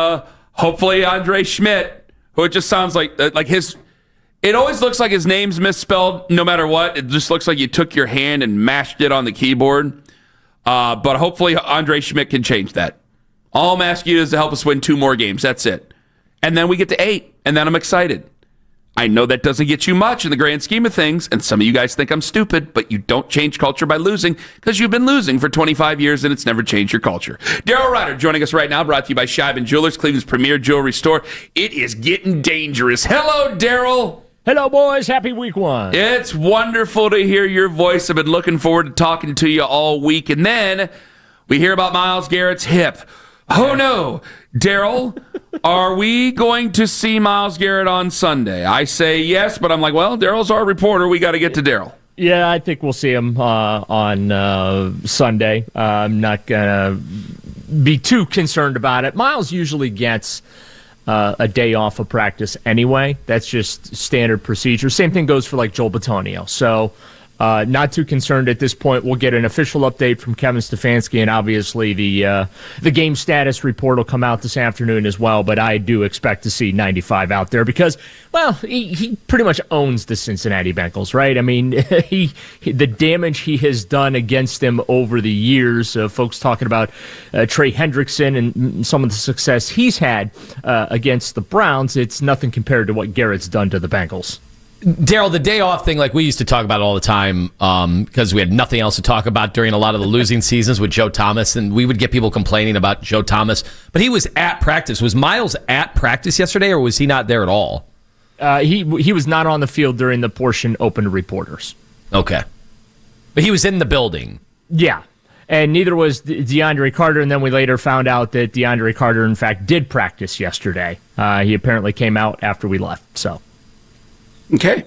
Andre Schmidt, who it just sounds like his... It always looks like his name's misspelled no matter what. It just looks like you took your hand and mashed it on the keyboard. But hopefully Andre Schmidt can change that. All I'm asking you is to help us win 2 more games. That's it. And then we get to 8, and then I'm excited. I know that doesn't get you much in the grand scheme of things, and some of you guys think I'm stupid, but you don't change culture by losing because you've been losing for 25 years and it's never changed your culture. Daryl Ryder joining us right now, brought to you by Scheib & Jewelers, Cleveland's premier jewelry store. It is getting dangerous. Hello, Daryl. Hello, boys. Happy week 1. It's wonderful to hear your voice. I've been looking forward to talking to you all week. And then we hear about Myles Garrett's hip. Oh, no. Daryl, are we going to see Myles Garrett on Sunday? I say yes, but I'm like, well, Daryl's our reporter. We got to get to Daryl. Yeah, I think we'll see him on Sunday. I'm not going to be too concerned about it. Myles usually gets a day off of practice anyway. That's just standard procedure. Same thing goes for like Joel Bitonio. So not too concerned at this point. We'll get an official update from Kevin Stefanski, and obviously the game status report will come out this afternoon as well. But I do expect to see 95 out there because, well, he pretty much owns the Cincinnati Bengals, right? I mean, the damage he has done against them over the years. Folks talking about Trey Hendrickson and some of the success he's had against the Browns. It's nothing compared to what Garrett's done to the Bengals. Daryl, the day off thing, like we used to talk about all the time because we had nothing else to talk about during a lot of the losing seasons with Joe Thomas, and we would get people complaining about Joe Thomas, but he was at practice. Was Myles at practice yesterday, or was he not there at all? He was not on the field during the portion open to reporters. Okay. But he was in the building. Yeah. And neither was DeAndre Carter, and then we later found out that DeAndre Carter, in fact, did practice yesterday. He apparently came out after we left, so... Okay.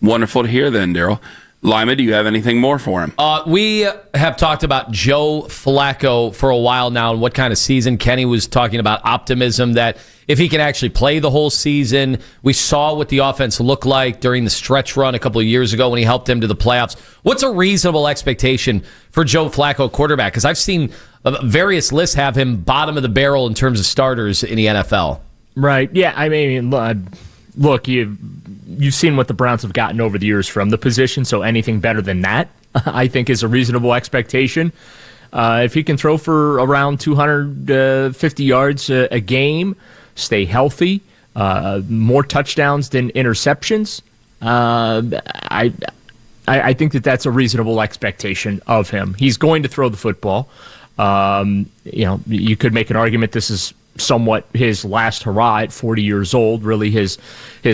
Wonderful to hear then, Daryl. Lima, do you have anything more for him? We have talked about Joe Flacco for a while now and what kind of season. Kenny was talking about optimism, that if he can actually play the whole season. We saw what the offense looked like during the stretch run a couple of years ago when he helped them to the playoffs. What's a reasonable expectation for Joe Flacco quarterback? Because I've seen various lists have him bottom of the barrel in terms of starters in the NFL. Right. Yeah, I mean, look, you've seen what the Browns have gotten over the years from the position, so anything better than that, I think, is a reasonable expectation. If he can throw for around 250 yards a game, stay healthy, more touchdowns than interceptions, I think that's a reasonable expectation of him. He's going to throw the football. You could make an argument this is somewhat his last hurrah at 40 years old, really his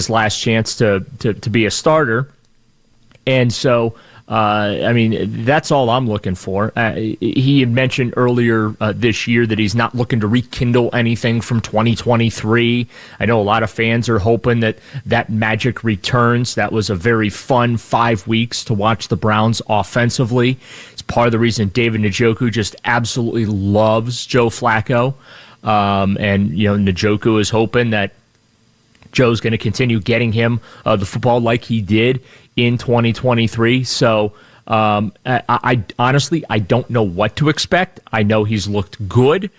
last chance to be a starter. And so, that's all I'm looking for. He had mentioned earlier this year that he's not looking to rekindle anything from 2023. I know a lot of fans are hoping that magic returns. That was a very fun 5 weeks to watch the Browns offensively. It's part of the reason David Njoku just absolutely loves Joe Flacco. And Njoku is hoping that Joe's going to continue getting him the football like he did in 2023. So I honestly, I don't know what to expect. I know he's looked good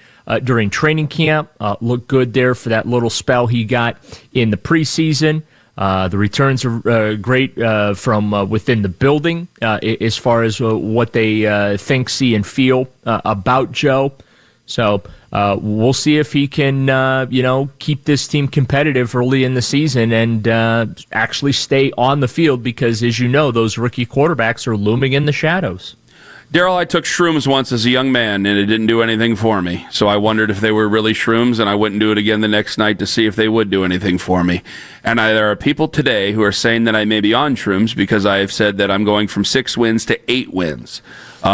during training camp, looked good there for that little spell he got in the preseason. The returns are great from within the building as far as what they think, see, and feel about Joe. So we'll see if he can, keep this team competitive early in the season and actually stay on the field because, as you know, those rookie quarterbacks are looming in the shadows. Daryl, I took shrooms once as a young man, and it didn't do anything for me. So I wondered if they were really shrooms, and I wouldn't do it again the next night to see if they would do anything for me. And there are people today who are saying that I may be on shrooms because I have said that I'm going from 6 wins to 8 wins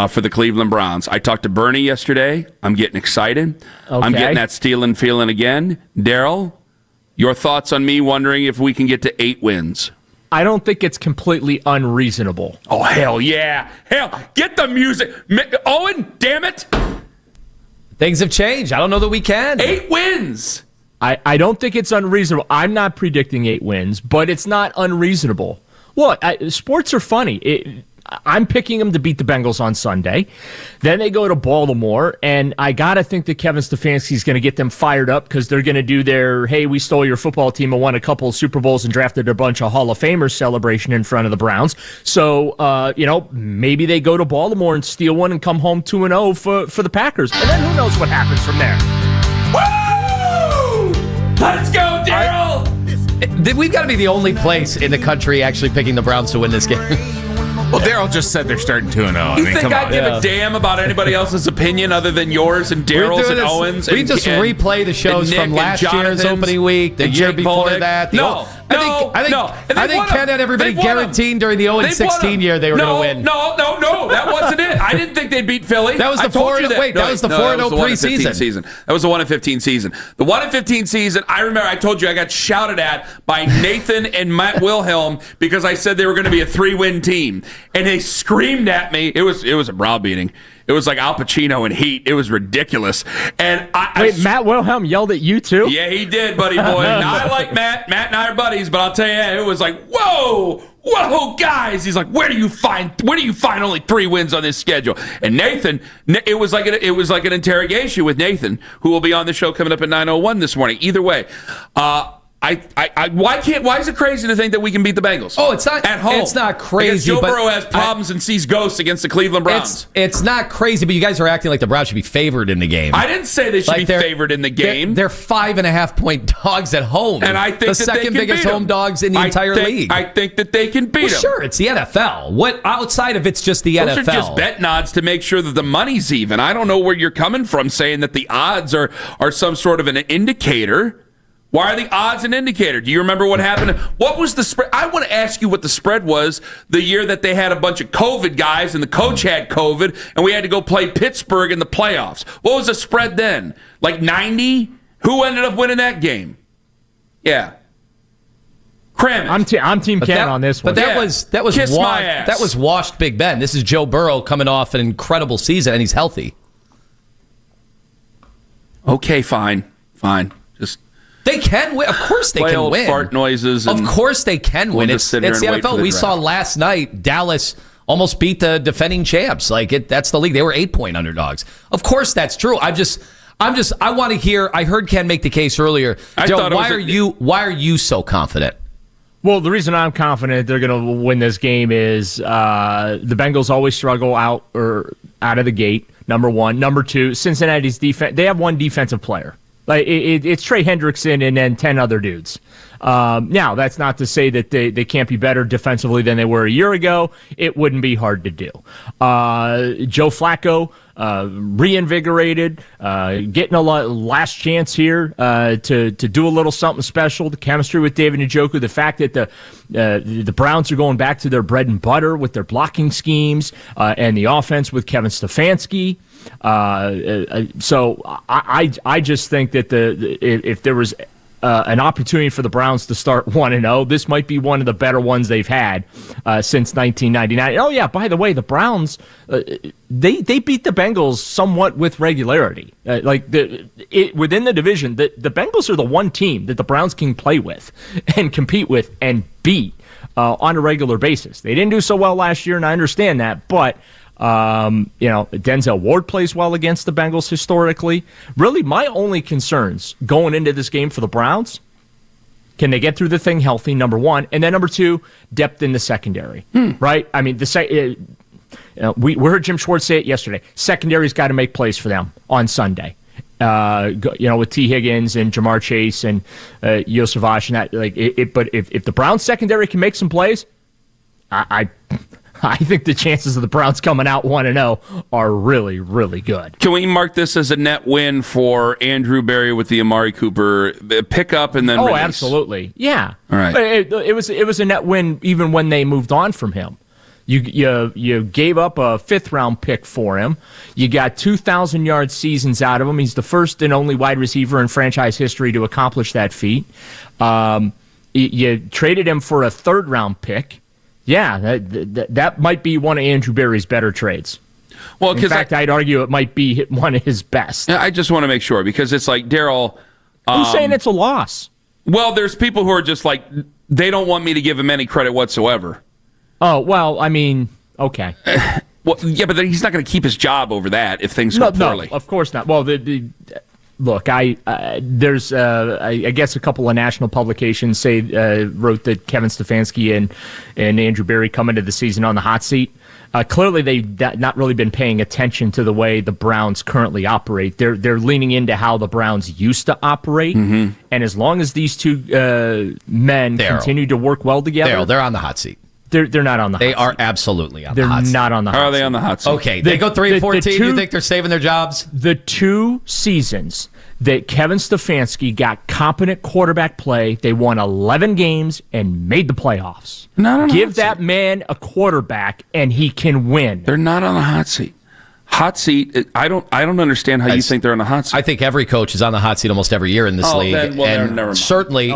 for the Cleveland Browns. I talked to Bernie yesterday. I'm getting excited. Okay. I'm getting that stealing feeling again. Daryl, your thoughts on me wondering if we can get to 8 wins? I don't think it's completely unreasonable. Oh, hell yeah. Hell, get the music. Owen, damn it. Things have changed. I don't know that we can. 8 wins. I don't think it's unreasonable. I'm not predicting 8 wins, but it's not unreasonable. Look, sports are funny. I'm picking them to beat the Bengals on Sunday. Then they go to Baltimore, and I got to think that Kevin Stefanski's going to get them fired up because they're going to do their, hey, we stole your football team and won a couple of Super Bowls and drafted a bunch of Hall of Famers celebration in front of the Browns. So, maybe they go to Baltimore and steal one and come home 2-0 for the Packers. And then who knows what happens from there. Woo! Let's go, Daryl! We've got to be the only place in the country actually picking the Browns to win this game. Well, Daryl just said they're starting 2-0. You think I give a damn about anybody else's opinion other than yours and Daryl's and Owen's? We just replay the shows from last year's opening week, the year before that. I think Ken had everybody guaranteed during the 0-16 year they were going to win. No, that wasn't it. I didn't think they'd beat Philly. That was the 4-0 preseason. That was the 1-15 season. The 1-15 season, I remember I told you I got shouted at by Nathan and Matt Wilhelm because I said they were going to be a 3-win team. And they screamed at me. It was a browbeating. It was like Al Pacino in Heat. It was ridiculous. And Matt Wilhelm yelled at you too? Yeah, he did, buddy boy. Now, I like Matt. Matt and I are buddies, but I'll tell you, it was like, whoa, guys. He's like, where do you find only 3 wins on this schedule? And Nathan, it was like an interrogation with Nathan, who will be on the show coming up at 9:01 this morning. Either way, why is it crazy to think that we can beat the Bengals? Oh, it's not at home. It's not crazy. Joe Burrow has problems and sees ghosts against the Cleveland Browns. It's not crazy, but you guys are acting like the Browns should be favored in the game. I didn't say they should be favored in the game. They're 5.5-point dogs at home, and I think the second biggest home dogs in the entire league. I think that they can beat them. Sure, it's the NFL. What outside of it's just the NFL? Those are just bet odds to make sure that the money's even. I don't know where you're coming from saying that the odds are some sort of an indicator. Why are the odds an indicator? Do you remember what happened? What was the spread? I want to ask you what the spread was the year that they had a bunch of COVID guys and the coach had COVID and we had to go play Pittsburgh in the playoffs. What was the spread then? Like 90? Who ended up winning that game? Yeah. Cram it. I'm Team Ken on this one. But that was Kiss washed, my ass. That was washed Big Ben. This is Joe Burrow coming off an incredible season and he's healthy. Okay, fine. Just they can win. Of course they can win. Fart noises. Of course they can win. It's the NFL. We saw last night Dallas almost beat the defending champs. That's the league. They were 8-point underdogs. Of course that's true. I want to hear. I heard Ken make the case earlier. Joe, why are you so confident? Well, the reason I'm confident they're going to win this game is the Bengals always struggle out of the gate. Number one. Number two, Cincinnati's defense. They have one defensive player. It's Trey Hendrickson and then 10 other dudes. Now, that's not to say that they can't be better defensively than they were a year ago. It wouldn't be hard to do. Joe Flacco, reinvigorated, getting a last chance here to do a little something special. The chemistry with David Njoku, the fact that the Browns are going back to their bread and butter with their blocking schemes and the offense with Kevin Stefanski. So I just think that if there was an opportunity for the Browns to start 1-0. This might be one of the better ones they've had since 1999. Oh yeah, by the way, the Browns they beat the Bengals somewhat with regularity. Within the division, the Bengals are the one team that the Browns can play with and compete with and beat on a regular basis. They didn't do so well last year, and I understand that, but Denzel Ward plays well against the Bengals historically. Really, my only concerns going into this game for the Browns, can they get through the thing healthy, number one, and then number two, depth in the secondary, right? I mean, we heard Jim Schwartz say it yesterday. Secondary's got to make plays for them on Sunday. With T. Higgins and Jamar Chase and Yosevich and that, but if the Browns secondary can make some plays, I think the chances of the Browns coming out 1-0 are really, really good. Can we mark this as a net win for Andrew Berry with the Amari Cooper pick up and then release? Absolutely. Yeah. All right. It was a net win even when they moved on from him. You gave up a 5th-round pick for him. You got 2,000-yard seasons out of him. He's the first and only wide receiver in franchise history to accomplish that feat. You traded him for a 3rd-round pick. Yeah, that might be one of Andrew Berry's better trades. Well, in fact, I'd argue it might be one of his best. I just want to make sure, because it's like, Daryl... Who's saying it's a loss? Well, there's people who are just like, they don't want me to give him any credit whatsoever. Oh, well, I mean, okay. Well, yeah, but he's not going to keep his job over that if things go poorly. No, of course not. Well, look, there's I guess a couple of national publications wrote that Kevin Stefanski and Andrew Berry come into the season on the hot seat. Clearly, they've not really been paying attention to the way the Browns currently operate. They're leaning into how the Browns used to operate, and as long as these two men continue to work well together, Daryl, they're on the hot seat. They're not on the hot seat. They are absolutely on the hot seat. They're not on the hot seat. How are they on the hot seat? Okay, they go 3-14. You think they're saving their jobs? The 2 seasons that Kevin Stefanski got competent quarterback play, they won 11 games and made the playoffs. Give that man a quarterback and he can win. They're not on the hot seat. Hot seat. I don't understand how you think they're on the hot seat. I think every coach is on the hot seat almost every year in this league. Never mind. Certainly,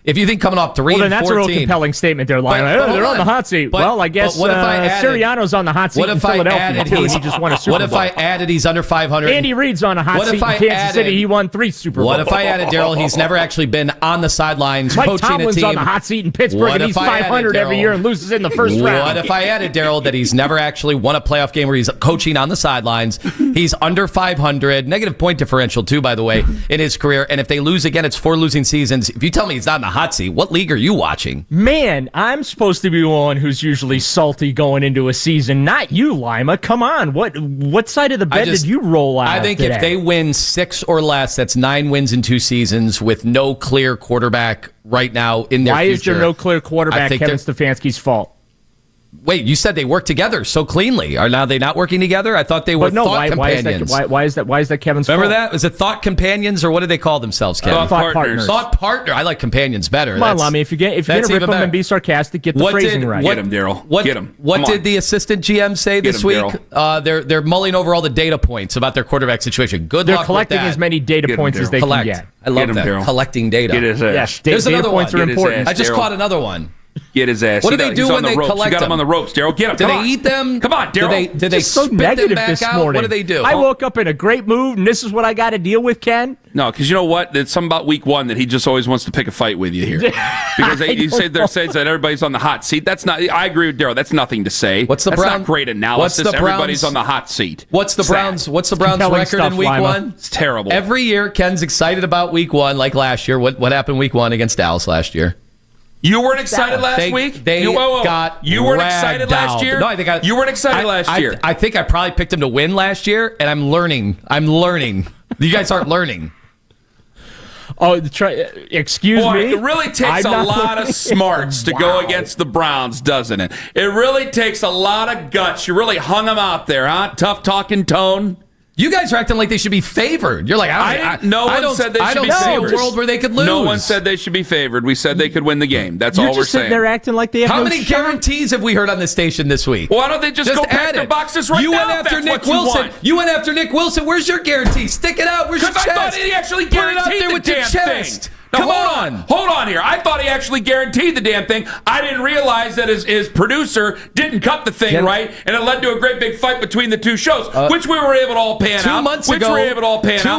if you think coming off 3-14, then that's a real compelling statement. They're lying. They're on the hot seat. Well, I guess Sirianno's on the hot seat in Philadelphia too. He just won a Super Bowl. What if I added he's under 500? Andy Reid's on a hot seat in Kansas City. He won 3 Super Bowls. What if I added Daryl? He's never actually been on the sidelines Mike coaching Tomlin's a team. on the hot seat in Pittsburgh, and he's 500 every year and loses in the first round. What if I added Daryl that he's never actually won a playoff game where he's coaching on the sidelines? He's under 500, negative point differential too, by the way, in his career. And if they lose again, it's 4 losing seasons. If you tell me he's not in the hot seat, what league are you watching? Man, I'm supposed to be one who's usually salty going into a season. Not you, Lima. Come on. What side of the bed did you roll out? I think today? If they win 6 or less, that's 9 wins in 2 seasons with no clear quarterback right now in their future. Why is there no clear quarterback? Kevin Stefanski's fault. Wait, you said they work together so cleanly. Are now they not working together? I thought they were thought companions. Why is that Kevin's Remember fault? that? Was it thought companions or what do they call themselves, Kevin? Thought partners. Thought partner. I like companions better. Come on, Lamy. If you're going to rip them and be sarcastic, get the phrasing right. Get him, Daryl. Get him. What did the assistant GM say this week? They're mulling over all the data points about their quarterback situation. Good luck with that. They're collecting as many data points as they can get. I love that. Collecting data. Get his ass. Yes, data points are important. I just caught another one. Get his ass. What do they do when they collect them? You got him on the ropes, Daryl. Get him. Do they eat them? Come on, Daryl. Do they so spit negative them back this out? morning. What do they do? I woke up in a great mood, and this is what I got to deal with, Ken. No, because you know what? There's something about week 1 that he just always wants to pick a fight with you here. Because you said that everybody's on the hot seat. That's not. I agree with Daryl. That's nothing to say. That's not great analysis. Everybody's on the hot seat. What's the Browns' record in week 1? It's terrible. Every year, Ken's excited about week 1, like last year. What happened week 1 against Dallas last year? You weren't excited last week? You weren't excited last year? No, I think you weren't excited last year. I think I probably picked him to win last year, and I'm learning. You guys aren't learning. Oh, excuse me? It really takes a lot of smarts to go against the Browns, doesn't it? It really takes a lot of guts. You really hung them out there, huh? Tough talking tone. You guys are acting like they should be favored. You're like, no one said they should be favored. I don't see a world where they could lose. No one said they should be favored. We said they could win the game. That's all we're saying. You're just sitting there acting like they have How many guarantees have we heard on this station this week? Why don't they just go pack their boxes right now? You went after Nick Wilson. You went after Nick Wilson. Where's your guarantee? Stick it out. Where's your chest? Because I thought he actually guaranteed the damn thing. Now, hold on here. I thought he actually guaranteed the damn thing. I didn't realize that his producer didn't cut the thing right, and it led to a great big fight between the two shows, which we were able to all pan out. 2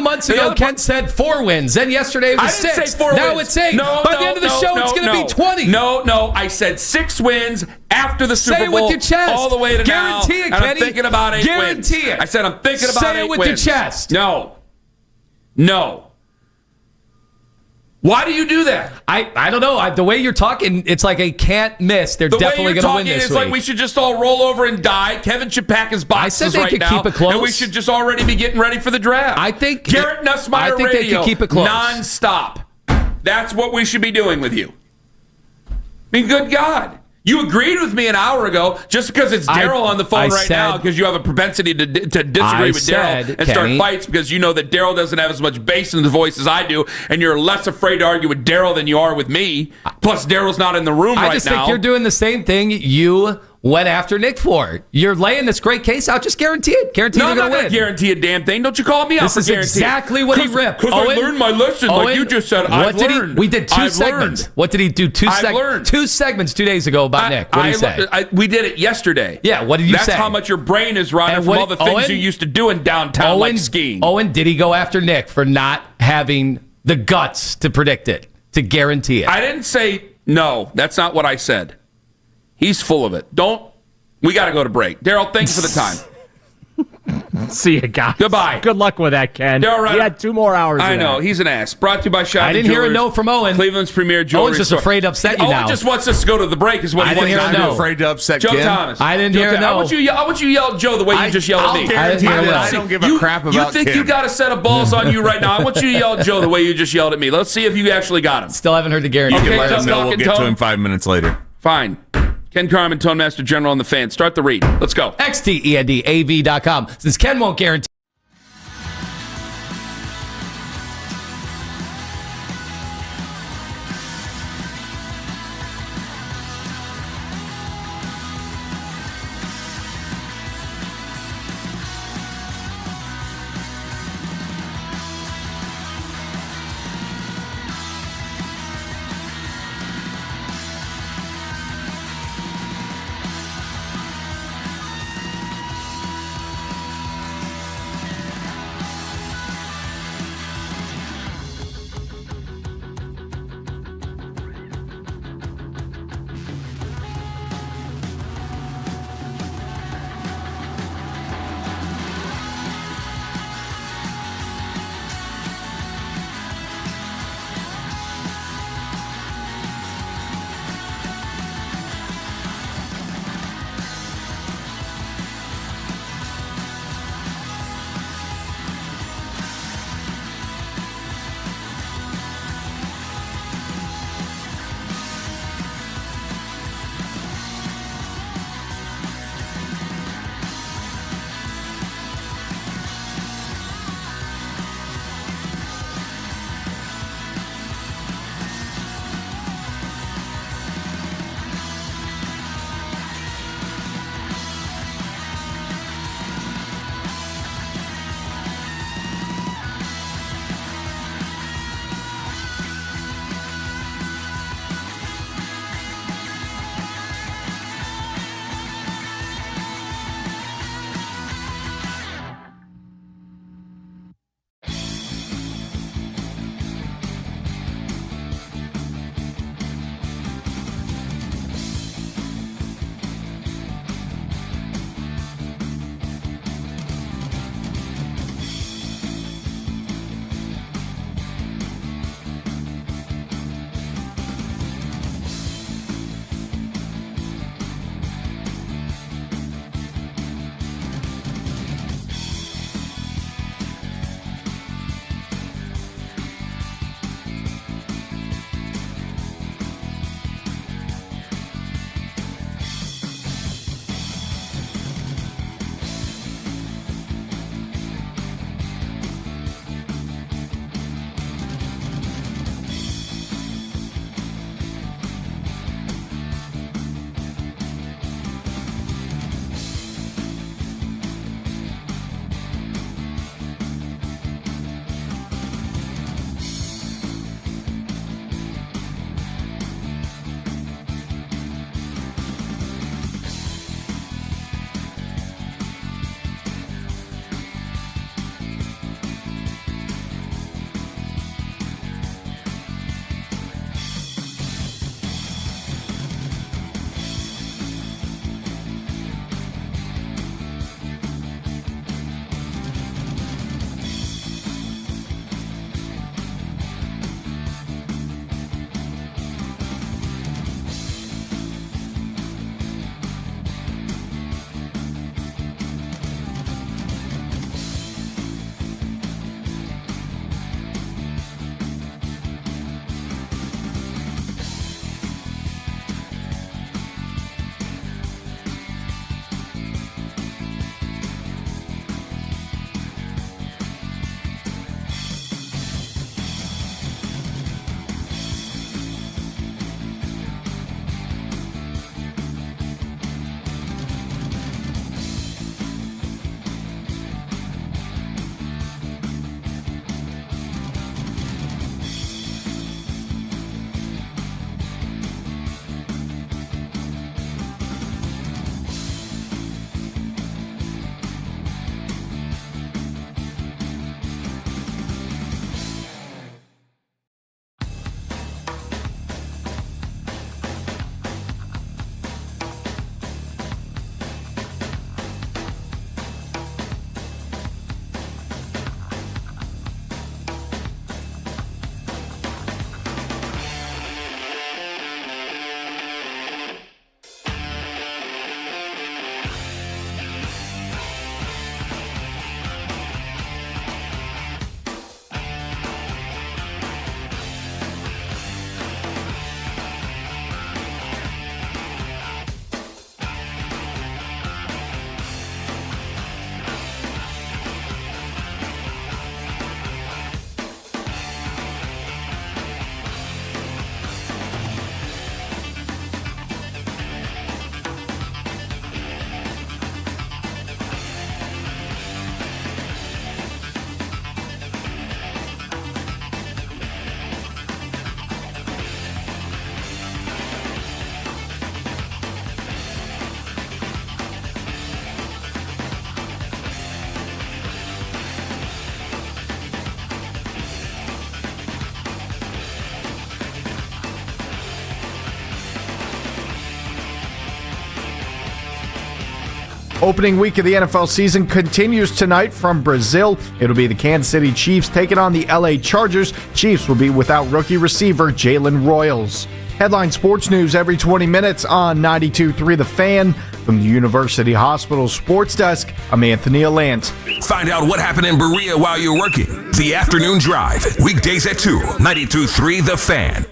months ago, Kent said 4 wins. Then yesterday it was 6. I didn't say 4 now wins. It's 8. By the end of the show, it's going to be 20. No. I said 6 wins after the Super Bowl. Say it with your chest. All the way to Guarantee now. it, and Kenny. I'm thinking about 8 wins. Guarantee it. I said I'm thinking about 8 wins. Say it with your chest. No. Why do you do that? I don't know. The way you're talking, it's like a can't miss. They're definitely going to win this it's week. like we should just all roll over and die. Kevin should pack his boxes right now. Keep it close. And we should just already be getting ready for the draft. I think Garrett Nussmeier they radio could keep it close. nonstop. That's what we should be doing with you. I mean, good God. You agreed with me an hour ago just because it's Daryl on the phone now because you have a propensity to disagree with Daryl and start fights because you know that Daryl doesn't have as much bass in the voice as I do, and you're less afraid to argue with Daryl than you are with me. Plus, Daryl's not in the room right now. I just think you're doing the same thing you went after Nick for. You're laying this great case out. Just guarantee it. Guarantee you're going to win. Guarantee a damn thing. Don't you call me out for guarantee. This is exactly what he ripped. Because I learned my lesson, like you just said. I've learned. We did 2 segments. What did he do? 2 segments 2 days ago about Nick. What did he say? We did it yesterday. Yeah, what did you say? That's how much your brain is running from all the things you used to do in downtown, like skiing. Owen, did he go after Nick for not having the guts to predict it, to guarantee it? I didn't say no. That's not what I said. He's full of it. We got to go to break. Daryl, thanks for the time. See you guys. Goodbye. Good luck with that, Ken. Daryl, He had 2 more hours. I know. He's an ass. Brought to you by Shop. I didn't hear a no from Owen. Cleveland's premier jewelry Owen's just afraid to upset you now. Owen just wants us to go to the break is what he wants us to do. I'm afraid to upset Joe Ken. Thomas. I didn't hear a no. I want you to yell at Joe the way you just yelled at me. I don't give a crap about You think Ken. you got a set of balls on you right now. I want you to yell at Joe the way you just yelled at me. Let's see if you actually got him. Still haven't heard the guarantee. You can Okay, let him know. We'll get to him 5 minutes later. Fine. Ken Carman, Tone Master General on the Fan. Start the read. Let's go. XTENDAV.com. Since Ken won't guarantee. Opening week of the NFL season continues tonight from Brazil. It'll be the Kansas City Chiefs taking on the LA Chargers. Chiefs will be without rookie receiver Jalen Royals. Headline sports news every 20 minutes on 92.3 The Fan. From the University Hospital Sports Desk, I'm Anthony Allant. Find out what happened in Berea while you're working. The Afternoon Drive, weekdays at 2, 92.3 The Fan.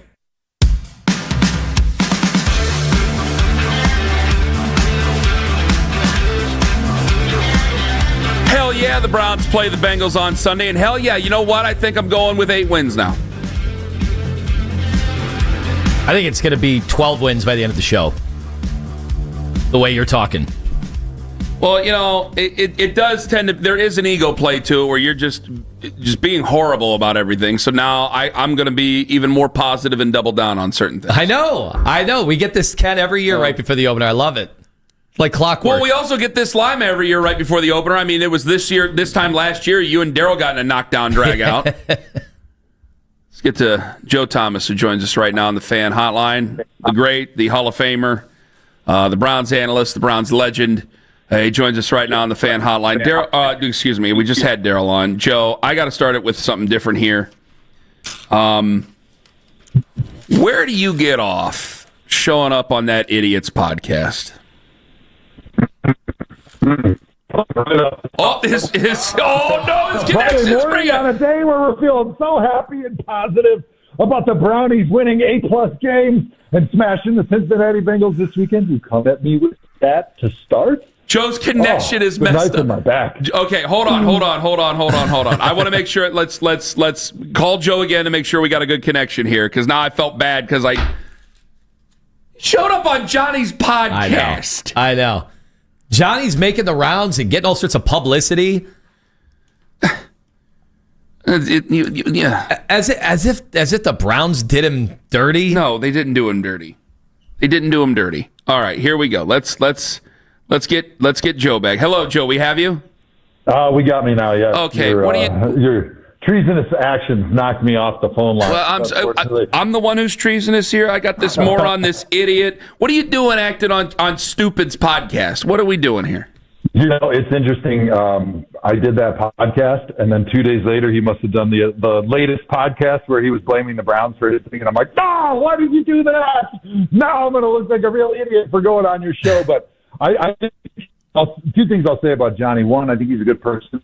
Hell yeah, the Browns play the Bengals on Sunday, and hell yeah, you know what? I think I'm going with 8 wins now. I think it's going to be 12 wins by the end of the show. The way you're talking. Well, you know, it does tend to. There is an ego play too, where you're just being horrible about everything. So now I'm going to be even more positive and double down on certain things. I know. We get this, Ken, every year right before the opener. I love it. It's like clockwork. Well, we also get this Lima every year right before the opener. I mean, it was this time last year, you and Daryl got in a knockdown drag out. Let's get to Joe Thomas, who joins us right now on the Fan Hotline. The great, the Hall of Famer, the Browns analyst, the Browns legend. He joins us right now on the Fan Hotline. Daryl, excuse me, we just had Daryl on. Joe, I got to start it with something different here. Where do you get off showing up on that idiot's podcast? His Friday morning on a day where we're feeling so happy and positive about the Brownies winning 8+ games and smashing the Cincinnati Bengals this weekend. You come at me with that to start? Joe's connection is messed up. In my back. Okay, hold on. I want to make sure. Let's call Joe again to make sure we got a good connection here, because now I felt bad because I showed up on Johnny's podcast. I know. Johnny's making the rounds and getting all sorts of publicity. Yeah. As if the Browns did him dirty. No, they didn't do him dirty. All right, here we go. Let's get Joe back. Hello, Joe. We have you. We got me now. Yeah. Okay. Your treasonous actions knocked me off the phone line. Well, I'm the one who's treasonous here. I got this moron, this idiot. What are you doing acting on Stupid's podcast? What are we doing here? You know, it's interesting. I did that podcast, and then 2 days later, he must have done the latest podcast where he was blaming the Browns for his thing. And I'm like, no, why did you do that? Now I'm going to look like a real idiot for going on your show. But two things I'll say about Johnny. One, I think he's a good person.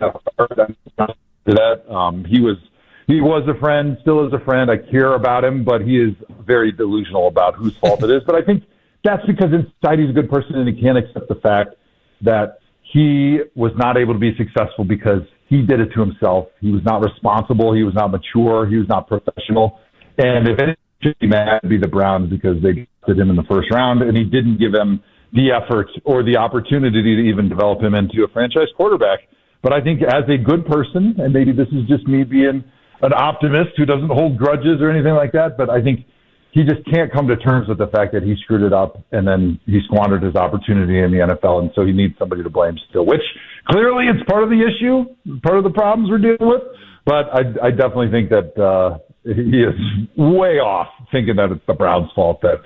He was a friend, still is a friend. I care about him, but he is very delusional about whose fault it is. But I think that's because inside he's a good person, and he can't accept the fact that he was not able to be successful because he did it to himself. He was not responsible. He was not mature. He was not professional. And if anything, should be mad to be the Browns because they drafted him in the first round, and he didn't give them the effort or the opportunity to even develop him into a franchise quarterback. But I think as a good person, and maybe this is just me being an optimist who doesn't hold grudges or anything like that, but I think he just can't come to terms with the fact that he screwed it up and then he squandered his opportunity in the NFL, and so he needs somebody to blame still, which clearly it's part of the issue, part of the problems we're dealing with. But I definitely think that he is way off thinking that it's the Browns' fault that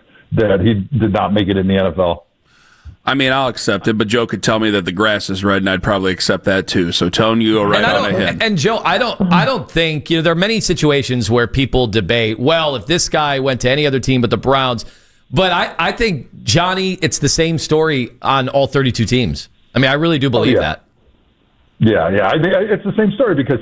he did not make it in the NFL. I mean, I'll accept it, but Joe could tell me that the grass is red, and I'd probably accept that too. So, Tone, you go right on ahead. And Joe, I don't think there are many situations where people debate, well, if this guy went to any other team but the Browns. But I think Johnny, it's the same story on all 32 teams. I mean, I really do believe that. Yeah, I think it's the same story because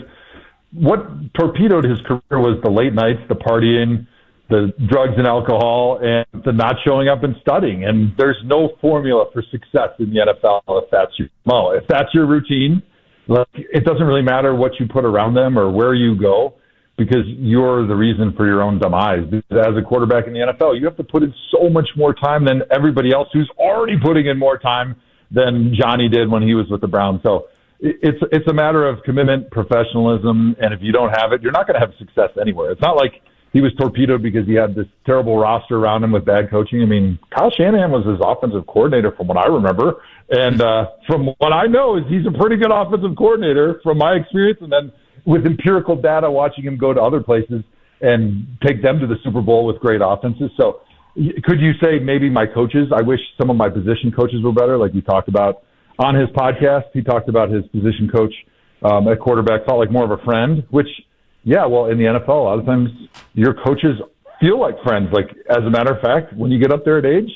what torpedoed his career was the late nights, the partying, the drugs and alcohol, and the not showing up and studying. And there's no formula for success in the NFL if that's your MO. If that's your routine, it doesn't really matter what you put around them or where you go, because you're the reason for your own demise. As a quarterback in the NFL, you have to put in so much more time than everybody else who's already putting in more time than Johnny did when he was with the Browns. So it's a matter of commitment, professionalism, and if you don't have it, you're not going to have success anywhere. It's not like he was torpedoed because he had this terrible roster around him with bad coaching. I mean, Kyle Shanahan was his offensive coordinator from what I remember. And from what I know is he's a pretty good offensive coordinator from my experience. And then with empirical data, watching him go to other places and take them to the Super Bowl with great offenses. So could you say maybe my coaches, I wish some of my position coaches were better, like you talked about. on his podcast, he talked about his position coach at quarterback felt like more of a friend, which, yeah, well, in the NFL, a lot of times your coaches feel like friends. Like, as a matter of fact, when you get up there at age,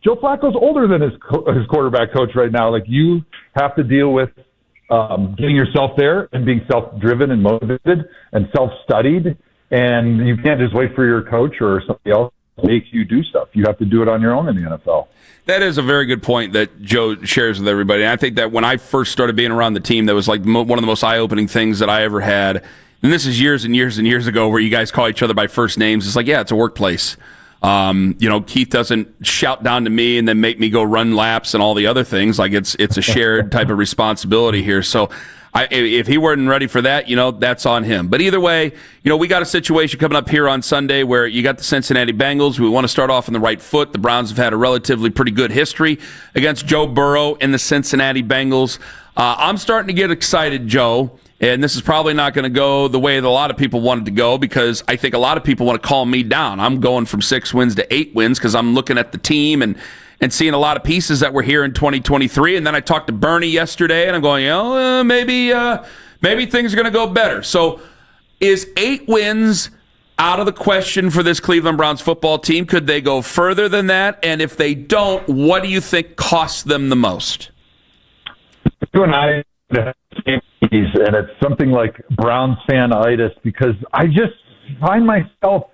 Joe Flacco's older than his quarterback coach right now. Like, you have to deal with getting yourself there and being self-driven and motivated and self-studied. And you can't just wait for your coach or somebody else to make you do stuff. You have to do it on your own in the NFL. That is a very good point that Joe shares with everybody. And I think that when I first started being around the team, that was like one of the most eye-opening things that I ever had. And this is years and years and years ago, where you guys call each other by first names. It's like, yeah, it's a workplace. Keith doesn't shout down to me and then make me go run laps and all the other things. Like, it's a shared type of responsibility here. So if he weren't ready for that, that's on him. But either way, we got a situation coming up here on Sunday where you got the Cincinnati Bengals. We want to start off on the right foot. The Browns have had a relatively pretty good history against Joe Burrow and the Cincinnati Bengals. I'm starting to get excited, Joe. And this is probably not going to go the way that a lot of people wanted to go, because I think a lot of people want to calm me down. I'm going from 6 wins to 8 wins because I'm looking at the team and seeing a lot of pieces that were here in 2023. And then I talked to Bernie yesterday, and I'm going, maybe things are going to go better. So is 8 wins out of the question for this Cleveland Browns football team? Could they go further than that? And if they don't, what do you think costs them the most? You and I, and it's something like Browns fan-itis, because I just find myself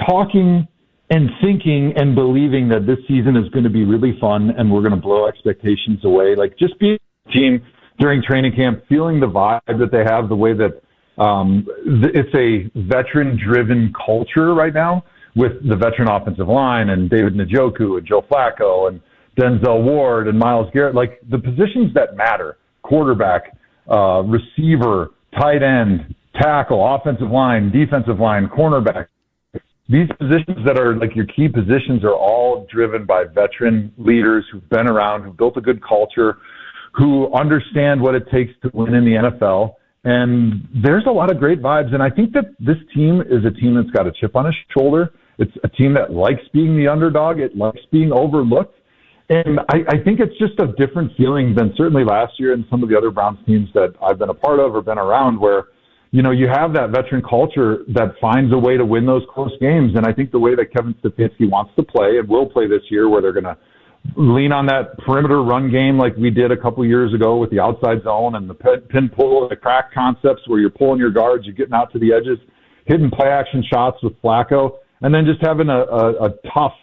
talking and thinking and believing that this season is going to be really fun and we're going to blow expectations away. Like, just being a team during training camp, feeling the vibe that they have, the way that it's a veteran-driven culture right now with the veteran offensive line and David Njoku and Joe Flacco and Denzel Ward and Myles Garrett, like the positions that matter, quarterback, receiver, tight end, tackle, offensive line, defensive line, cornerback. These positions that are like your key positions are all driven by veteran leaders who've been around, who've built a good culture, who understand what it takes to win in the NFL. And there's a lot of great vibes. And I think that this team is a team that's got a chip on its shoulder. It's a team that likes being the underdog. It likes being overlooked. And I think it's just a different feeling than certainly last year and some of the other Browns teams that I've been a part of or been around, where, you have that veteran culture that finds a way to win those close games. And I think the way that Kevin Stefanski wants to play and will play this year, where they're going to lean on that perimeter run game like we did a couple years ago with the outside zone and the pin pull and the crack concepts, where you're pulling your guards, you're getting out to the edges, hitting play action shots with Flacco, and then just having a tough,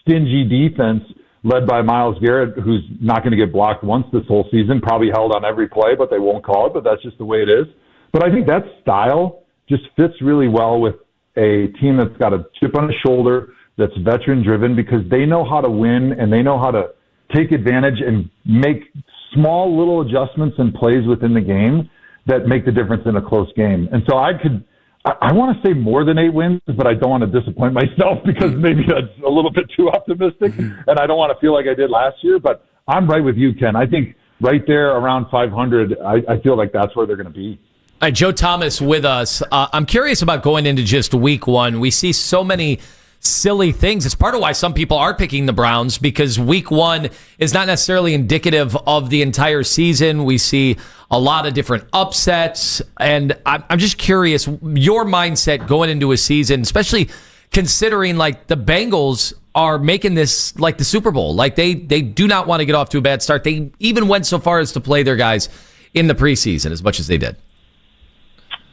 stingy defense led by Myles Garrett, who's not going to get blocked once this whole season, probably held on every play, but they won't call it, but that's just the way it is. But I think that style just fits really well with a team that's got a chip on its shoulder, that's veteran-driven, because they know how to win and they know how to take advantage and make small little adjustments and plays within the game that make the difference in a close game. And so I want to say more than 8 wins, but I don't want to disappoint myself, because maybe that's a little bit too optimistic, and I don't want to feel like I did last year. But I'm right with you, Ken. I think right there around 500, I feel like that's where they're going to be. All right, Joe Thomas with us. I'm curious about going into just week one. We see so many silly things. It's part of why some people are picking the Browns, because week one is not necessarily indicative of the entire season. We see a lot of different upsets, and I'm just curious your mindset going into a season, especially considering like the Bengals are making this like the Super Bowl. Like they do not want to get off to a bad start. They even went so far as to play their guys in the preseason as much as they did.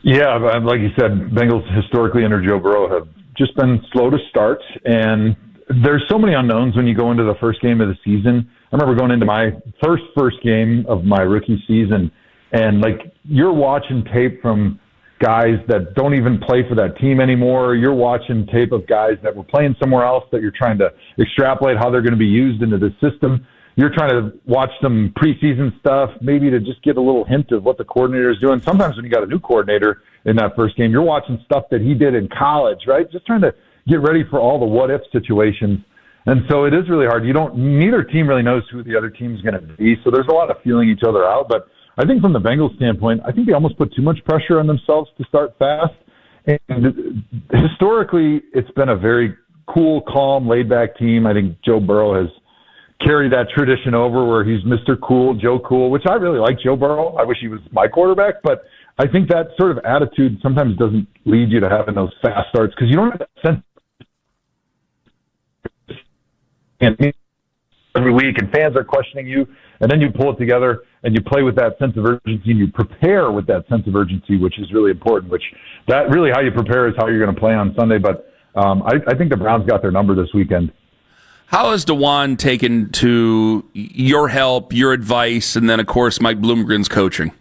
Yeah, like you said, Bengals historically under Joe Burrow have just been slow to start, and there's so many unknowns when you go into the first game of the season. I remember going into my first game of my rookie season, and like you're watching tape from guys that don't even play for that team anymore. You're watching tape of guys that were playing somewhere else that you're trying to extrapolate how they're going to be used into the system. You're trying to watch some preseason stuff, maybe to just get a little hint of what the coordinator is doing. Sometimes when you got a new coordinator in that first game, you're watching stuff that he did in college, right? Just trying to get ready for all the what-if situations. And so it is really hard. Neither team really knows who the other team's going to be, so there's a lot of feeling each other out. But I think from the Bengals standpoint, I think they almost put too much pressure on themselves to start fast. And historically, it's been a very cool, calm, laid-back team. I think Joe Burrow has carry that tradition over where he's Mr. Cool, Joe Cool, which I really like Joe Burrow. I wish he was my quarterback, but I think that sort of attitude sometimes doesn't lead you to having those fast starts because you don't have that sense every week and fans are questioning you, and then you pull it together and you play with that sense of urgency and you prepare with that sense of urgency, which is really important, which that really how you prepare is how you're going to play on Sunday. But I think the Browns got their number this weekend. How has DeJuan taken to your help, your advice, and then, of course, Mike Bloomgren's coaching?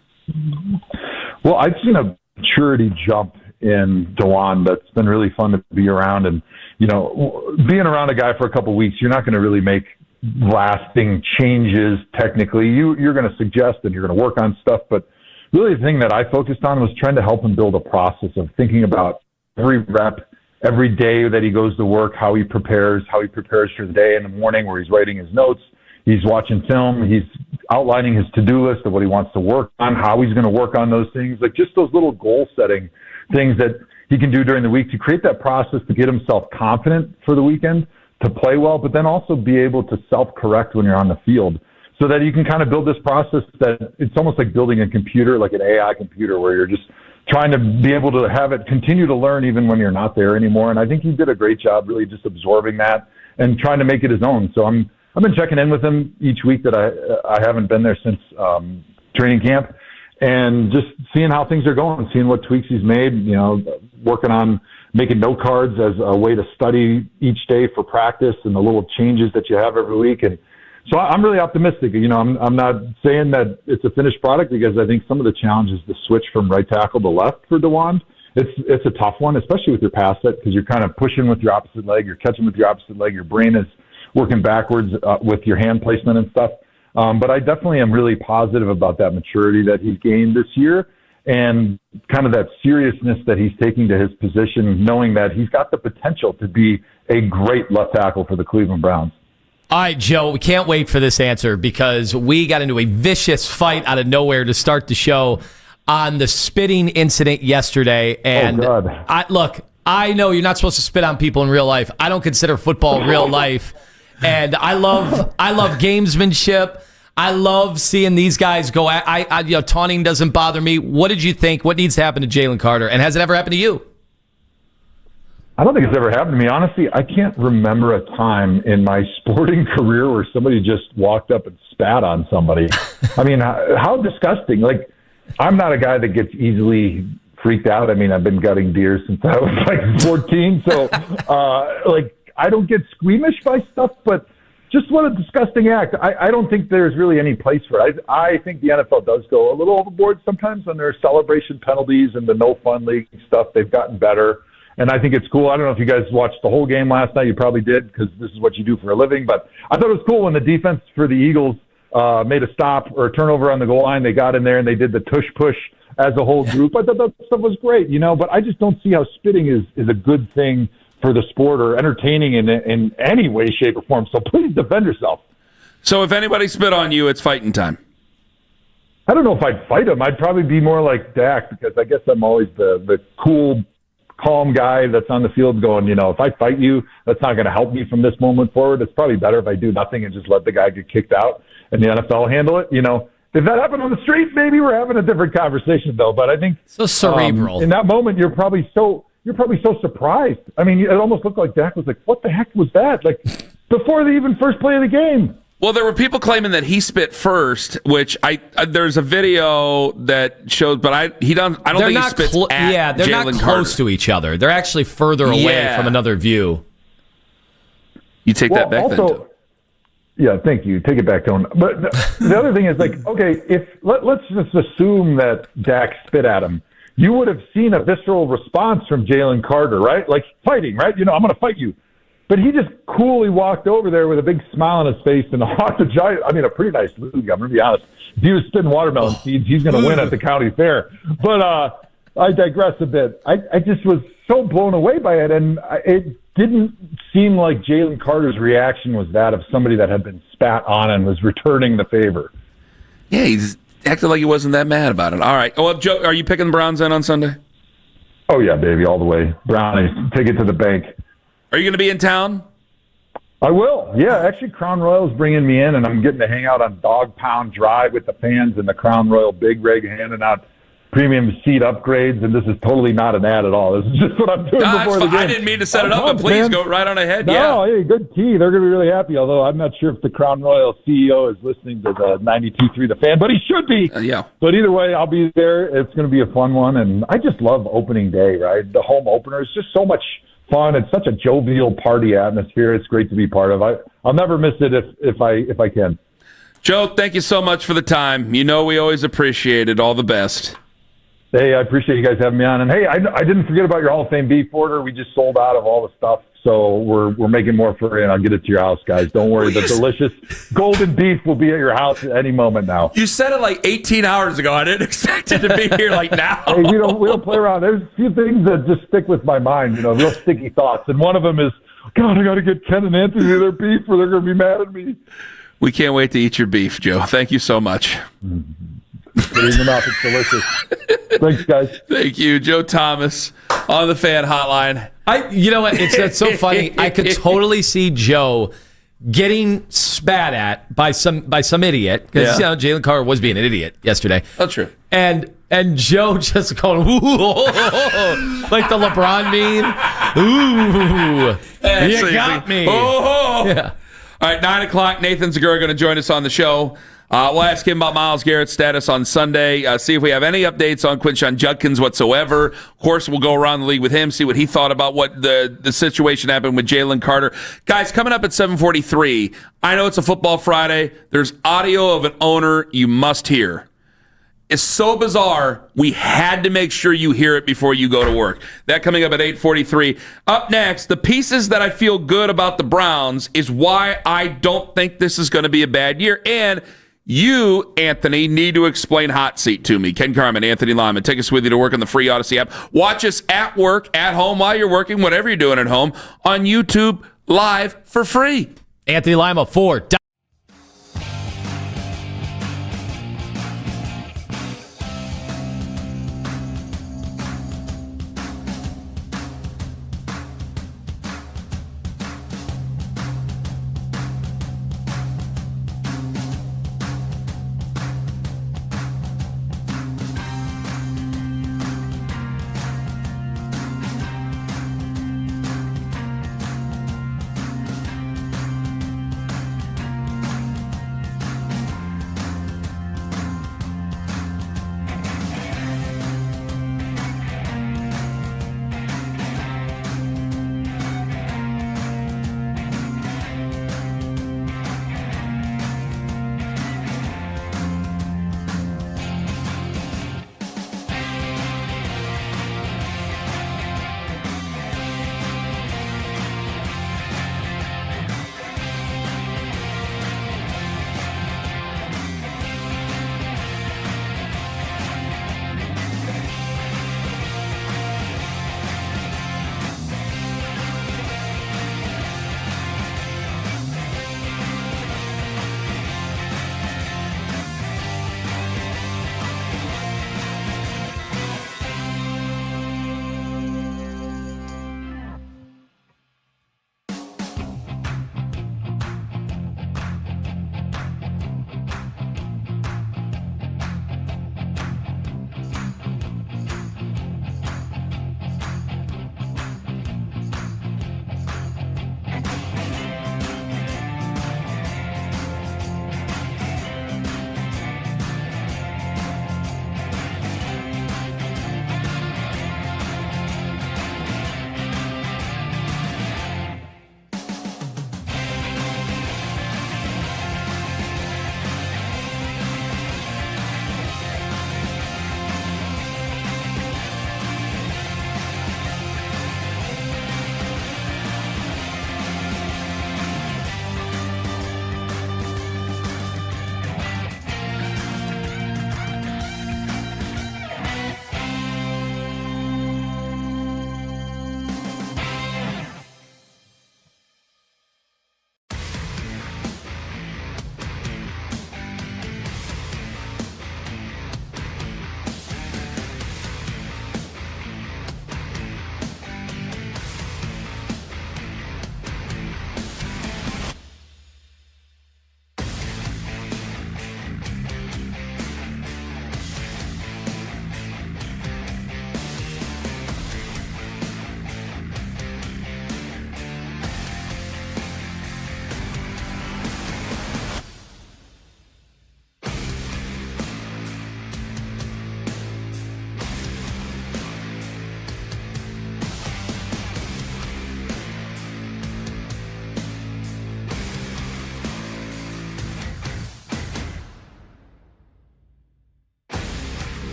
Well, I've seen a maturity jump in DeJuan that's been really fun to be around. And, you know, being around a guy for a couple of weeks, you're not going to really make lasting changes technically. You're going to suggest and you're going to work on stuff. But really the thing that I focused on was trying to help him build a process of thinking about every rep, every day that he goes to work, how he prepares for the day in the morning where he's writing his notes, he's watching film, he's outlining his to-do list of what he wants to work on, how he's going to work on those things, like just those little goal-setting things that he can do during the week to create that process to get himself confident for the weekend, to play well, but then also be able to self-correct when you're on the field so that you can kind of build this process that it's almost like building a computer, like an AI computer, where you're just trying to be able to have it continue to learn even when you're not there anymore. And I think he did a great job really just absorbing that and trying to make it his own. So I've been checking in with him each week that I haven't been there since training camp and just seeing how things are going, seeing what tweaks he's made, you know, working on making note cards as a way to study each day for practice and the little changes that you have every week. And so I'm really optimistic. You know, I'm not saying that it's a finished product because I think some of the challenges, the switch from right tackle to left for DeJuan, it's a tough one, especially with your pass set because you're kind of pushing with your opposite leg, you're catching with your opposite leg, your brain is working backwards with your hand placement and stuff. But I definitely am really positive about that maturity that he's gained this year and kind of that seriousness that he's taking to his position, knowing that he's got the potential to be a great left tackle for the Cleveland Browns. All right, Joe, we can't wait for this answer because we got into a vicious fight out of nowhere to start the show on the spitting incident yesterday. And I know you're not supposed to spit on people in real life. I don't consider football real life. And I love gamesmanship. I love seeing these guys go. Taunting doesn't bother me. What did you think? What needs to happen to Jaylen Carter? And has it ever happened to you? I don't think it's ever happened to me. Honestly, I can't remember a time in my sporting career where somebody just walked up and spat on somebody. I mean, how disgusting. Like, I'm not a guy that gets easily freaked out. I mean, I've been gutting deer since I was like 14. So, I don't get squeamish by stuff, but just what a disgusting act. I don't think there's really any place for it. I think the NFL does go a little overboard sometimes on their celebration penalties and the no fun league stuff. They've gotten better. And I think it's cool. I don't know if you guys watched the whole game last night. You probably did because this is what you do for a living. But I thought it was cool when the defense for the Eagles made a stop or a turnover on the goal line. They got in there and they did the tush-push as a whole group. I thought that stuff was great, you know. But I just don't see how spitting is a good thing for the sport or entertaining in any way, shape, or form. So please defend yourself. So if anybody spit on you, it's fighting time. I don't know if I'd fight him. I'd probably be more like Dak because I guess I'm always the cool, calm guy that's on the field going, you know, if I fight you, that's not going to help me from this moment forward. It's probably better if I do nothing and just let the guy get kicked out and the NFL handle it. You know, if that happened on the street, maybe we're having a different conversation though. But I think so cerebral in that moment, you're probably so surprised. I mean, it almost looked like Dak was like, what the heck was that? Like before the even first play of the game. Well, there were people claiming that he spit first, which there's a video that shows, but I don't think he spits at they're Jaylen not close Carter. to each other. They're actually further away from another view. You take that back also, then. Yeah, thank you. Take it back, Tone. But the other thing is like, okay, if let's just assume that Dak spit at him, you would have seen a visceral response from Jaylen Carter, right? Like fighting, right? You know, I'm going to fight you. But he just coolly walked over there with a big smile on his face and hawked a giant, I mean, a pretty nice league. I'm going to be honest. If he was spitting watermelon seeds, he's going to win at the county fair. But I digress a bit. I just was so blown away by it, and it didn't seem like Jaylen Carter's reaction was that of somebody that had been spat on and was returning the favor. Yeah, he's acted like he wasn't that mad about it. All right. Well, Joe, are you picking the Browns in on Sunday? Oh, yeah, baby, all the way. Brownies. Take it to the bank. Are you going to be in town? I will. Yeah, actually, Crown Royal's bringing me in, and I'm getting to hang out on Dog Pound Drive with the fans and the Crown Royal Big Rig, handing out premium seat upgrades, and this is totally not an ad at all. This is just what I'm doing before the game. I didn't mean to set it up, but please go right on ahead. No, hey, good key. They're going to be really happy, although I'm not sure if the Crown Royal CEO is listening to the 92.3 The Fan, but he should be. Yeah. But either way, I'll be there. It's going to be a fun one, and I just love opening day, right? The home opener is just so much fun. It's such a jovial party atmosphere. It's great to be part of. I'll never miss it if I can. Joe, thank you so much for the time. You know we always appreciate it. All the best. Hey, I appreciate you guys having me on. And hey, I didn't forget about your Hall of Fame beef order. We just sold out of all the stuff, so we're making more for you, and I'll get it to your house, guys. Don't worry. The delicious golden beef will be at your house at any moment now. You said it like 18 hours ago. I didn't expect it to be here like now. Hey, we don't play around. There's a few things that just stick with my mind, real sticky thoughts. And one of them is, God, I got to get Ken and Anthony their beef or they're going to be mad at me. We can't wait to eat your beef, Joe. Thank you so much. Put it in your mouth. It's delicious. Thanks, guys. Thank you. Joe Thomas on the Fan Hotline. You know what? It's so funny. I could totally see Joe getting spat at by some idiot because Jaylen Carter was being an idiot yesterday. That's true. And Joe just going like the LeBron meme. Ooh, you got me. Oh. Yeah. All right, 9 o'clock. Nathan Zagura going to join us on the show. We'll ask him about Myles Garrett's status on Sunday, see if we have any updates on Quinshon Judkins whatsoever. Of course, we'll go around the league with him, see what he thought about what the situation happened with Jaylen Carter. Guys, coming up at 7:43, I know it's a Football Friday. There's audio of an owner you must hear. It's so bizarre, we had to make sure you hear it before you go to work. That coming up at 8:43. Up next, the pieces that I feel good about the Browns is why I don't think this is going to be a bad year. And you, Anthony, need to explain Hot Seat to me. Ken Carman, Anthony Lyman. Take us with you to work on the free Odyssey app. Watch us at work, at home, while you're working, whatever you're doing at home, on YouTube live for free. Anthony Lima, 4.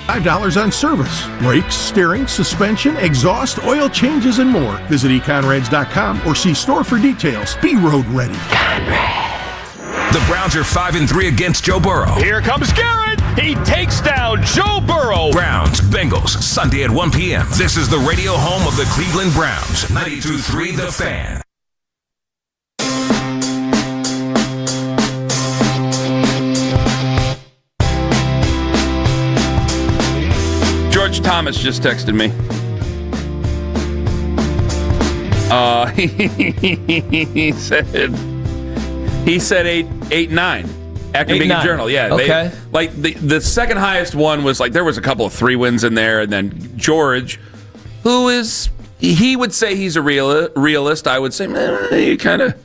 $5 on service, brakes, steering, suspension, exhaust, oil changes, and more. Visit econrads.com or see store for details. Be road ready. The Browns are 5-3 against Joe Burrow. Here comes Garrett. He takes down Joe Burrow. Browns-Bengals, Sunday at 1 p.m. This is the radio home of the Cleveland Browns. 92.3 The Fan. George Thomas just texted me. He said 8-9. Academic Journal, yeah. Okay. The second highest one was there was a couple of 3 wins in there, and then George, he would say he's a realist. I would say you kind of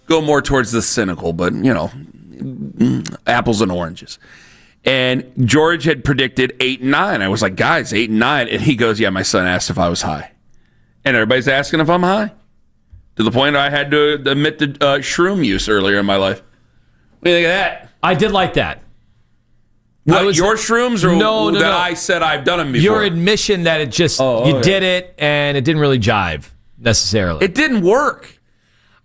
go more towards the cynical, but apples and oranges. And George had predicted 8-9. I was like, guys, 8-9, and he goes, yeah, my son asked if I was high, and everybody's asking if I'm high, to the point I had to admit to shroom use earlier in my life. What do you think of that? I did like that. What, your shrooms or no, I said I've done them before? Your admission that it just, did it and it didn't really jive necessarily. It didn't work.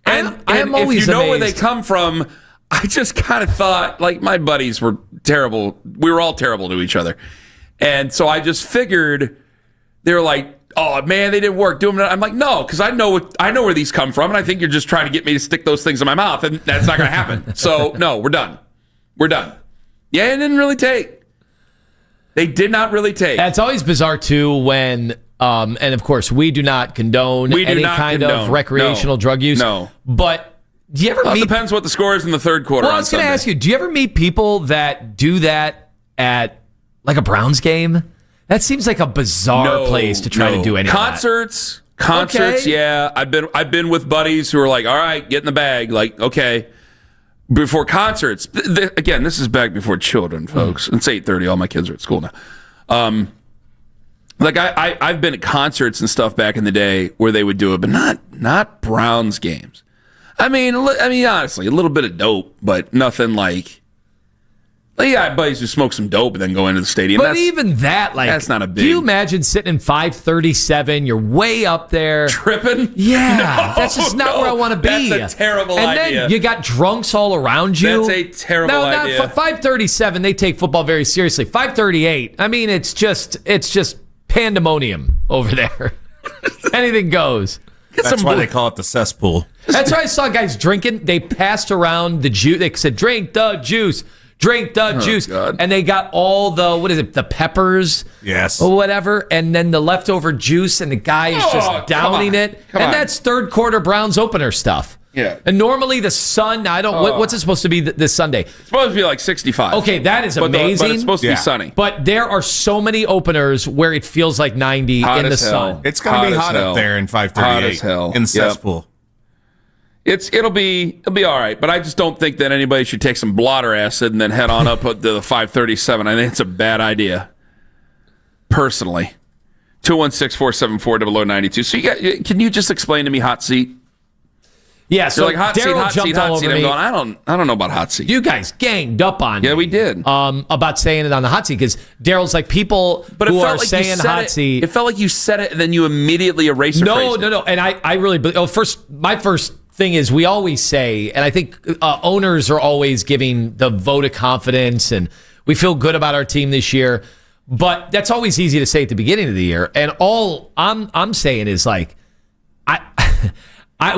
And I'm always if you know amazed. where they come from, I just kind of thought, my buddies were terrible. We were all terrible to each other. And so I just figured they were like, oh, man, they didn't work. Do them. I'm like, no, because I know where these come from, and I think you're just trying to get me to stick those things in my mouth, and that's not going to happen. So, no, we're done. We're done. Yeah, it didn't really take. They did not really take. It's always bizarre, too, when, and of course, we do not condone any kind of recreational drug use. No. But do you ever meet... It depends what the score is in the third quarter. Well, I was going to ask you, do you ever meet people that do that at, a Browns game? That seems like a bizarre place to try to do anything. Concerts, okay. Yeah. I've been with buddies who are like, all right, get in the bag. Okay. Before concerts, again, this is back before children, folks. It's 8:30. All my kids are at school now. I've been at concerts and stuff back in the day where they would do it, but not Browns games. I mean, honestly, a little bit of dope, but nothing like. Yeah, I have buddies who smoke some dope and then go into the stadium. But even that, that's not a big. Do you imagine sitting in 537? You're way up there. Tripping? Yeah. That's just not where I want to be. That's a terrible idea. And then you got drunks all around you. That's a terrible idea. Not 537, they take football very seriously. 538, I mean, it's just pandemonium over there. Anything goes. That's why they call it the cesspool. That's why I saw guys drinking. They passed around the juice. They said, drink the juice. Drink the juice. God. And they got all the peppers? Yes. Or whatever. And then the leftover juice, and the guy is just downing it. And that's third quarter Browns opener stuff. Yeah. And normally the sun, what's it supposed to be this Sunday? It's supposed to be 65. Okay, that is amazing. But it's supposed to be sunny. But there are so many openers where it feels like 90 hot in the sun. sun. It's going to be hot up there in 538. Hot as hell. In the cesspool. It'll be all right, but I just don't think that anybody should take some blotter acid and then head on up to the 537. I think it's a bad idea, personally. 216-474-0092. So can you just explain to me hot seat? Yeah, so You're hot Daryl seat. jumped all over me. I'm going, I don't know about hot seat. You guys ganged up on me. Yeah, we did. About saying it on the hot seat, because Daryl's like, people who are saying hot seat. It felt like you said it and then you immediately erased it. No. And I really believe. My first thing is, we always say, and I think owners are always giving the vote of confidence, and we feel good about our team this year. But that's always easy to say at the beginning of the year. And all I'm saying is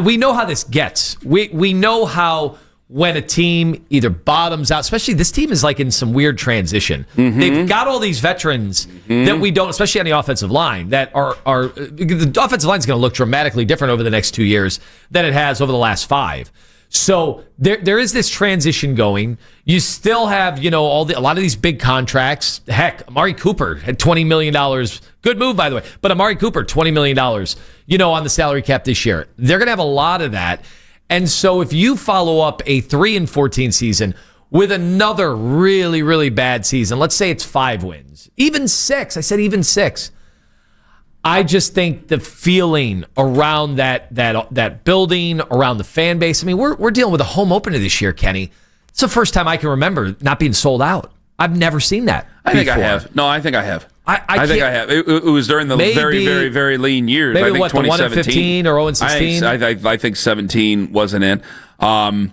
we know how this gets. We know how when a team either bottoms out, especially this team is in some weird transition. Mm-hmm. They've got all these veterans that we don't, especially on the offensive line, that are the offensive line is going to look dramatically different over the next 2 years than it has over the last 5. So there is this transition going. You still have, a lot of these big contracts. Heck, Amari Cooper had $20 million. Good move, by the way. But Amari Cooper, $20 million, on the salary cap this year. They're going to have a lot of that. And so if you follow up a 3-14 season with another really, really bad season, let's say it's 5 wins, even 6. I said even 6. I just think the feeling around that building, around the fan base. I mean, we're dealing with a home opener this year, Kenny. It's the first time I can remember not being sold out. I've never seen that. I think I have. No, I think I have. I think I have. It was during the very, very, very lean years. Maybe I think what, the 1 and 15 or 0 and 16? I think 17 wasn't in. I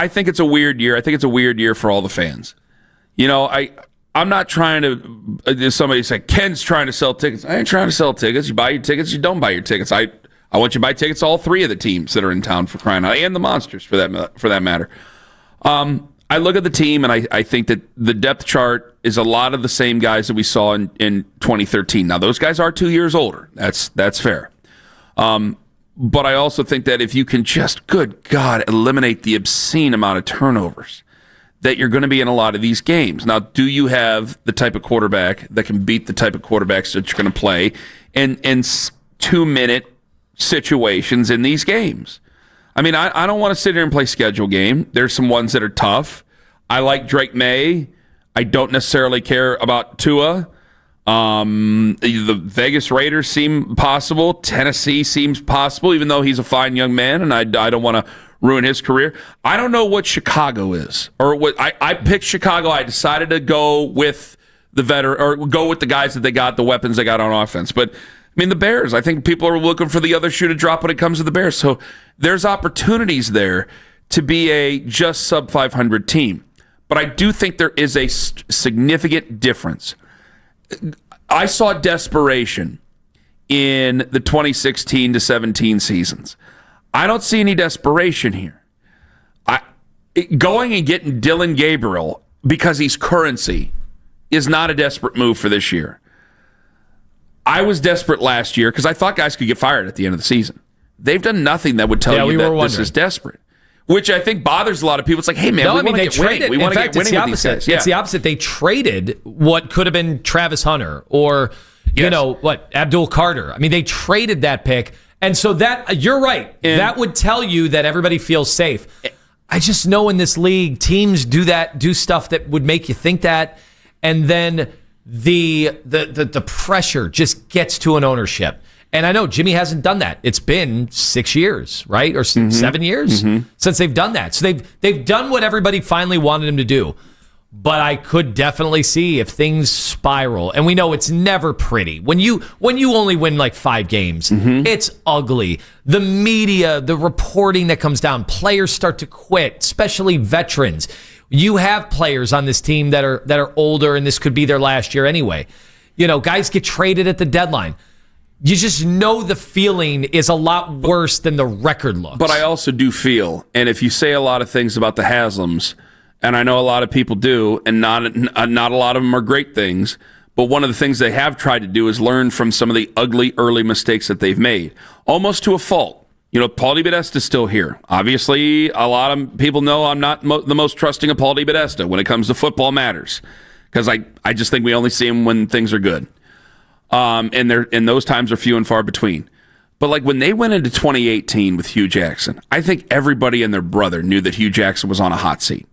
think it's a weird year. I think it's a weird year for all the fans. I'm not trying to. Somebody say Ken's trying to sell tickets. I ain't trying to sell tickets. You buy your tickets. You don't buy your tickets. I want you to buy tickets to all three of the teams that are in town, for crying out, and the Monsters for that matter. I look at the team and I think that the depth chart is a lot of the same guys that we saw in 2013. Now those guys are 2 years older. That's fair. But I also think that if you can just, good God, eliminate the obscene amount of turnovers, that you're going to be in a lot of these games. Now, do you have the type of quarterback that can beat the type of quarterbacks that you're going to play in 2-minute situations in these games? I mean, I don't want to sit here and play schedule game. There's some ones that are tough. I like Drake May. I don't necessarily care about Tua. The Vegas Raiders seem possible. Tennessee seems possible, even though he's a fine young man, and I don't want to ruin his career. I don't know what Chicago is, or what I picked Chicago. I decided to go with the veteran, or go with the guys that they got, the weapons they got on offense. But I mean, the Bears, I think people are looking for the other shoe to drop when it comes to the Bears. So there's opportunities there to be a just sub 500 team. But I do think there is a significant difference. I saw desperation in the 2016 to 17 seasons. I don't see any desperation here. Going and getting Dylan Gabriel because he's currency is not a desperate move for this year. I was desperate last year because I thought guys could get fired at the end of the season. They've done nothing that would tell you that this is desperate, which I think bothers a lot of people. It's like, hey, man, we want to get winning. We want to get winning with these guys. Yeah. It's the opposite. They traded what could have been Travis Hunter or, Abdul Carter. I mean, they traded that pick. And so that, you're right. And that would tell you that everybody feels safe. I just know in this league, teams do stuff that would make you think that. And then the pressure just gets to an ownership. And I know Jimmy hasn't done that. It's been 6 years, right? Or 7 years since they've done that. So they've done what everybody finally wanted him to do. But I could definitely see if things spiral, and we know it's never pretty. When you only win like 5 games, it's ugly. The media, the reporting that comes down, players start to quit, especially veterans. You have players on this team that are older, and this could be their last year anyway. Guys get traded at the deadline. You just know the feeling is a lot worse than the record looks. But I also do feel, and if you say a lot of things about the Haslams, and I know a lot of people do, and not a lot of them are great things, but one of the things they have tried to do is learn from some of the ugly early mistakes that they've made, almost to a fault. Paul DeBedesta is still here. Obviously, a lot of people know I'm not the most trusting of Paul DeBedesta when it comes to football matters, because I just think we only see him when things are good. And those times are few and far between. But like when they went into 2018 with Hugh Jackson, I think everybody and their brother knew that Hugh Jackson was on a hot seat.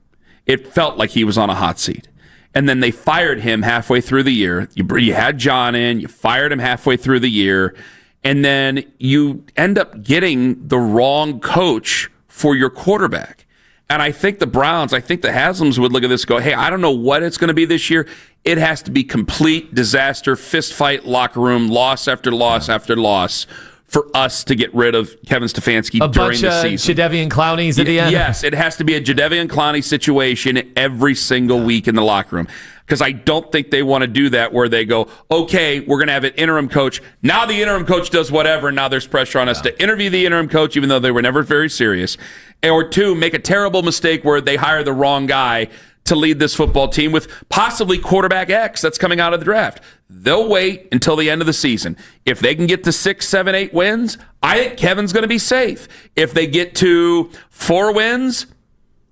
It felt like he was on a hot seat. And then they fired him halfway through the year. You had John in, you fired him halfway through the year, and then you end up getting the wrong coach for your quarterback. And I think the Browns, I think the Haslams would look at this and go, hey, I don't know what it's going to be this year. It has to be complete disaster, fist fight, locker room, loss after loss after loss for us to get rid of Kevin Stefanski during the season. Jadeveon Clowneys at the end? Yes, it has to be a Jadeveon Clowney situation every single week in the locker room. Because I don't think they want to do that where they go, okay, we're going to have an interim coach. Now the interim coach does whatever, and now there's pressure on us to interview the interim coach, even though they were never very serious. Or 2, make a terrible mistake where they hire the wrong guy to lead this football team with possibly quarterback X that's coming out of the draft. They'll wait until the end of the season. If they can get to 6, 7, 8 wins, I think Kevin's going to be safe. If they get to 4 wins,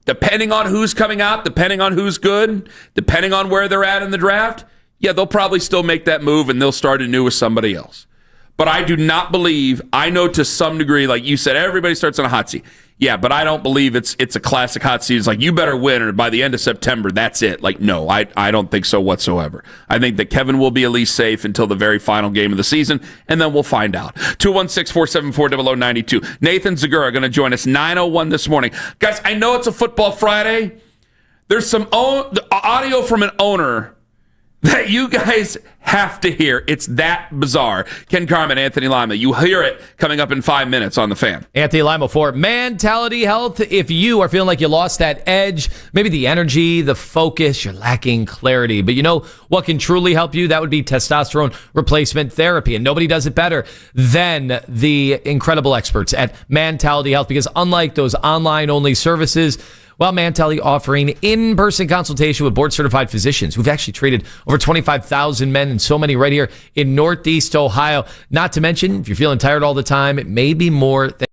depending on who's coming out, depending on who's good, depending on where they're at in the draft, yeah, they'll probably still make that move and they'll start anew with somebody else. But I do not believe, I know to some degree, like you said, everybody starts on a hot seat. Yeah, but I don't believe it's a classic hot seat. It's like, you better win, or by the end of September, that's it. Like, no, I don't think so whatsoever. I think that Kevin will be at least safe until the very final game of the season, and then we'll find out. 216-474-0092. Nathan Zagura going to join us 9:01 this morning. Guys, I know it's a football Friday. There's some audio from an owner that you guys have to hear. It's that bizarre. Ken Carman, Anthony Lima. You hear it coming up in 5 minutes on The Fan. Anthony Lima for Mentality Health. If you are feeling like you lost that edge, maybe the energy, the focus, you're lacking clarity, but you know what can truly help you? That would be testosterone replacement therapy. And nobody does it better than the incredible experts at Mentality Health, because unlike those online-only services, well, Mentality offering in-person consultation with board-certified physicians who've actually treated over 25,000 men, and so many right here in Northeast Ohio. Not to mention, if you're feeling tired all the time, it may be more than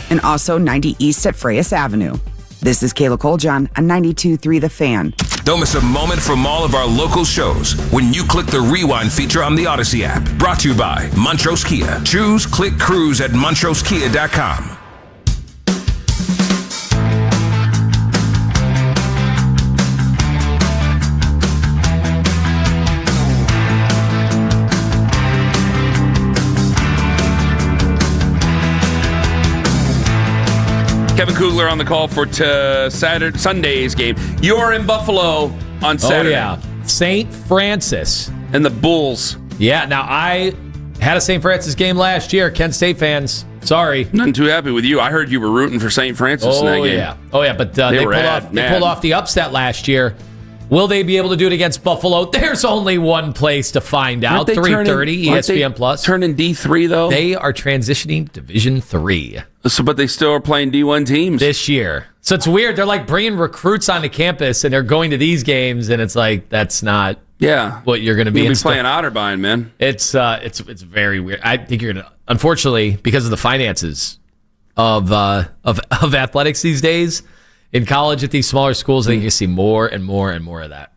and also 90 East at Freyas Avenue. This is Kayla Coljon on 92.3 The Fan. Don't miss a moment from all of our local shows when you click the rewind feature on the Odyssey app. Brought to you by Montrose Kia. Choose Click Cruise at montrosekia.com. Kevin Kugler on the call for Sunday's game. You're in Buffalo on Saturday. Oh, yeah. St. Francis. And the Bulls. Yeah, now I had a St. Francis game last year. Kent State fans, sorry. Not too happy with you. I heard you were rooting for St. Francis in that game. Yeah. Oh, yeah, but they pulled off the upset last year. Will they be able to do it against Buffalo? There's only one place to find out. 3:30 ESPN Plus. Turning D3 though. They are transitioning to Division 3. So, but they still are playing D1 teams this year. So it's weird. They're like bringing recruits onto campus, and they're going to these games, and it's like that's not what you're going to be. You'll be playing Otterbein, man. It's very weird. I think you're going to, unfortunately, because of the finances of athletics these days. In college at these smaller schools, I think you see more and more and more of that.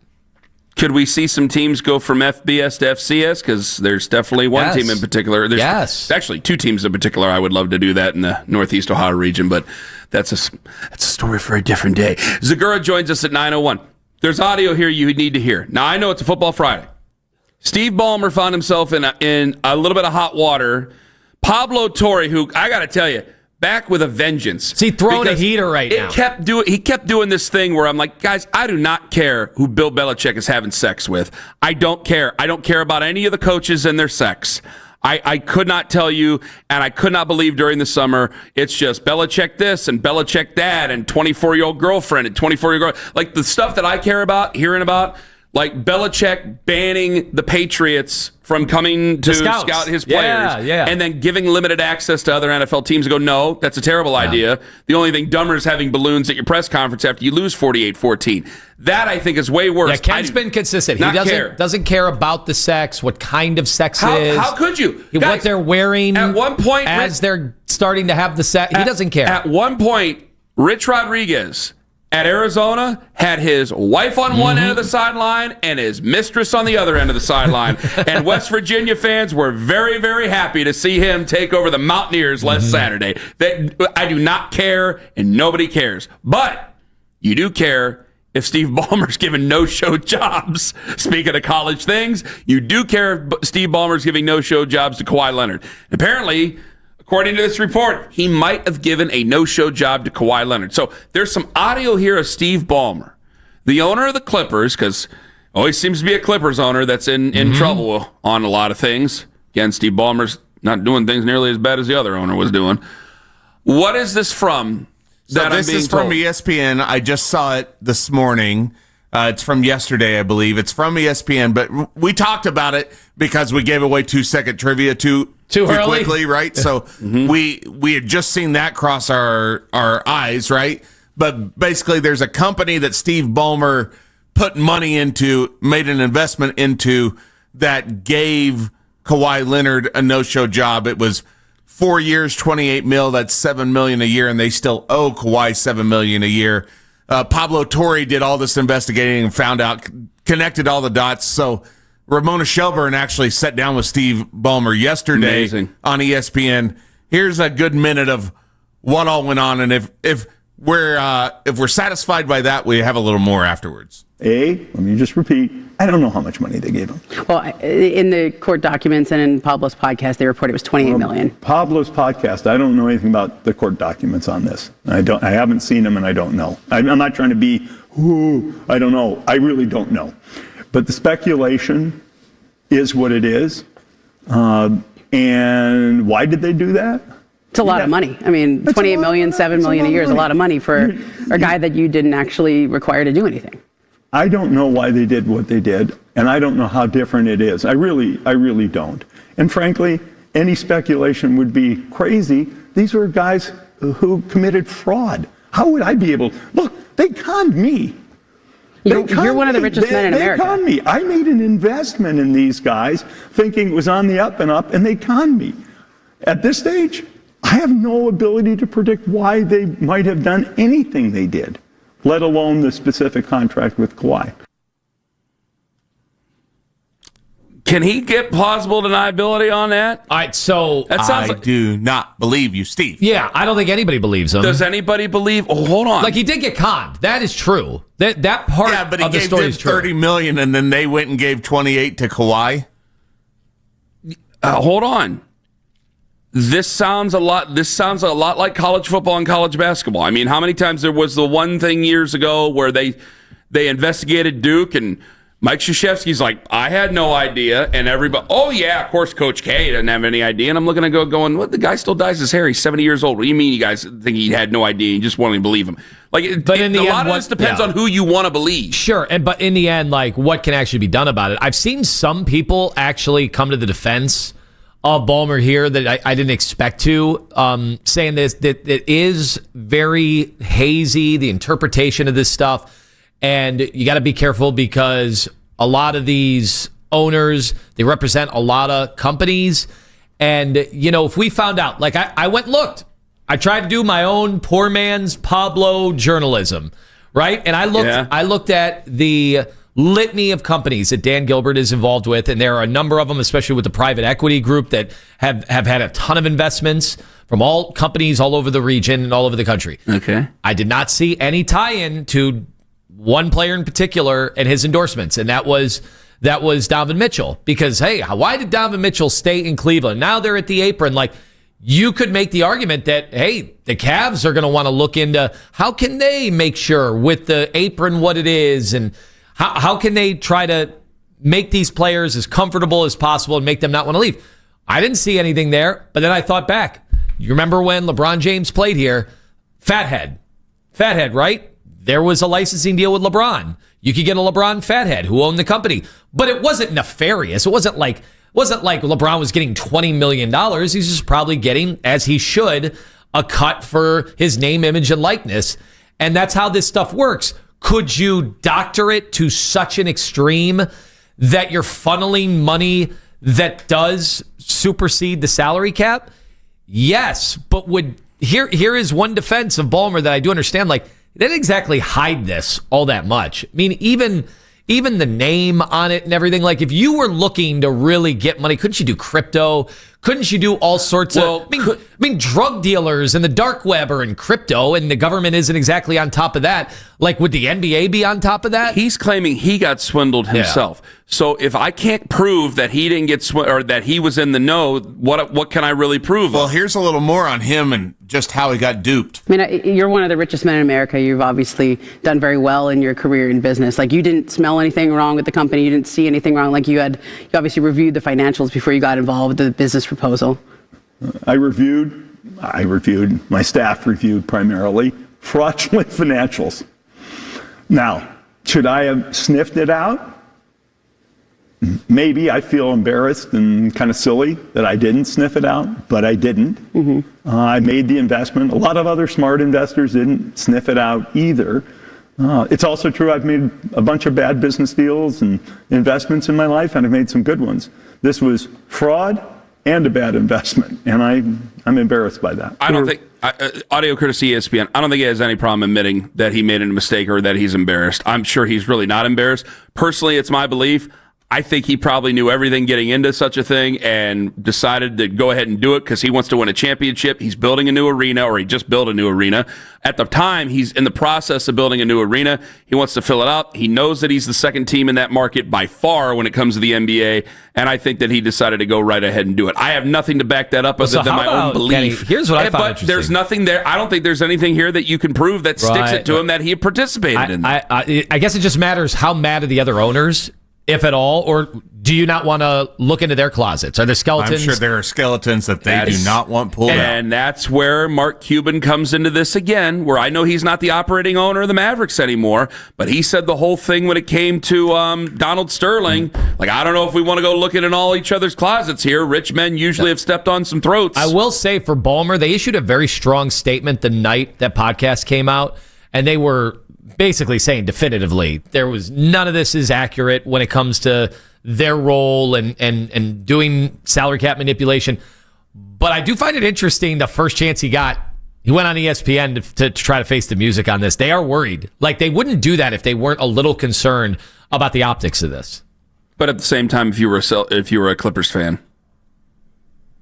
Could we see some teams go from FBS to FCS? Because there's definitely one team in particular. There's actually two teams in particular. I would love to do that in the Northeast Ohio region, but that's a story for a different day. Zagura joins us at 9:01. There's audio here you need to hear. Now, I know it's a Football Friday. Steve Ballmer found himself in a little bit of hot water. Pablo Torre, who I got to tell you, back with a vengeance. Is he throwing a heater right now? He kept doing this thing where I'm like, guys, I do not care who Bill Belichick is having sex with. I don't care. I don't care about any of the coaches and their sex. I could not tell you, and I could not believe during the summer, it's just Belichick this and Belichick that and 24-year-old girlfriend and 24-year-old girl. Like the stuff that I care about, hearing about, like Belichick banning the Patriots from coming to scout his players and then giving limited access to other NFL teams and go, no, that's a terrible idea. The only thing dumber is having balloons at your press conference after you lose 48-14. That, I think, is way worse. Yeah, Ken's been consistent. He doesn't care about the sex, what kind of sex it is. How could you? Guys, what they're wearing at one point, as they're starting to have the sex. He doesn't care. At one point, Rich Rodriguez at Arizona had his wife on one end of the sideline and his mistress on the other end of the sideline. And West Virginia fans were very, very happy to see him take over the Mountaineers last Saturday. I do not care, and nobody cares. But you do care if Steve Ballmer's giving no-show jobs. Speaking of college things, you do care if Steve Ballmer's giving no-show jobs to Kawhi Leonard. Apparently, according to this report, he might have given a no-show job to Kawhi Leonard. So there's some audio here of Steve Ballmer, the owner of the Clippers, because always seems to be a Clippers owner that's in trouble on a lot of things. Again, Steve Ballmer's not doing things nearly as bad as the other owner was doing. What is this from? So this is from ESPN. I just saw it this morning. It's from yesterday, I believe. It's from ESPN, but we talked about it because we gave away 2-second trivia too quickly, right? So we had just seen that cross our eyes, right? But basically, there's a company that Steve Ballmer put money into, made an investment into, that gave Kawhi Leonard a no-show job. It was 4 years, $28 million. That's $7 million a year, and they still owe Kawhi $7 million a year. Pablo Torre did all this investigating and found out, connected all the dots. So Ramona Shelburne actually sat down with Steve Ballmer yesterday on ESPN. Here's a good minute of what all went on, and if we're satisfied by that, we have a little more afterwards. Let me just repeat, I don't know how much money they gave him. Well, in the court documents and in Pablo's podcast, they report it was $28 million. Pablo's podcast, I don't know anything about the court documents on this. I haven't seen them, and I don't know. I'm not trying to be, I don't know. I really don't know. But the speculation is what it is. And why did they do that? It's a lot of money. I mean, $28 million, $7 million a year is a lot of money for a guy that you didn't actually require to do anything. I don't know why they did what they did, and I don't know how different it is. I really don't. And frankly, any speculation would be crazy. These were guys who committed fraud. How would I be able? Look, they conned me. You're one of the richest men in America. They conned me. I made an investment in these guys thinking it was on the up and up, and they conned me. At this stage, I have no ability to predict why they might have done anything they did, let alone the specific contract with Kawhi. Can he get plausible deniability on that? All right, so that sounds I do not believe you, Steve. Yeah, I don't think anybody believes him. Does anybody believe? Oh, hold on. Like, he did get conned. That is true. That part but he of the gave story them is true. $30 million, and then they went and gave 28 to Kawhi. Hold on. This sounds a lot like college football and college basketball. I mean, how many times there was the one thing years ago where they investigated Duke and Mike Krzyzewski's like, I had no idea, and everybody, oh yeah, of course Coach K doesn't have any idea, and I'm looking at going, what? The guy still dyes his hair. He's 70 years old. What do you mean you guys think he had no idea? You just want to believe him? Like, a lot of this depends on who you want to believe. Sure, but in the end, like, what can actually be done about it? I've seen some people actually come to the defense of Ballmer here that I didn't expect to, saying this, that it is very hazy, the interpretation of this stuff. And you got to be careful because a lot of these owners, they represent a lot of companies. And, you know, if we found out, like I went and looked, I tried to do my own poor man's Pablo journalism, right? And I looked at the litany of companies that Dan Gilbert is involved with. And there are a number of them, especially with the private equity group that have had a ton of investments from all companies all over the region and all over the country. Okay. I did not see any tie-in to one player in particular and his endorsements, and that was Donovan Mitchell. Because, hey, why did Donovan Mitchell stay in Cleveland? Now they're at the apron. Like, you could make the argument that, hey, the Cavs are going to want to look into how can they make sure with the apron what it is, and how can they try to make these players as comfortable as possible and make them not want to leave. I didn't see anything there, but then I thought back. You remember when LeBron James played here? Fathead, right? There was a licensing deal with LeBron. You could get a LeBron fathead who owned the company, but it wasn't nefarious. It wasn't like LeBron was getting $20 million. He's just probably getting, as he should, a cut for his name, image, and likeness. And that's how this stuff works. Could you doctor it to such an extreme that you're funneling money that does supersede the salary cap? Yes, but here is one defense of Ballmer that I do understand. Like, they didn't exactly hide this all that much. I mean, even the name on it and everything. Like, if you were looking to really get money, couldn't you do crypto? Couldn't you do all sorts of... I mean, drug dealers and the dark web are in crypto, and the government isn't exactly on top of that. Like, would the NBA be on top of that? He's claiming he got swindled himself. Yeah. So if I can't prove that he didn't get or that he was in the know, what can I really prove? Well, here's a little more on him and just how he got duped. I mean, you're one of the richest men in America. You've obviously done very well in your career in business. Like, you didn't smell anything wrong with the company. You didn't see anything wrong. Like, you obviously reviewed the financials before you got involved with the business proposal. I reviewed, my staff reviewed primarily fraudulent financials. Now, should I have sniffed it out? Maybe. I feel embarrassed and kind of silly that I didn't sniff it out, but I didn't. Mm-hmm. I made the investment. A lot of other smart investors didn't sniff it out either. It's also true I've made a bunch of bad business deals and investments in my life, and I've made some good ones. This was fraud and a bad investment, and I'm embarrassed by that. I don't think, audio courtesy ESPN, I don't think he has any problem admitting that he made a mistake or that he's embarrassed. I'm sure he's really not embarrassed. Personally, it's my belief. I think he probably knew everything getting into such a thing and decided to go ahead and do it because he wants to win a championship. He's building a new arena, or he just built a new arena. At the time, he's in the process of building a new arena. He wants to fill it out. He knows that he's the second team in that market by far when it comes to the NBA, and I think that he decided to go right ahead and do it. I have nothing to back that up other than my own belief. Kenny, here's what I found interesting. There's nothing there. I don't think there's anything here that you can prove that sticks it to him that he participated in that. I guess it just matters how mad are the other owners, if at all, or do you not want to look into their closets? Are there skeletons? I'm sure there are skeletons that they do not want pulled out. And that's where Mark Cuban comes into this again, where I know he's not the operating owner of the Mavericks anymore, but he said the whole thing when it came to Donald Sterling, like, I don't know if we want to go looking in all each other's closets here. Rich men usually have stepped on some throats. I will say for Ballmer, they issued a very strong statement the night that podcast came out, and they were basically saying definitively there was none of this is accurate when it comes to their role and doing salary cap manipulation. But I do find it interesting the first chance he got, he went on ESPN to try to face the music on this. They are worried. Like, they wouldn't do that if they weren't a little concerned about the optics of this. But at the same time, if you were a Clippers fan,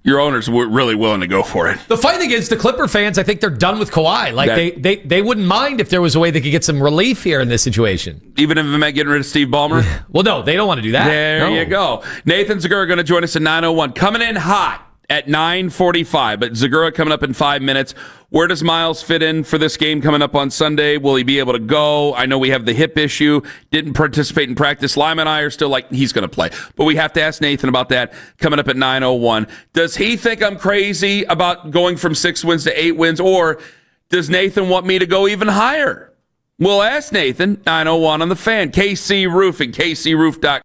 your owners were really willing to go for it. The funny thing is, the Clipper fans, I think they're done with Kawhi. Like, they wouldn't mind if there was a way they could get some relief here in this situation. Even if it meant getting rid of Steve Ballmer? Well, no, they don't want to do that. There you go. Nathan Zegura going to join us at 9:01. Coming in hot at 9:45, but Zegura coming up in 5 minutes. Where does Miles fit in for this game coming up on Sunday? Will he be able to go? I know we have the hip issue. Didn't participate in practice. Lima and I are still like, he's going to play. But we have to ask Nathan about that coming up at 9:01. Does he think I'm crazy about going from 6 wins to 8 wins, or does Nathan want me to go even higher? We'll ask Nathan. 9:01 on the Fan. KC Roofing, kcroof.com.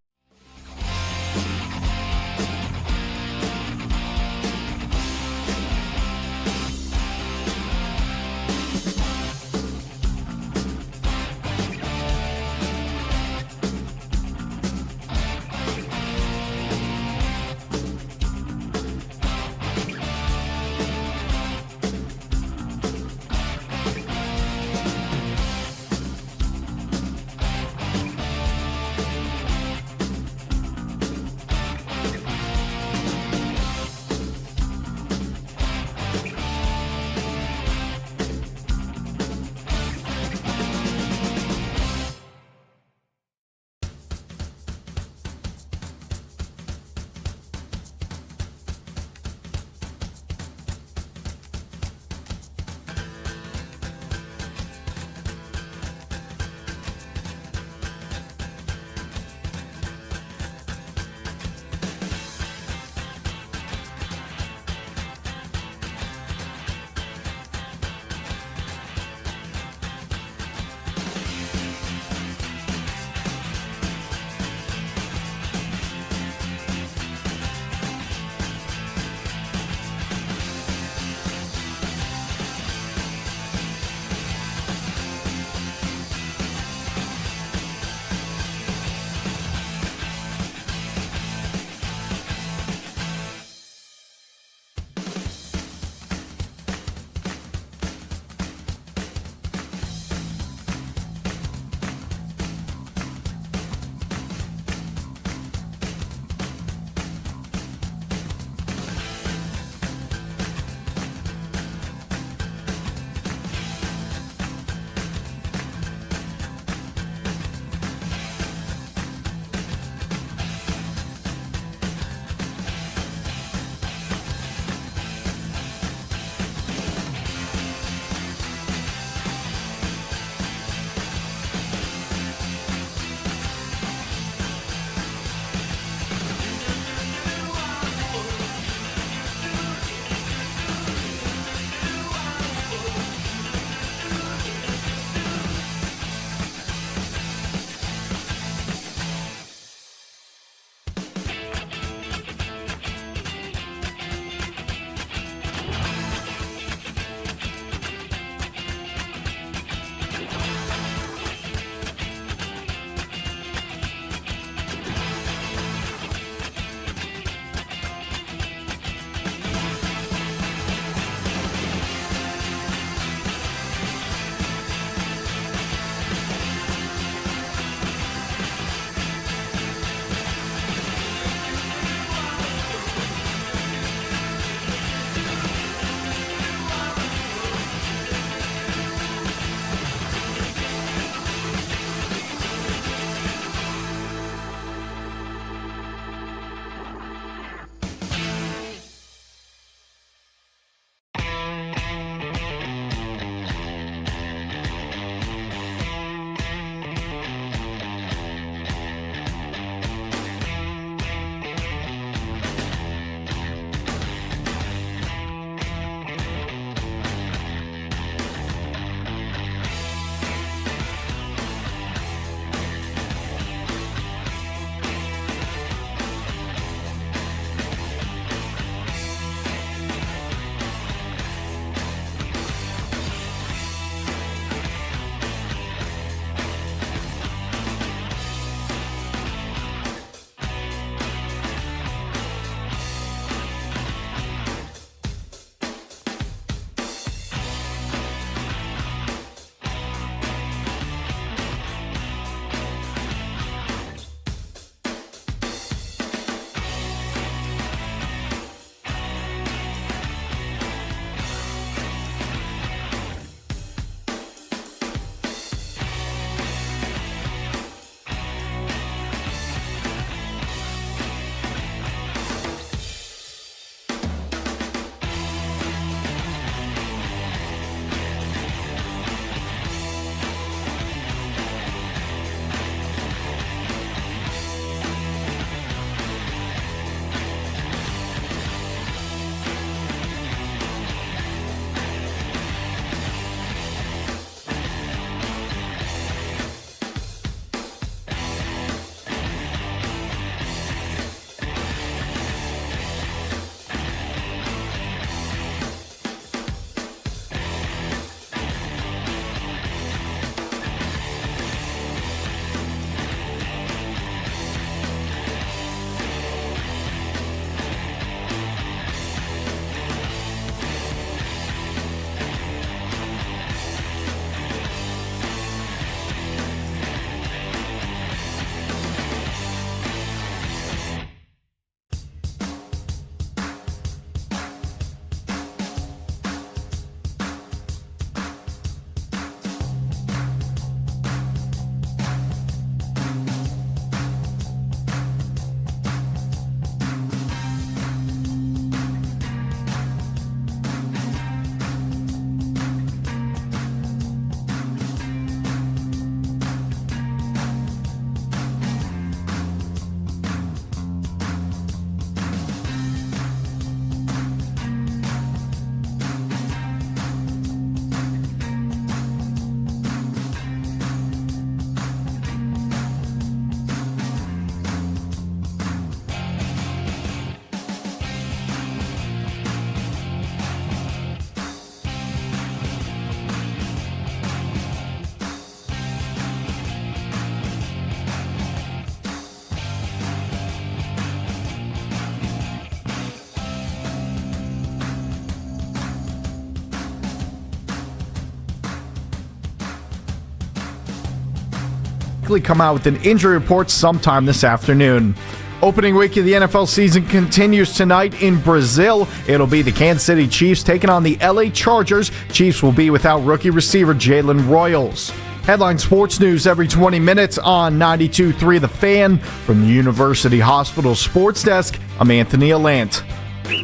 likely come out with an injury report sometime this afternoon. Opening week of the NFL season continues tonight in Brazil. It'll be the Kansas City Chiefs taking on the LA Chargers. Chiefs will be without rookie receiver Jaylen Royals. Headline sports news every 20 minutes on 92.3 The Fan. From the University Hospital Sports Desk, I'm Anthony Allant.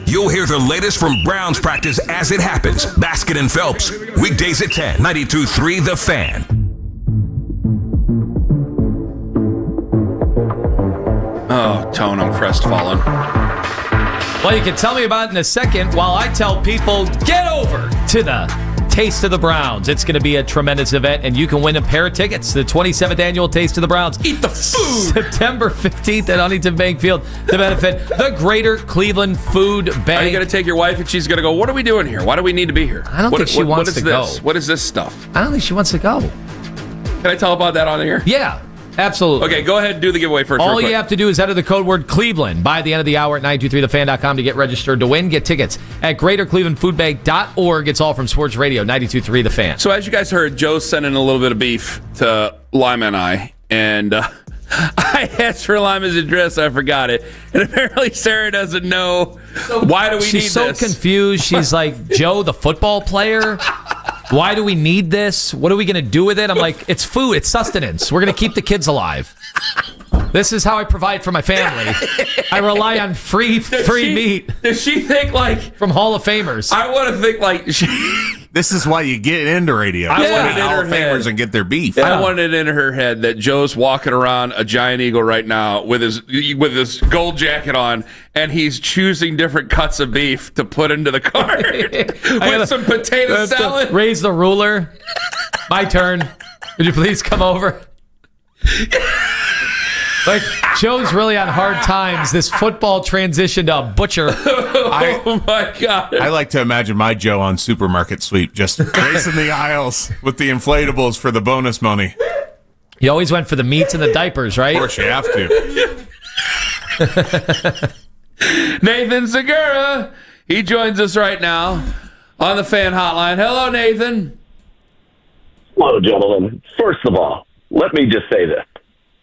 You'll hear the latest from Browns practice as it happens. Basket and Phelps, weekdays at 10, 92.3 The Fan. Oh, Tone, I'm crestfallen. Well, you can tell me about it in a second while I tell people, get over to the Taste of the Browns. It's going to be a tremendous event, and you can win a pair of tickets to the 27th annual Taste of the Browns. Eat the food! September 15th at Huntington Bank Field to benefit the Greater Cleveland Food Bank. Are you going to take your wife and she's going to go, what are we doing here? Why do we need to be here? I don't think she wants to go. What is this stuff? I don't think she wants to go. Can I tell about that on the air? Yeah. Absolutely. Okay, go ahead and do the giveaway first. All you have to do is enter the code word Cleveland by the end of the hour at 923thefan.com to get registered to win. Get tickets at greaterclevelandfoodbank.org. It's all from Sports Radio 92.3 The Fan. So as you guys heard, Joe's sending a little bit of beef to Lima and I, and I asked for Lima's address. I forgot it. And apparently Sarah doesn't know. Why do we need this? She's so confused. She's like, Joe, the football player? Why do we need this? What are we going to do with it? I'm like, it's food. It's sustenance. We're going to keep the kids alive. This is how I provide for my family. I rely on free meat. Does she think like from Hall of Famers? I want to think like this is why you get into radio. I want it in Hall her of Famers head and get their beef. Yeah. I want it in her head that Joe's walking around a giant eagle right now with his gold jacket on, and he's choosing different cuts of beef to put into the cart with some potato salad. Raise the ruler. My turn. Would you please come over? Like, Joe's really on hard times. This football transition to a butcher. Oh, my God. I like to imagine my Joe on supermarket sweep, just racing the aisles with the inflatables for the bonus money. You always went for the meats and the diapers, right? Of course you have to. Nathan Segura, he joins us right now on the Fan Hotline. Hello, Nathan. Hello, gentlemen. First of all, let me just say this.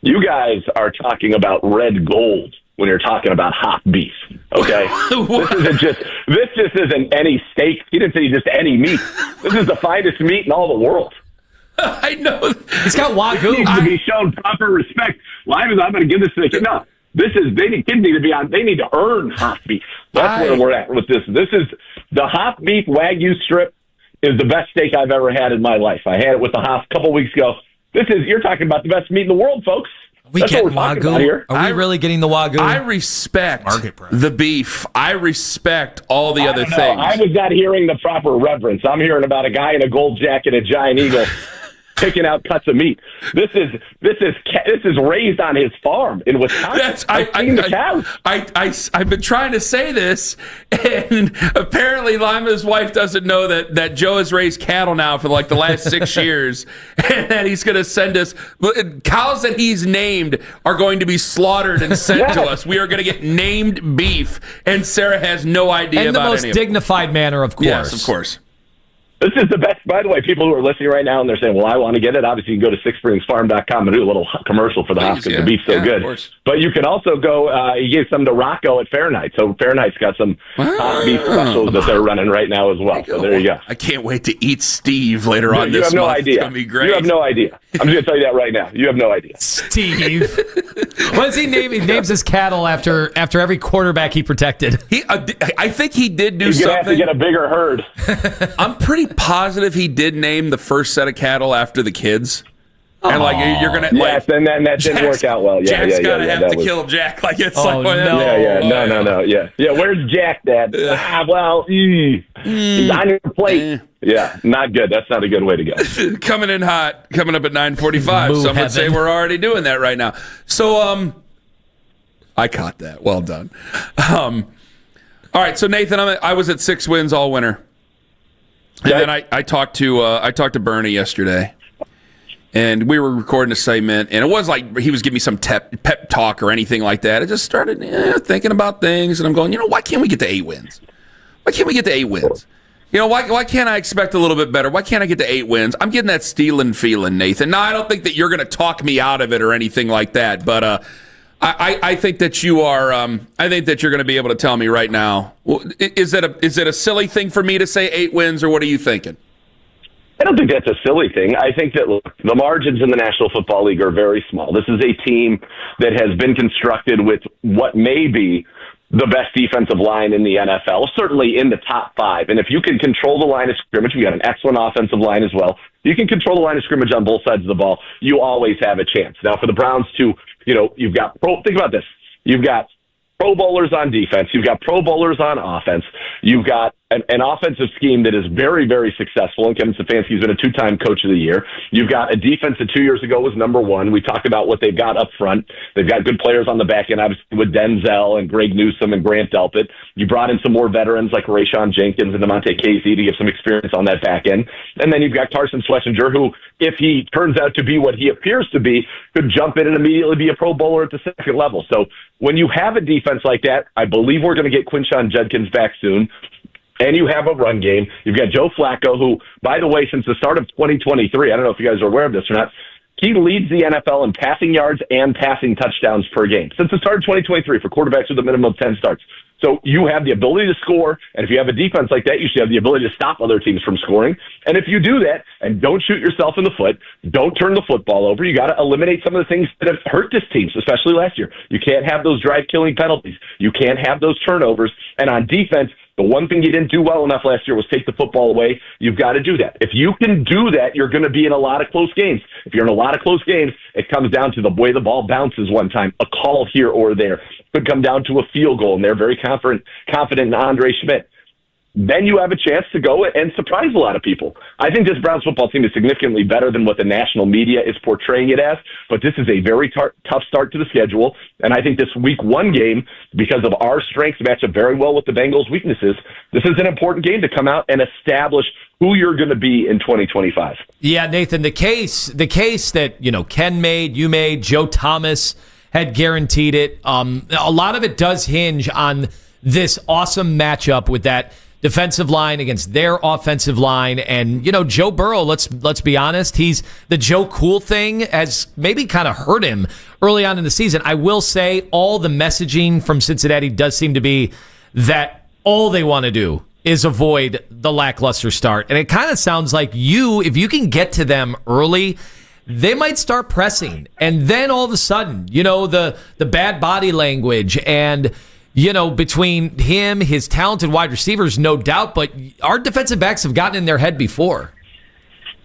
You guys are talking about red gold when you're talking about hot beef, okay? This just isn't any steak. He didn't say just any meat. This is the finest meat in all the world. I know. It's got Wagyu. It needs to be shown proper respect. I'm going to give this to the kid. No, kids need to be on. They need to earn hot beef. That's where we're at with this. This is the hot beef Wagyu strip is the best steak I've ever had in my life. I had it with the Haas a couple weeks ago. You're talking about the best meat in the world, folks. That's what we're talking about here. Are we really getting the Wagyu? I respect the beef. I respect all the other things. I was not hearing the proper reverence. I'm hearing about a guy in a gold jacket, a giant eagle, picking out cuts of meat. This is raised on his farm in Wisconsin. I've seen the cows. I've been trying to say this, and apparently Lima's wife doesn't know that Joe has raised cattle now for like the last 6 years, and that he's going to send us cows that he's named are going to be slaughtered and sent to us. We are going to get named beef, and Sarah has no idea about in the most dignified manner, of course. Yes, of course. This is the best. By the way, people who are listening right now and they're saying, well, I want to get it. Obviously, you can go to sixspringsfarm.com and do a little commercial for the Haas because the beef's so good. But you can also go, he gave some to Rocco at Fahrenheit. So Fahrenheit's got some hot beef specials that they're running right now as well. So there you go. I can't wait to eat Steve later on this month. You have no idea. It's going to be great. You have no idea. I'm just going to tell you that right now. You have no idea. Steve. What does he name? He names his cattle after every quarterback he protected. I think he did do He's something. He's going to get a bigger herd. I'm pretty positive he did name the first set of cattle after the kids. And like you're gonna, yes, and then that didn't work out well. Yeah, Jack's gotta have to kill Jack. Like it's no. No. Yeah. Where's Jack, Dad? He's on your plate. Yeah, not good. That's not a good way to go. Coming in hot. Coming up at 9:45. Some would say we're already doing that right now. So I caught that. Well done. All right. So Nathan, I was at 6 wins all winter. And then I talked to Bernie yesterday, and we were recording a segment, and it was like he was giving me some pep talk or anything like that. I just started thinking about things, and I'm going, why can't we get to 8 wins? Why can't we get to 8 wins? Why can't I expect a little bit better? Why can't I get to 8 wins? I'm getting that stealing feeling, Nathan. Now, I don't think that you're going to talk me out of it or anything like that, but I think that you are. I think that you're going to be able to tell me right now. Is it a silly thing for me to say 8 wins, or what are you thinking? I don't think that's a silly thing. I think that, look, the margins in the National Football League are very small. This is a team that has been constructed with what may be the best defensive line in the NFL, certainly in the top 5. And if you can control the line of scrimmage, we got an excellent offensive line as well. You can control the line of scrimmage on both sides of the ball. You always have a chance. Now, for the Browns to, you've got think about this. You've got Pro Bowlers on defense. You've got Pro Bowlers on offense. You've got an offensive scheme that is very, very successful, and Kevin Stefanski's been a 2-time Coach of the Year. You've got a defense that 2 years ago was number 1. We talked about what they've got up front. They've got good players on the back end, obviously with Denzel and Greg Newsome and Grant Delpit. You brought in some more veterans like Rayshon Jenkins and DeMonte Casey to give some experience on that back end. And then you've got Carson Schlesinger, who, if he turns out to be what he appears to be, could jump in and immediately be a Pro Bowler at the second level. So when you have a defense like that, I believe we're going to get Quinshon Judkins back soon. And you have a run game. You've got Joe Flacco, who, by the way, since the start of 2023, I don't know if you guys are aware of this or not, he leads the NFL in passing yards and passing touchdowns per game since the start of 2023 for quarterbacks with a minimum of 10 starts. So you have the ability to score, and if you have a defense like that, you should have the ability to stop other teams from scoring. And if you do that and don't shoot yourself in the foot, don't turn the football over, you got to eliminate some of the things that have hurt this team, especially last year. You can't have those drive-killing penalties. You can't have those turnovers. And on defense, the one thing you didn't do well enough last year was take the football away. You've got to do that. If you can do that, you're going to be in a lot of close games. If you're in a lot of close games, it comes down to the way the ball bounces one time, a call here or there. It could come down to a field goal, and they're very confident in Andre Schmidt. Then you have a chance to go and surprise a lot of people. I think this Browns football team is significantly better than what the national media is portraying it as, but this is a very tough start to the schedule, and I think this week 1 game, because of our strengths, match up very well with the Bengals' weaknesses. This is an important game to come out and establish who you're going to be in 2025. Yeah, Nathan, the case that, Ken made, you made, Joe Thomas had guaranteed it. A lot of it does hinge on this awesome matchup with that defensive line against their offensive line. And, Joe Burrow, let's be honest, he's the Joe Cool thing has maybe kind of hurt him early on in the season. I will say all the messaging from Cincinnati does seem to be that all they want to do is avoid the lackluster start. And it kind of sounds like if you can get to them early, they might start pressing. And then all of a sudden, the bad body language and between him, his talented wide receivers, no doubt, but our defensive backs have gotten in their head before.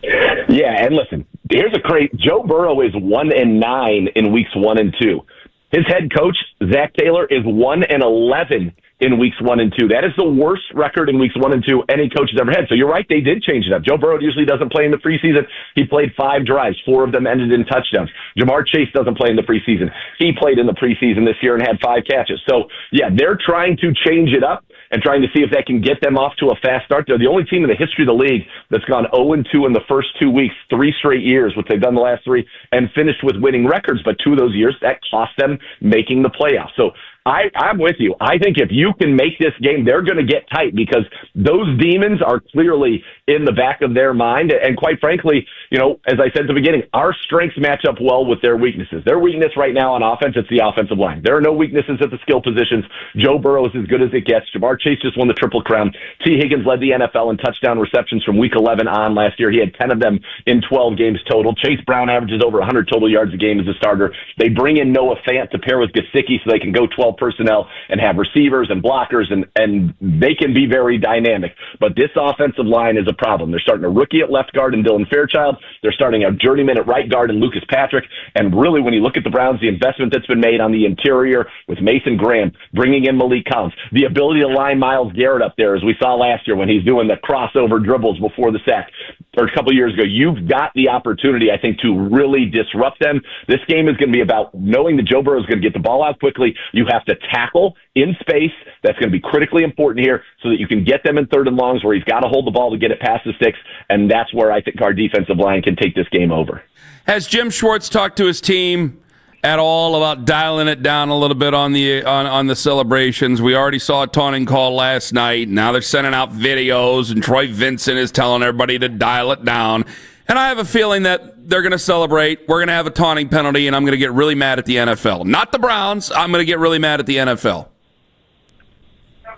Yeah, and listen, here's Joe Burrow is 1-9 in weeks 1 and 2. His head coach, Zach Taylor, is 1-11 in weeks 1 and 2. That is the worst record in weeks 1 and 2 any coach has ever had. So you're right, they did change it up. Joe Burrow usually doesn't play in the preseason. He played 5 drives. 4 of them ended in touchdowns. Jamar Chase doesn't play in the preseason. He played in the preseason this year and had 5 catches. So, yeah, they're trying to change it up and trying to see if that can get them off to a fast start. They're the only team in the history of the league that's gone 0-2 in the first 2 weeks, 3 straight years, which they've done the last 3, and finished with winning records. But 2 of those years, that cost them making the playoffs. So I'm with you. I think if you can make this game, they're going to get tight because those demons are clearly in the back of their mind. And quite frankly, as I said at the beginning, our strengths match up well with their weaknesses. Their weakness right now on offense, it's the offensive line. There are no weaknesses at the skill positions. Joe Burrow is as good as it gets. Jamar Chase just won the Triple Crown. T. Higgins led the NFL in touchdown receptions from week 11 on last year. He had 10 of them in 12 games total. Chase Brown averages over 100 total yards a game as a starter. They bring in Noah Fant to pair with Gesicki so they can go 12 personnel and have receivers and blockers, and they can be very dynamic. But this offensive line is a problem. They're starting a rookie at left guard in Dylan Fairchild. They're starting a journeyman at right guard in Lucas Patrick. And really, when you look at the Browns, the investment that's been made on the interior with Mason Graham, bringing in Malik Collins, the ability to line Myles Garrett up there, as we saw last year when he's doing the crossover dribbles before the sack, or a couple years ago, you've got the opportunity, I think, to really disrupt them. This game is going to be about knowing that Joe Burrow is going to get the ball out quickly. You have to tackle in space. That's going to be critically important here so that you can get them in 3rd and longs where he's got to hold the ball to get it past the sticks, and that's where I think our defensive line can take this game over. Has Jim Schwartz talked to his team at all about dialing it down a little bit on the celebrations. We already saw a taunting call last night. Now they're sending out videos, and Troy Vincent is telling everybody to dial it down. And I have a feeling that they're going to celebrate. We're going to have a taunting penalty, and I'm going to get really mad at the NFL. Not the Browns. I'm going to get really mad at the NFL.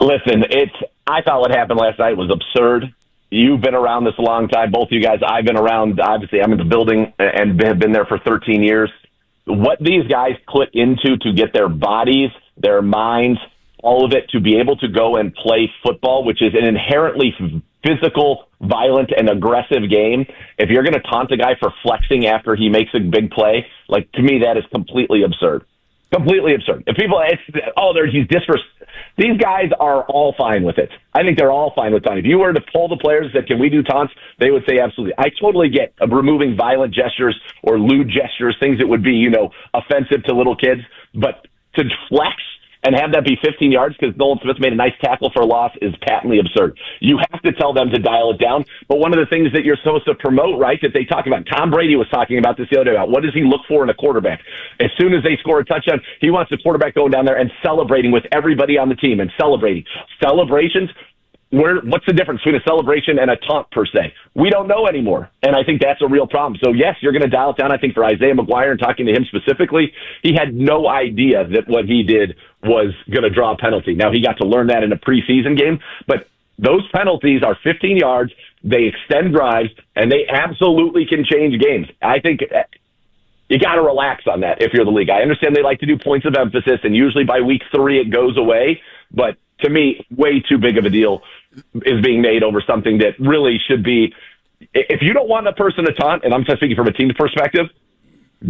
Listen, I thought what happened last night was absurd. You've been around this a long time, both of you guys. I've been around, obviously, I'm in the building and have been there for 13 years. What these guys click into to get their bodies, their minds, all of it to be able to go and play football, which is an inherently physical, violent, and aggressive game. If you're going to taunt a guy for flexing after he makes a big play, like, to me, that is completely absurd. Completely absurd. If people, he's disrespectful. These guys are all fine with it. I think they're all fine with taunting. If you were to poll the players that can we do taunts, they would say absolutely. I totally get removing violent gestures or lewd gestures, things that would be, offensive to little kids. But to flex and have that be 15 yards because Nolan Smith made a nice tackle for a loss is patently absurd. You have to tell them to dial it down. But one of the things that you're supposed to promote, right, that they talk about, Tom Brady was talking about this the other day, about what does he look for in a quarterback? As soon as they score a touchdown, he wants the quarterback going down there and celebrating with everybody on the team and celebrating. Celebrations, what's the difference between a celebration and a taunt per se? We don't know anymore, and I think that's a real problem. So, yes, you're going to dial it down. I think for Isaiah McGuire and talking to him specifically, he had no idea that what he did was going to draw a penalty. Now, he got to learn that in a preseason game, but those penalties are 15 yards, they extend drives, and they absolutely can change games. I think you got to relax on that if you're the league. I understand they like to do points of emphasis, and usually by week 3 it goes away, but to me, way too big of a deal is being made over something that really should be, if you don't want a person to taunt, and I'm just speaking from a team perspective,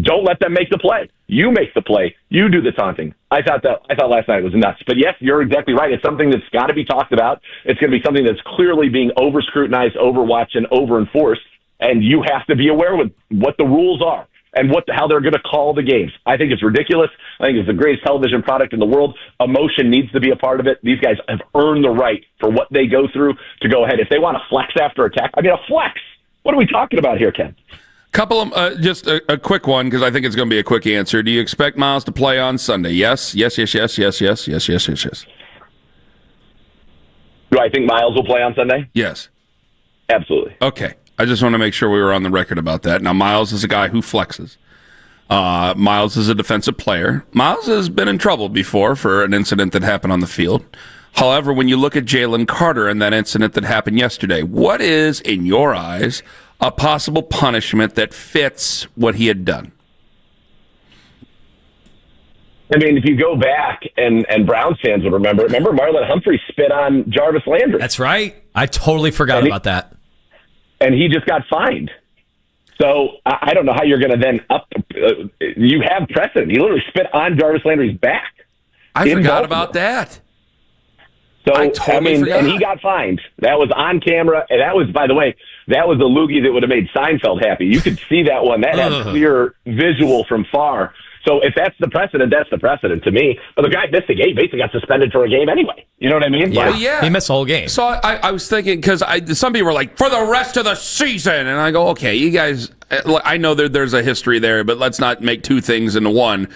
don't let them make the play. You make the play. You do the taunting. I thought last night was nuts. But yes, you're exactly right. It's something that's got to be talked about. It's going to be something that's clearly being over-scrutinized, overwatched, and over-enforced. And you have to be aware of what the rules are and how they're going to call the games. I think it's ridiculous. I think it's the greatest television product in the world. Emotion needs to be a part of it. These guys have earned the right for what they go through to go ahead. If they want to flex after attack, a flex. What are we talking about here, Ken? Couple of just a quick one because I think it's going to be a quick answer. Do you expect Miles to play on Sunday? Yes. Do I think Miles will play on Sunday? Yes. Absolutely. Okay. I just want to make sure we were on the record about that. Now, Miles is a guy who flexes. Miles is a defensive player. Miles has been in trouble before for an incident that happened on the field. However, when you look at Jaylen Carter and that incident that happened yesterday, what is, in your eyes, a possible punishment that fits what he had done? If you go back, and Browns fans would remember Marlon Humphrey spit on Jarvis Landry. That's right. I totally forgot about that. And he just got fined. So I don't know how you're going to then you have precedent. He literally spit on Jarvis Landry's back. I forgot about that. So, and he got fined. That was on camera. And that was, by the way, that was the loogie that would have made Seinfeld happy. You could see that one. That had clear visual from far. So if that's the precedent, that's the precedent to me. But the guy missed the game, basically got suspended for a game anyway. You know what I mean? Yeah. He missed the whole game. So I was thinking, because some people were like, for the rest of the season. And I go, okay, you guys, I know there's a history there, but let's not make two things into one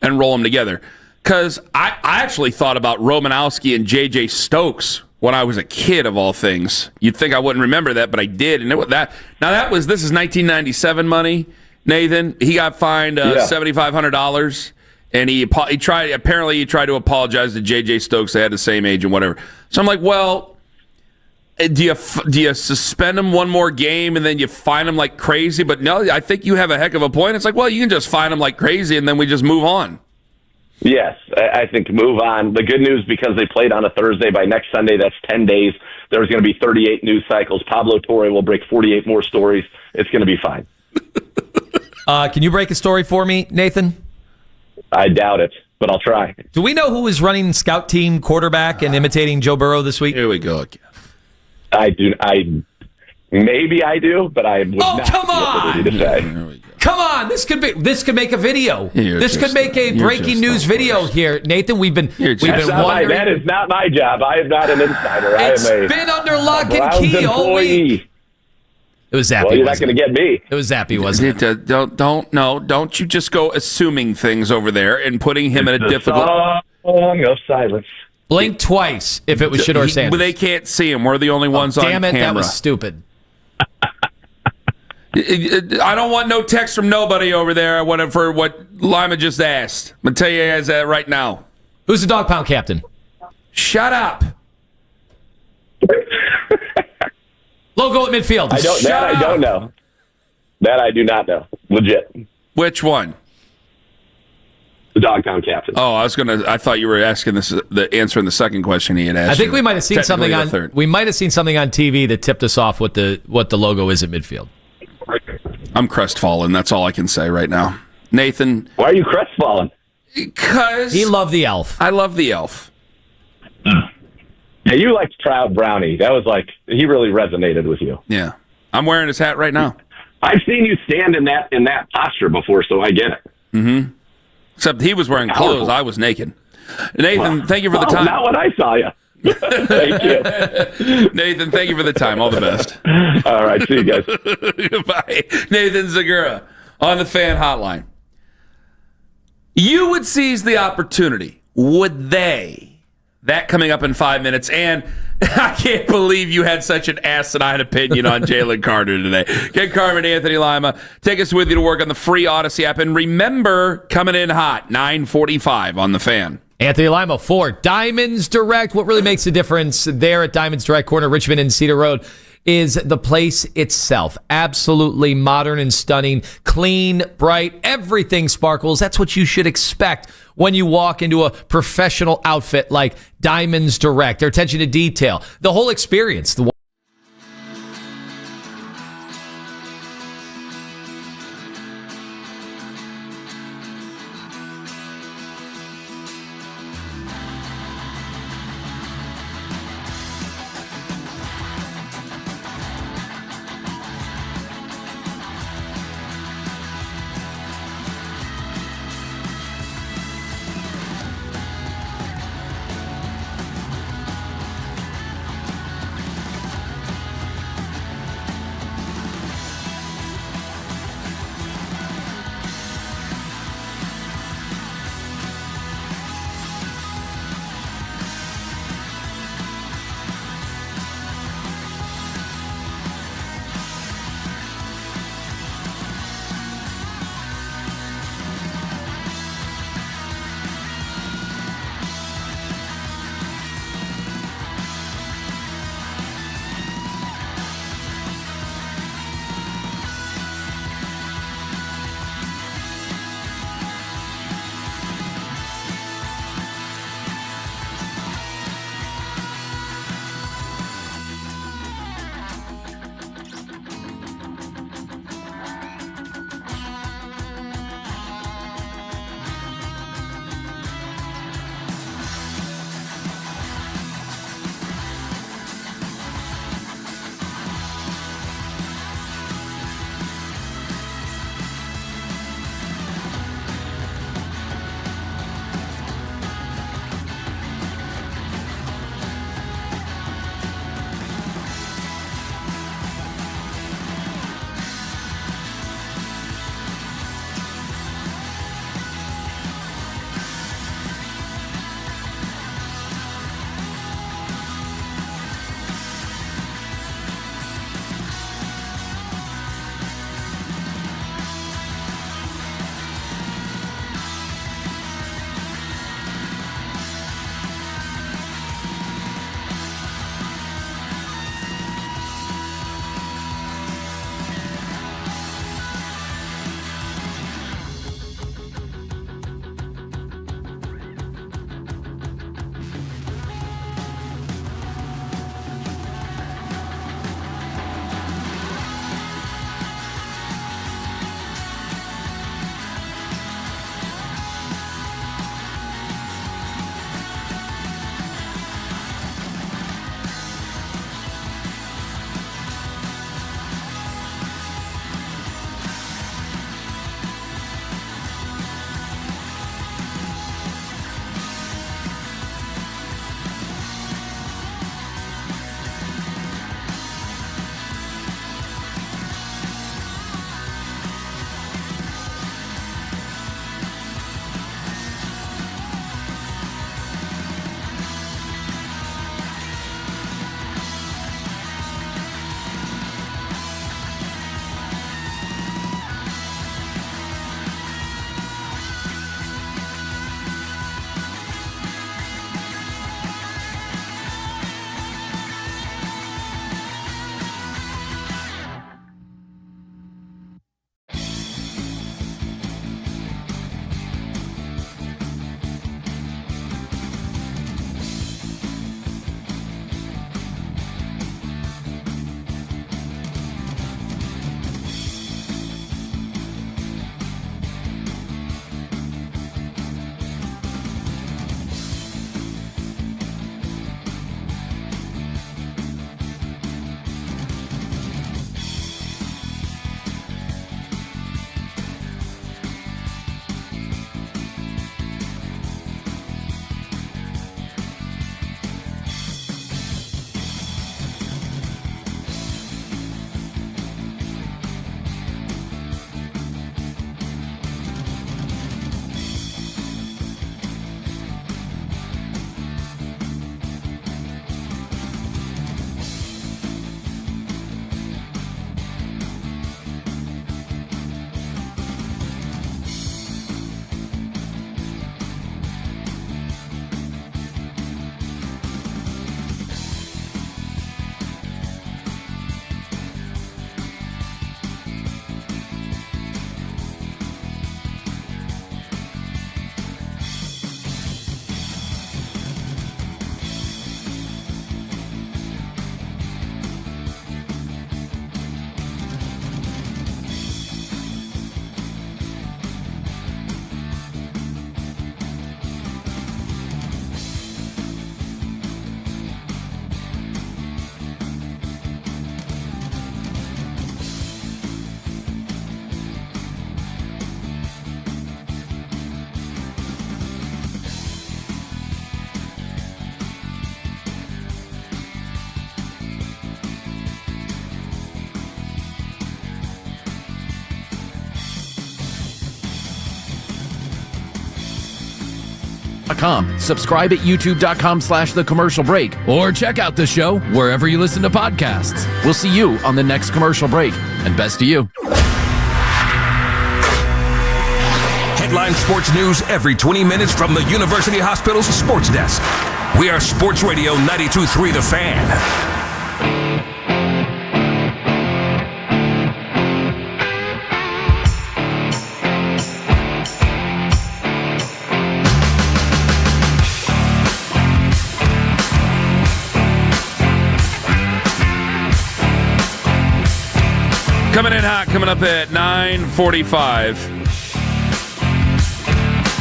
and roll them together. Because I actually thought about Romanowski and J.J. Stokes when I was a kid, of all things. You'd think I wouldn't remember that, but I did. And this is 1997 money. Nathan, he got fined $7,500, and he tried to apologize to J.J. Stokes. They had the same age and whatever. So I'm like, well, do you suspend him one more game and then you fine him like crazy? But no, I think you have a heck of a point. It's like, well, you can just fine him like crazy and then we just move on. Yes, I think move on. The good news, because they played on a Thursday, by next Sunday, that's 10 days. There's going to be 38 news cycles. Pablo Torre will break 48 more stories. It's going to be fine. Can you break a story for me, Nathan? I doubt it, but I'll try. Do we know who is running scout team quarterback and imitating Joe Burrow this week? Here we go again. I do. Maybe I do, but I would not come on! To say. Come on! This could make a video. This could make a breaking news video here, Nathan. We've been wondering. That is not my job. I am not an insider. It's been under lock and key all week. It was Zappy. Well, you're not going to get me. It was Zappy, wasn't it? Don't you just go assuming things over there and putting him in a difficult song of silence. Blink twice if it was Shedeur Sanders. But they can't see him. We're the only ones on camera. Damn it, that was stupid. I don't want no text from nobody over there. I want for what Lima just asked. I'm going to tell you guys that right now. Who's the dog pound captain? Shut up. Logo at midfield. I don't know. That I do not know. Legit. Which one? The dog pound captain. Oh, I thought you were asking answering the second question he had asked. I think we might have seen something on. We might have seen something on TV that tipped us off what the logo is at midfield. I'm crestfallen. That's all I can say right now. Nathan, why are you crestfallen? Because he loved the elf. I love the elf. Yeah, you liked Proud Brownie. That was he really resonated with you. Yeah, I'm wearing his hat right now. I've seen you stand in that posture before, so I get it. Mm-hmm. Except he was wearing clothes. I was naked. Nathan, thank you for the time. Not when I saw you. Thank you. Nathan, thank you for the time. All the best. All right, see you guys. Goodbye. Nathan Zagura on the Fan Hotline. You would seize the opportunity. Would they? That coming up in 5 minutes. And I can't believe you had such an asinine opinion on Jaylen Carter today. Ken Carmen, Anthony Lima, take us with you to work on the free Odyssey app. And remember, coming in hot, 9:45 on the Fan. Anthony Lima for Diamonds Direct. What really makes a difference there at Diamonds Direct, corner Richmond and Cedar Road, is the place itself. Absolutely modern and stunning, clean, bright, everything sparkles. That's what you should expect when you walk into a professional outfit like Diamonds Direct. Their attention to detail, the whole experience. youtube.com, subscribe at youtube.com/The Commercial Break, or check out the show wherever you listen to podcasts. We'll see you on the next commercial break, and best to you. Headline sports news every 20 minutes from the University Hospital's sports desk. We are Sports Radio 92.3 The Fan. Coming in hot, coming up at 9:45.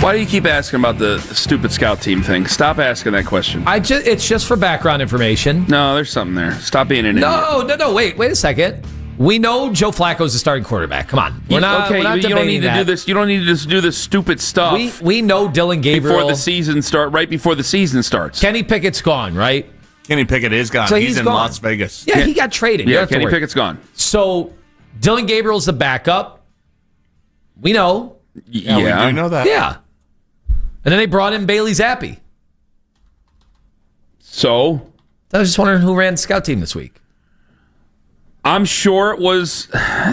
Why do you keep asking about the stupid scout team thing? Stop asking that question. It's just for background information. No, there's something there. Stop being an idiot. No. Wait a second. We know Joe Flacco's the starting quarterback. Come on. We're not you don't need that. to do this. You don't need to do this stupid stuff. We know Dylan Gabriel before the season right before the season starts. Kenny Pickett's gone, right? Kenny Pickett is gone. So he's in gone. Las Vegas. Yeah, he got traded. Yeah, Kenny Pickett's gone. So Dylan Gabriel's the backup. We know. Yeah, we do know that. Yeah. And then they brought in Bailey Zappi. So? I was just wondering who ran the scout team this week. I'm sure it was.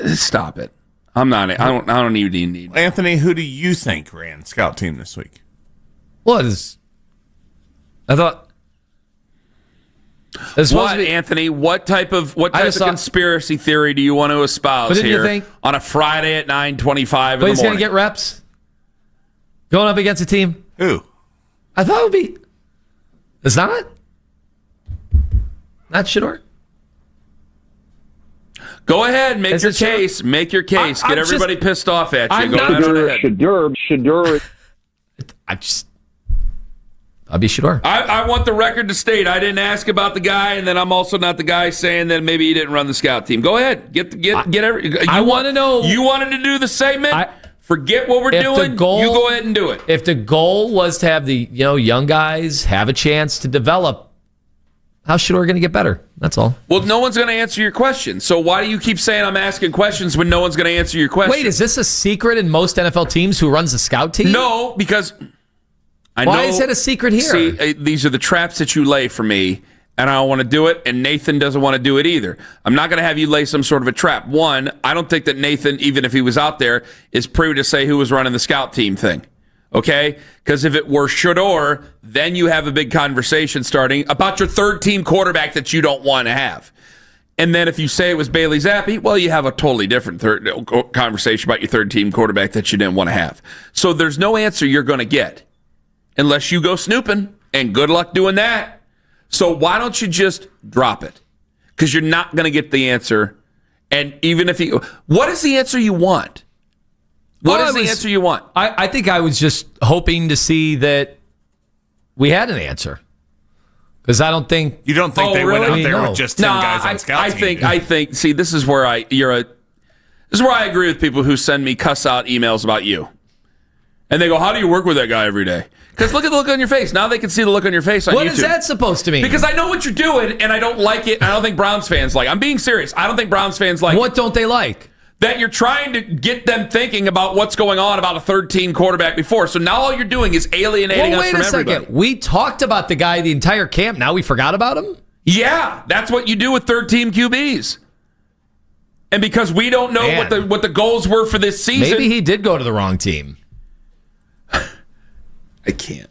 Stop it. I'm not. I don't even need. Anthony, who do you think ran scout team this week? I thought. What, Anthony? What type of conspiracy theory do you want to espouse here on a Friday at 9:25 in the morning? He's going to get reps going up against a team. Who? I thought it would be. It's not. Not Shador. Go ahead, make your case. Make your case. Get everybody pissed off at you. Shador. I'll be Shador. I want the record to state I didn't ask about the guy, and then I'm also not the guy saying that maybe he didn't run the scout team. Go ahead, get every. I want to know. You wanted to do the segment. Forget what we're doing. You go ahead and do it. If the goal was to have the young guys have a chance to develop, how's Shador going to get better? That's all. Well, no one's going to answer your question. So why do you keep saying I'm asking questions when no one's going to answer your question? Wait, is this a secret in most NFL teams who runs the scout team? No, because why is it a secret here? See, these are the traps that you lay for me, and I don't want to do it, and Nathan doesn't want to do it either. I'm not going to have you lay some sort of a trap. One, I don't think that Nathan, even if he was out there, is privy to say who was running the scout team thing. Okay? Because if it were Shador, then you have a big conversation starting about your third-team quarterback that you don't want to have. And then if you say it was Bailey Zappi, well, you have a totally different conversation about your third-team quarterback that you didn't want to have. So there's no answer you're going to get unless you go snooping, and good luck doing that. So why don't you just drop it? Because you're not going to get the answer. And even if what is the answer you want? What is the answer you want? I think I was just hoping to see that we had an answer. Because I don't think... You don't think they went out there with just 10 guys on scout team? I think, see, this is where I agree with people who send me cuss out emails about you. And they go, how do you work with that guy every day? Because look at the look on your face. Now they can see the look on your face on YouTube. What is that supposed to mean? Because I know what you're doing, and I don't like it. I don't think Browns fans like it. I'm being serious. I don't think Browns fans like it. What don't they like? That you're trying to get them thinking about what's going on about a third-team quarterback before. So now all you're doing is alienating us from everybody. Second. We talked about the guy the entire camp. Now we forgot about him? Yeah, that's what you do with third-team QBs. And because we don't know what the goals were for this season. Maybe he did go to the wrong team. I can't.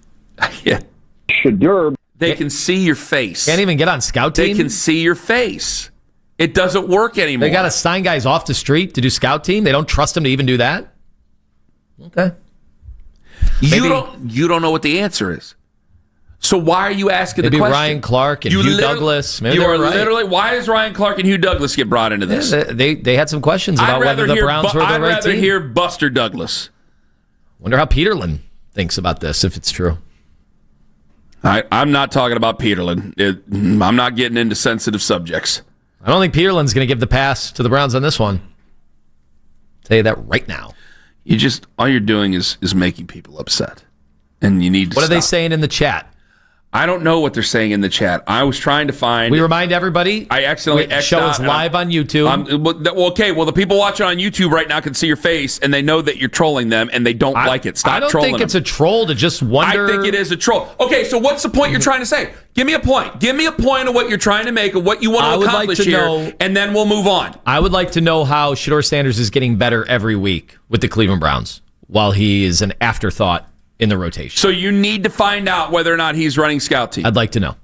Shador. They can see your face. Can't even get on scout team? They can see your face. It doesn't work anymore. They got to sign guys off the street to do scout team? They don't trust them to even do that? Okay. You don't know what the answer is. So why are you asking the question? Maybe Ryan Clark and Hugh Douglas. Maybe why does Ryan Clark and Hugh Douglas get brought into this? Yeah, they had some questions about whether the Browns were the right team. I'd rather hear Buster Douglas. Wonder how Peterlin thinks about this, if it's true. I'm not talking about Peterlin. I'm not getting into sensitive subjects. I don't think Peterlin's going to give the pass to the Browns on this one. I'll tell you that right now. All you're doing is making people upset. And you need to What stop. are they saying in the chat? I don't know what they're saying in the chat. I was trying to find. We remind everybody. I accidentally X'd show out, us live on YouTube. Okay, well, the people watching on YouTube right now can see your face, and they know that you're trolling them, and they don't like it. Stop trolling them. I don't think it's a troll to just wonder. I think it is a troll. Okay, so what's the point you're trying to say? Give me a point. Give me a point of what you're trying to make, of what you want to accomplish here, and then we'll move on. I would like to know how Shedeur Sanders is getting better every week with the Cleveland Browns, while he is an afterthought in the rotation. So you need to find out whether or not he's running scout team. I'd like to know.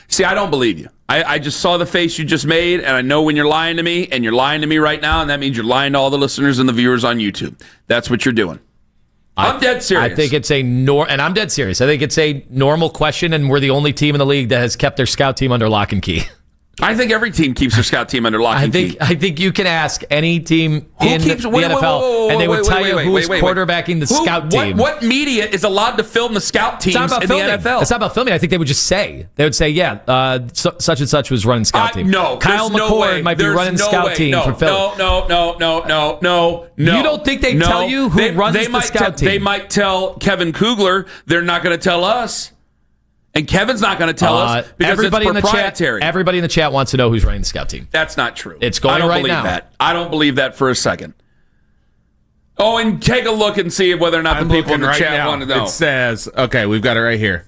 See, I don't believe you. I just saw the face you just made, and I know when you're lying to me, and you're lying to me right now, and that means you're lying to all the listeners and the viewers on YouTube. That's what you're doing. I'm dead serious. I think it's and I'm dead serious. I think it's a normal question, and we're the only team in the league that has kept their scout team under lock and key. I think every team keeps their scout team under lock and key. I think you can ask any team in the NFL, and they would tell you who's quarterbacking the scout team. What media is allowed to film the scout teams in the NFL? It's not about filming. I think they would just say. They would say, such and such was running scout team. No, Kyle McCord might be running scout team for Philly. No. You don't think they tell you who runs the scout team? They might tell Kevin Kugler. They're not going to tell us. And Kevin's not going to tell us because everybody it's proprietary. Everybody in the chat wants to know who's running the scout team. That's not true. It's going right now. That. I don't believe that for a second. Oh, and take a look and see whether or not the people in the chat want to know. It says, okay, we've got it right here.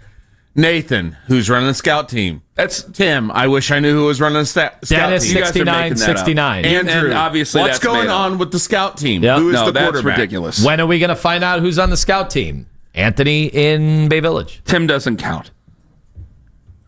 Nathan, who's running the scout team. That's Tim. I wish I knew who was running the scout team. Dennis, 69. Andrew, and obviously what's going on with the scout team? Yep. Who is the that's quarterback? ridiculous. When are we going to find out who's on the scout team? Anthony in Bay Village. Tim doesn't count.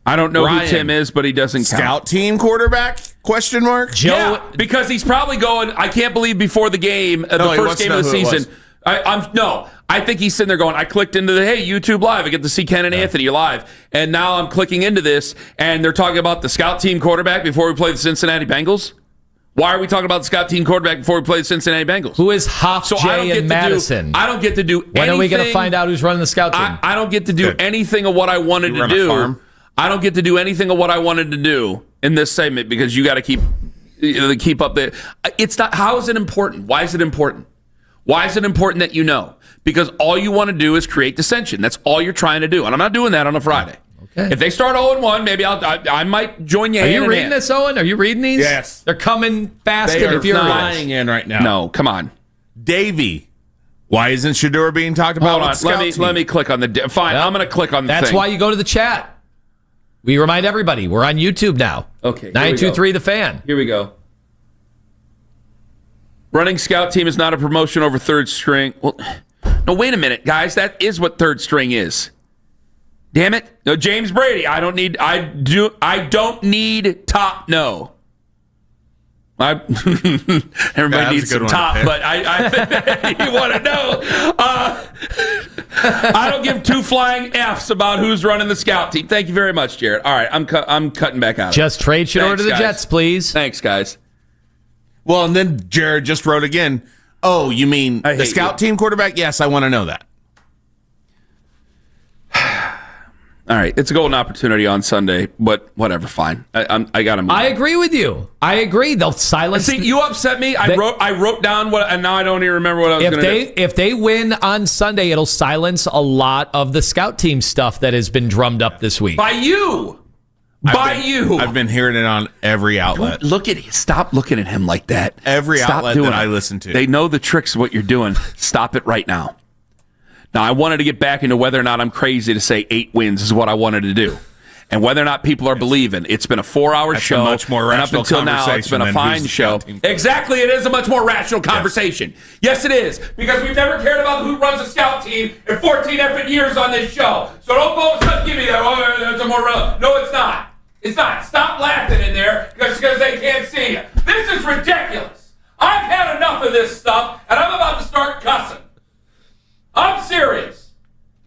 I don't know who Tim is, but he doesn't count. Scout team quarterback? Question mark? Yeah, because he's probably going, I can't believe before the game, the first game of the season. I think he's sitting there going, I clicked into YouTube Live. I get to see Ken and Anthony live. And now I'm clicking into this, and they're talking about the scout team quarterback before we play the Cincinnati Bengals. Why are we talking about the scout team quarterback before we play the Cincinnati Bengals? Who is Hoff, Jay, and Madison? I don't get to do anything. When are we going to find out who's running the scout team? I don't get to do anything of what I wanted to do. I don't get to do anything of what I wanted to do in this segment because you got to keep up the. It's not. How is it important? Why is it important? Why is it important that you know? Because all you want to do is create dissension. That's all you're trying to do, and I'm not doing that on a Friday. Okay. If they start 0-1, maybe I might join you. Are you reading this, Owen? Are you reading these? Yes. They're coming fast They and are flying in right now. No, come on, Davey. Why isn't Shedeur being talked about? Hold on. Let me click on the. Fine, I'm going to click on the. That's thing. why you go to the chat. We remind everybody, we're on YouTube now. Okay. 923 The Fan. Here we go. Running scout team is not a promotion over third string. Well, no, wait a minute, guys. That is what third string is. Damn it. No, James Brady. I don't need top. No. Everybody needs some top, but I you want to know. I don't give two flying Fs about who's running the scout team. Thank you very much, Jared. All right, I'm cutting back out. Just trade Shedeur to the Jets, please. Thanks, guys. Well, and then Jared just wrote again. Oh, you mean the scout team quarterback? Yes, I want to know that. All right, it's a golden opportunity on Sunday, but whatever, fine. I got to move. I agree with you. I agree. They'll silence. See, you upset me. I wrote down what, and now I don't even remember what I was going to do. If they win on Sunday, it'll silence a lot of the scout team stuff that has been drummed up this week. By you. I've been hearing it on every outlet. Stop looking at him like that. Every outlet that I listen to. They know the tricks of what you're doing. Stop it right now. Now, I wanted to get back into whether or not I'm crazy to say 8 wins is what I wanted to do. And whether or not people are believing. It's been a 4-hour show. Much more rational and up until now, it's been a fine show. Exactly, it is a much more rational conversation. Yes, it is. Because we've never cared about who runs a scout team in 14 effing years on this show. So don't go and give me that. Oh, that's a more relevant. No, it's not. It's not. Stop laughing in there because they can't see you. This is ridiculous. I've had enough of this stuff, and I'm about to start cussing. I'm serious.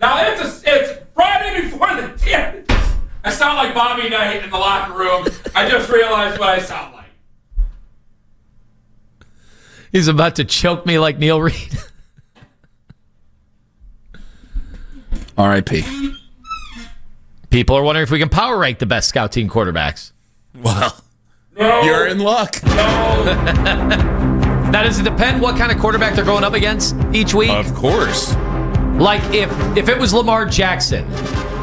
Now, it's Friday before the 10th. I sound like Bobby Knight in the locker room. I just realized what I sound like. He's about to choke me like Neil Reed. R.I.P. People are wondering if we can power rank the best scout team quarterbacks. Well, you're in luck. Now, does it depend what kind of quarterback they're going up against each week? Of course. Like, if it was Lamar Jackson,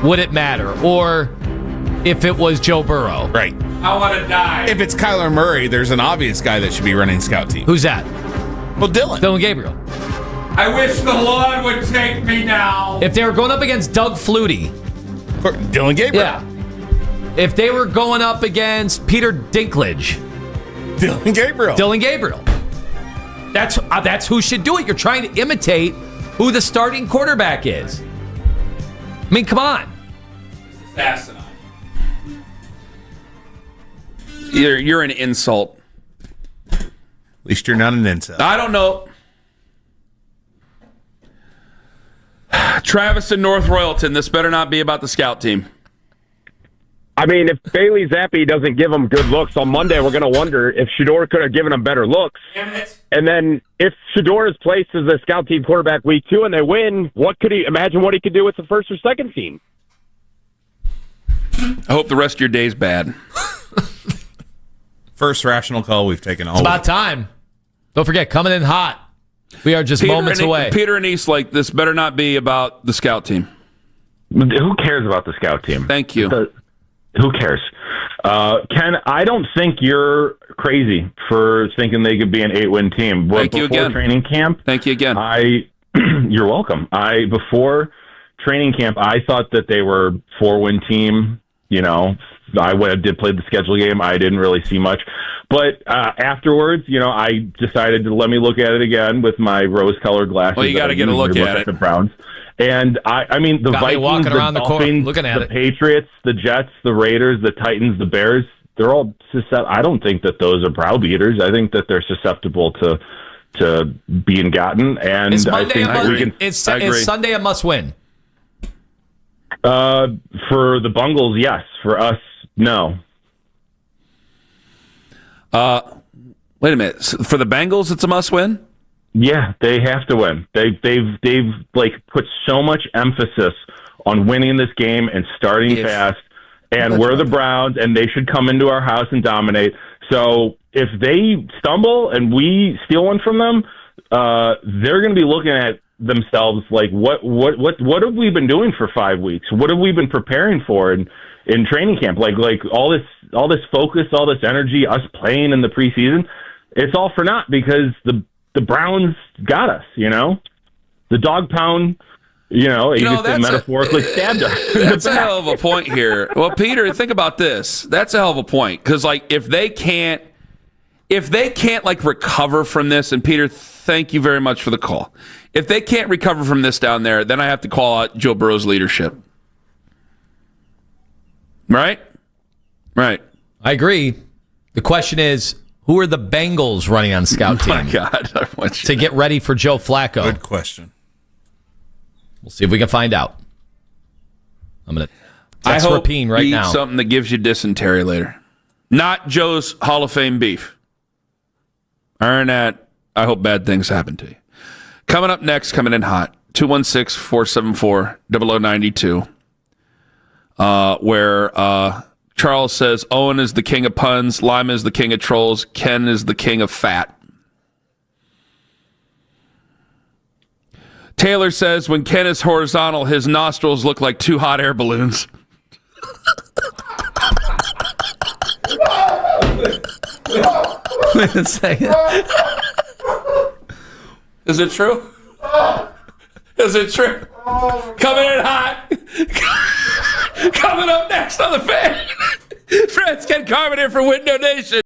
would it matter? Or if it was Joe Burrow? Right. I want to die. If it's Kyler Murray, there's an obvious guy that should be running scout team. Who's that? Well, Dylan. Dylan Gabriel. I wish the Lord would take me now. If they were going up against Doug Flutie. Dylan Gabriel. Yeah. If they were going up against Peter Dinklage. Dylan Gabriel. Dylan Gabriel. That's who should do it. You're trying to imitate who the starting quarterback is. I mean, come on. Asinine. You're an insult. At least you're not an insult. I don't know. Travis and North Royalton, this better not be about the scout team. I mean, if Bailey Zappi doesn't give him good looks on Monday, we're going to wonder if Shedeur could have given him better looks. Damn it. And then if Shedeur is placed as the scout team quarterback week 2 and they win, imagine what he could do with the first or second team? I hope the rest of your day's bad. First rational call we've taken all. It's about time. Don't forget, coming in hot. We are just moments away. Peter and Eastlake, this better not be about the scout team. Who cares about the scout team? Thank you. Who cares? Ken, I don't think you're crazy for thinking they could be an 8-win team. Thank you again. Training camp. Thank you again. You're welcome. Before training camp, I thought that they were 4-win team. You know, I did play the schedule game. I didn't really see much. But afterwards, I decided to let me look at it again with my rose-colored glasses. Well, you got to get a look at it. The Browns. And I mean, the Vikings, walking around the the court, Dolphins, looking at the it. Patriots, the Jets, the Raiders, the Titans, the Bears, they're all susceptible. I don't think that those are browbeaters. I think that they're susceptible to being gotten. And I think we can. Is Sunday a must-win? For the Bengals, yes. For us, no. Wait a minute. For the Bengals, it's a must-win? Yeah, they have to win. They've like put so much emphasis on winning this game and starting fast. And we're the Browns, and they should come into our house and dominate. So if they stumble and we steal one from them, they're going to be looking at themselves like, what have we been doing for 5 weeks? What have we been preparing for in training camp? Like all this focus, all this energy, us playing in the preseason, it's all for naught because the Browns got us, the dog pound, metaphorically stabbed us. That's a hell of a point here. Well, Peter, think about this. That's a hell of a point. Because if they can't recover from this, and Peter, thank you very much for the call. If they can't recover from this down there, then I have to call out Joe Burrow's leadership. Right? Right. I agree. The question is, who are the Bengals running on scout team? Oh my God. I want you to get ready for Joe Flacco. Good question. We'll see if we can find out. I'm going to I hope Rapine right you eat now. something that gives you dysentery later. Not Joe's Hall of Fame beef. Earn that. I hope bad things happen to you. Coming up next, coming in hot, 216-474-0092, where Charles says Owen is the king of puns, Lima is the king of trolls, Ken is the king of fat. Taylor says when Ken is horizontal, his nostrils look like 2 hot air balloons. Wait a second. Is it true? Is it true? Coming in hot. Coming up next on the Fan. Friends, Ken Carmen here for Window Nation.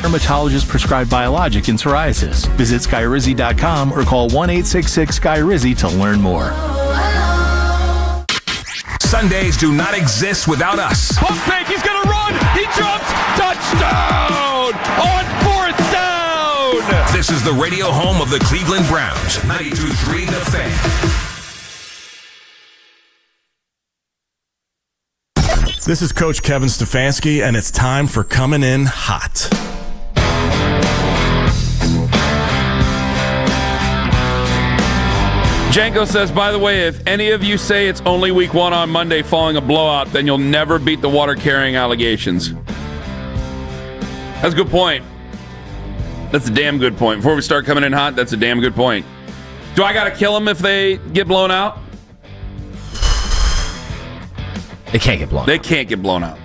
dermatologist-prescribed biologic in psoriasis. Visit Skyrizi.com or call 1-866-SKYRIZI to learn more. Sundays do not exist without us. Pump fake, he's going to run. He jumps. Touchdown on 4th down. This is the radio home of the Cleveland Browns. 92.3 The Fan. This is Coach Kevin Stefanski, and it's time for Coming In Hot. Janko says, by the way, if any of you say it's only week 1 on Monday following a blowout, then you'll never beat the water-carrying allegations. That's a good point. That's a damn good point. Before we start coming in hot, that's a damn good point. Do I got to kill them if they get blown out? They can't get blown out. They can't get blown out.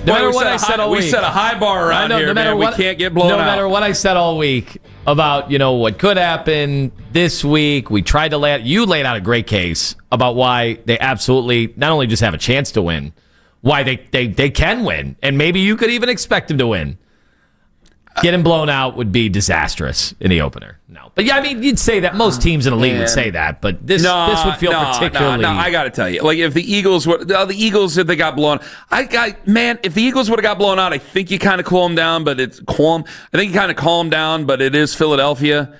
No matter what I said all week. We set a high bar around here, man. We can't get blown out. No matter what I said all week about, what could happen this week, we tried to you laid out a great case about why they absolutely not only just have a chance to win, why they can win, and maybe you could even expect them to win. Getting blown out would be disastrous in the opener. No. But yeah, I mean, you'd say that. Most teams in the league would say that, but this would feel particularly... No, I got to tell you. Like, if the Eagles, if they got blown... if the Eagles would have got blown out, I think you kind of cool them down, but it's calm. I think you kind of calm down, but it is Philadelphia.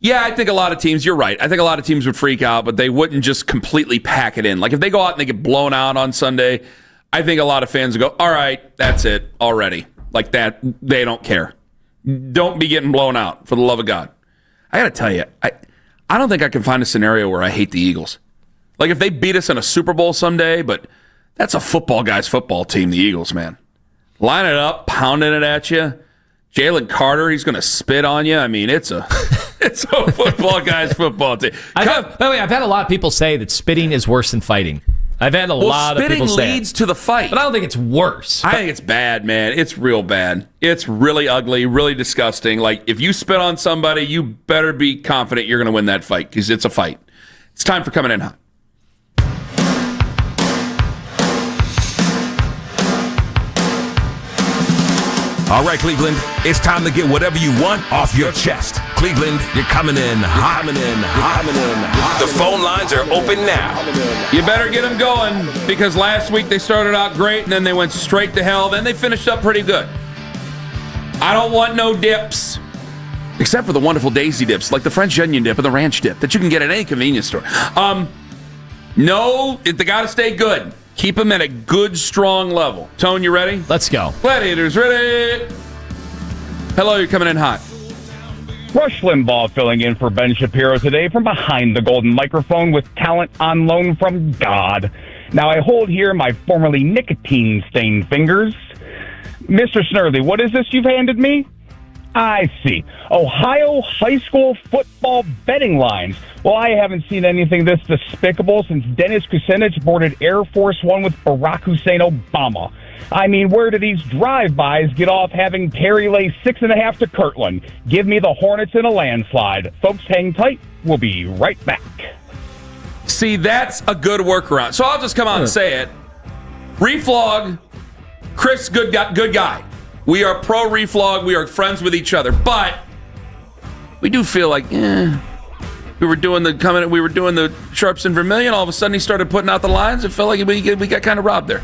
Yeah, I think a lot of teams, you're right. I think a lot of teams would freak out, but they wouldn't just completely pack it in. Like, if they go out and they get blown out on Sunday, I think a lot of fans would go, all right, that's it already. Like that, they don't care. Don't be getting blown out, for the love of God. I got to tell you, I don't think I can find a scenario where I hate the Eagles. Like, if they beat us in a Super Bowl someday, but that's a football guy's football team, the Eagles, man. Line it up, pounding it at you. Jaylen Carter, he's going to spit on you. I mean, it's a football guy's football team. By the way, I've had a lot of people say that spitting is worse than fighting. I've had a lot of people say spitting leads to the fight. But I don't think it's worse. I think it's bad, man. It's real bad. It's really ugly, really disgusting. Like, if you spit on somebody, you better be confident you're going to win that fight, because it's a fight. It's time for Coming In Hot. All right, Cleveland, it's time to get whatever you want off your chest. Cleveland, you're coming in hot. The phone lines are open now. You better get them going, because last week they started out great, and then they went straight to hell. Then they finished up pretty good. I don't want no dips, except for the wonderful daisy dips, like the French onion dip and the ranch dip that you can get at any convenience store. No, they got to stay good. Keep them at a good, strong level. Tone, you ready? Let's go. Gladiators, ready? Hello, you're coming in hot. Rush Limbaugh filling in for Ben Shapiro today from behind the golden microphone with talent on loan from God. Now, I hold here my formerly nicotine-stained fingers. Mr. Snurley, what is this you've handed me? I see. Ohio high school football betting lines. Well, I haven't seen anything this despicable since Dennis Kucinich boarded Air Force One with Barack Hussein Obama. I mean, where do these drive-bys get off having Terry lay 6.5 to Kirtland? Give me the Hornets in a landslide. Folks, hang tight. We'll be right back. See, that's a good workaround. So I'll just come out and say it. Reflog. Chris, good guy. We are pro reflog. We are friends with each other, but we do feel like, we were doing the sharps and vermilion. All of a sudden, he started putting out the lines. It felt like we got kind of robbed there.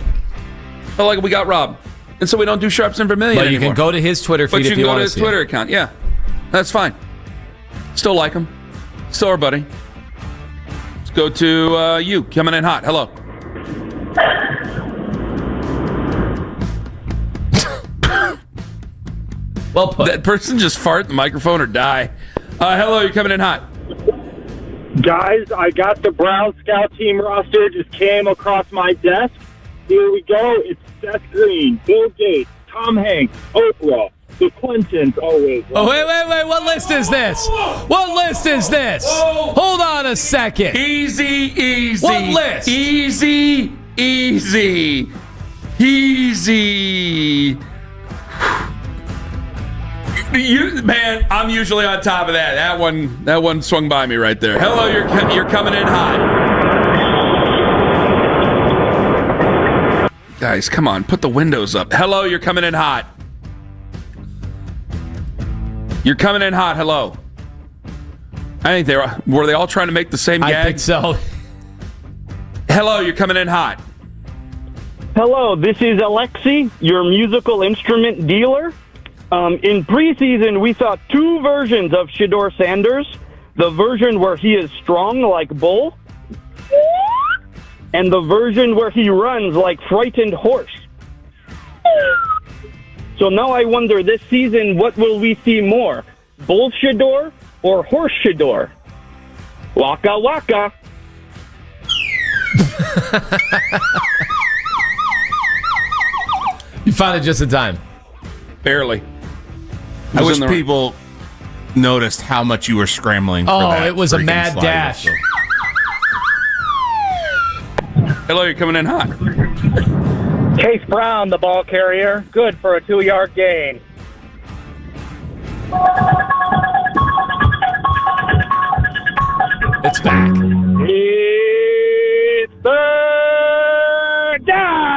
Felt like we got robbed, and so we don't do sharps and vermilion anymore. But you can go to his Twitter feed if you want to see. But you can go to his Twitter account. Yeah, that's fine. Still like him. Still our buddy. Let's go to you coming in hot. Hello. Well put. That person just fart in the microphone or die. Hello, you're coming in hot. Guys, I got the Brown Scout team roster. Just came across my desk. Here we go. It's Seth Green, Bill Gates, Tom Hanks, Oprah, the Clintons always. Oh, wait. What list is this? What list is this? Hold on a second. Easy. What list? Easy. Man, I'm usually on top of that. That one swung by me right there. Hello, you're coming in hot. Guys, come on, put the windows up. Hello, you're coming in hot. You're coming in hot. Hello. I think were they all trying to make the same gag? I think so. Hello, you're coming in hot. Hello, this is Alexi, your musical instrument dealer. In preseason, we saw two versions of Shedeur Sanders. The version where he is strong like bull, and the version where he runs like frightened horse. So now I wonder, this season, what will we see more? Bull Shedeur or horse Shedeur? Waka waka. You found it just in time. Barely. I wish people noticed how much you were scrambling for that. Oh, it was a mad dash. Hello, you're coming in hot. Chase Brown, the ball carrier. Good for a 2-yard gain. It's back. It's third down.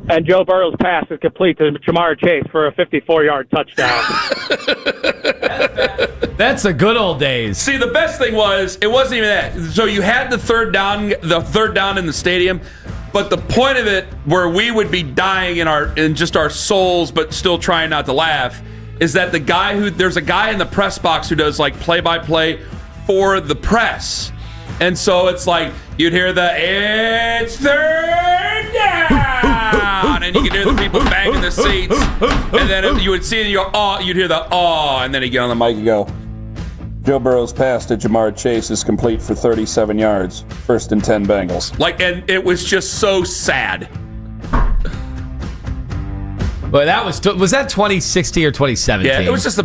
And Joe Burrow's pass is complete to Jamar Chase for a 54-yard touchdown. That's the good old days. See, the best thing was, it wasn't even that. So you had the third down in the stadium, but the point of it, where we would be dying in just our souls, but still trying not to laugh, is that there's a guy in the press box who does like play-by-play for the press. And so it's like, you'd hear it's third down, and you could hear the people banging the seats, and then you would see it, and you go, oh, you'd hear the oh, and then he'd get on the mic and go, Joe Burrow's pass to Jamar Chase is complete for 37 yards. 1st and 10 Bengals. And it was just so sad. Well, was that 2016 or 2017? Yeah, it was just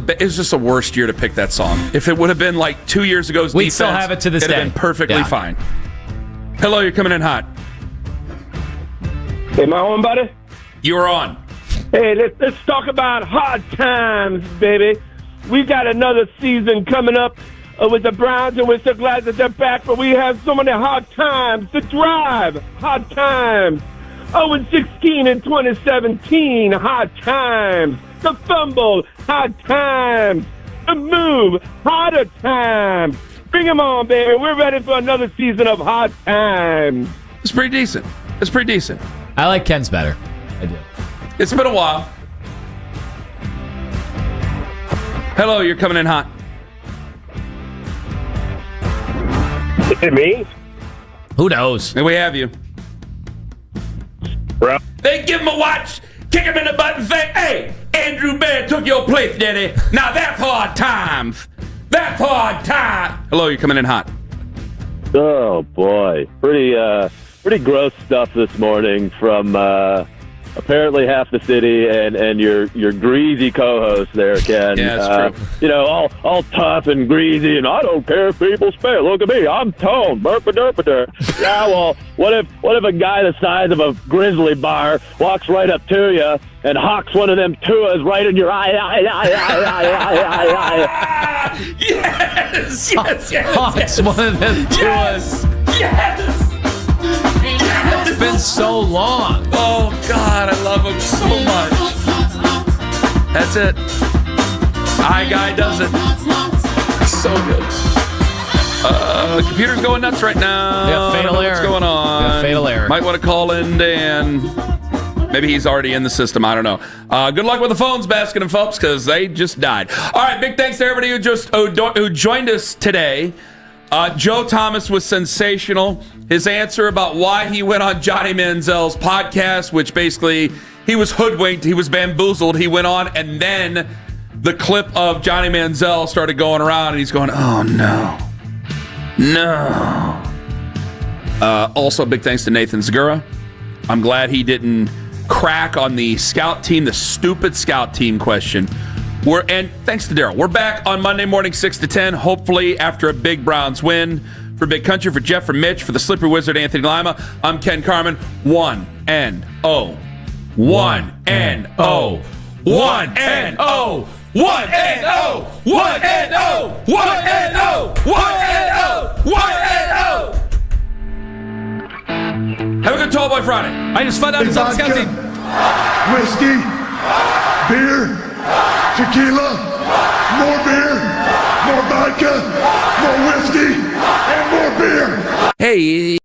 the worst year to pick that song. If it would have been like 2 years ago's We'd defense, still have it to this day. It'd have been perfectly fine. Hello, you're coming in hot. Am I on, buddy? You are on. Hey, let's talk about hard times, baby. We've got another season coming up with the Browns, and we're so glad that they're back, but we have so many hard times. The drive, hard times. 0-16 in 2017, hard times. The fumble, hard times. The move, harder times. Bring them on, baby. We're ready for another season of hard times. It's pretty decent. I like Ken's better. I do. It's been a while. Hello, you're coming in hot. Is it me? Who knows? And we have you. Bro. They give him a watch, kick him in the butt and say, hey, Andrew Bear took your place, Daddy. Now that's hard times. That's hard time. Hello, you're coming in hot. Oh, boy. Pretty gross stuff this morning from apparently half the city and your greasy co-host there, Ken. Yeah, that's true. You know, all tough and greasy, and I don't care if people spit. Look at me, I'm toned. Burpa-derpa-der. Yeah, well, what if a guy the size of a grizzly bear walks right up to you and hawks one of them tuas right in your eye? Yes. Hawks one of them tuas. Yes. It's been so long. Oh, God, I love him so much. That's it. High guy does it. So good. The computer's going nuts right now. Yeah, fatal error. What's going on? Yeah, fatal error. Might want to call in Dan. Maybe he's already in the system. I don't know. Good luck with the phones, Baskin and Phelps, because they just died. All right, big thanks to everybody who joined us today. Joe Thomas was sensational. His answer about why he went on Johnny Manziel's podcast, which basically he was hoodwinked, he was bamboozled. He went on, and then the clip of Johnny Manziel started going around, and he's going, oh, no. Also, big thanks to Nathan Zagura. I'm glad he didn't crack on the scout team, the stupid scout team question. And thanks to Daryl. We're back on Monday morning, 6 to 10, hopefully after a big Browns win. For Big Country, for Jeff, for Mitch, for the Slippery Wizard, Anthony Lima, I'm Ken Carman. 1-N-O. 1-N-O. 1-N-O. 1-N-O. 1-N-O. 1-N-O. 1-N-O. 1-N-O. Have a good Tall Boy Friday. I just found out it's on the scout team. whiskey, beer, tequila, more beer, more vodka, more whiskey, and more beer. Hey,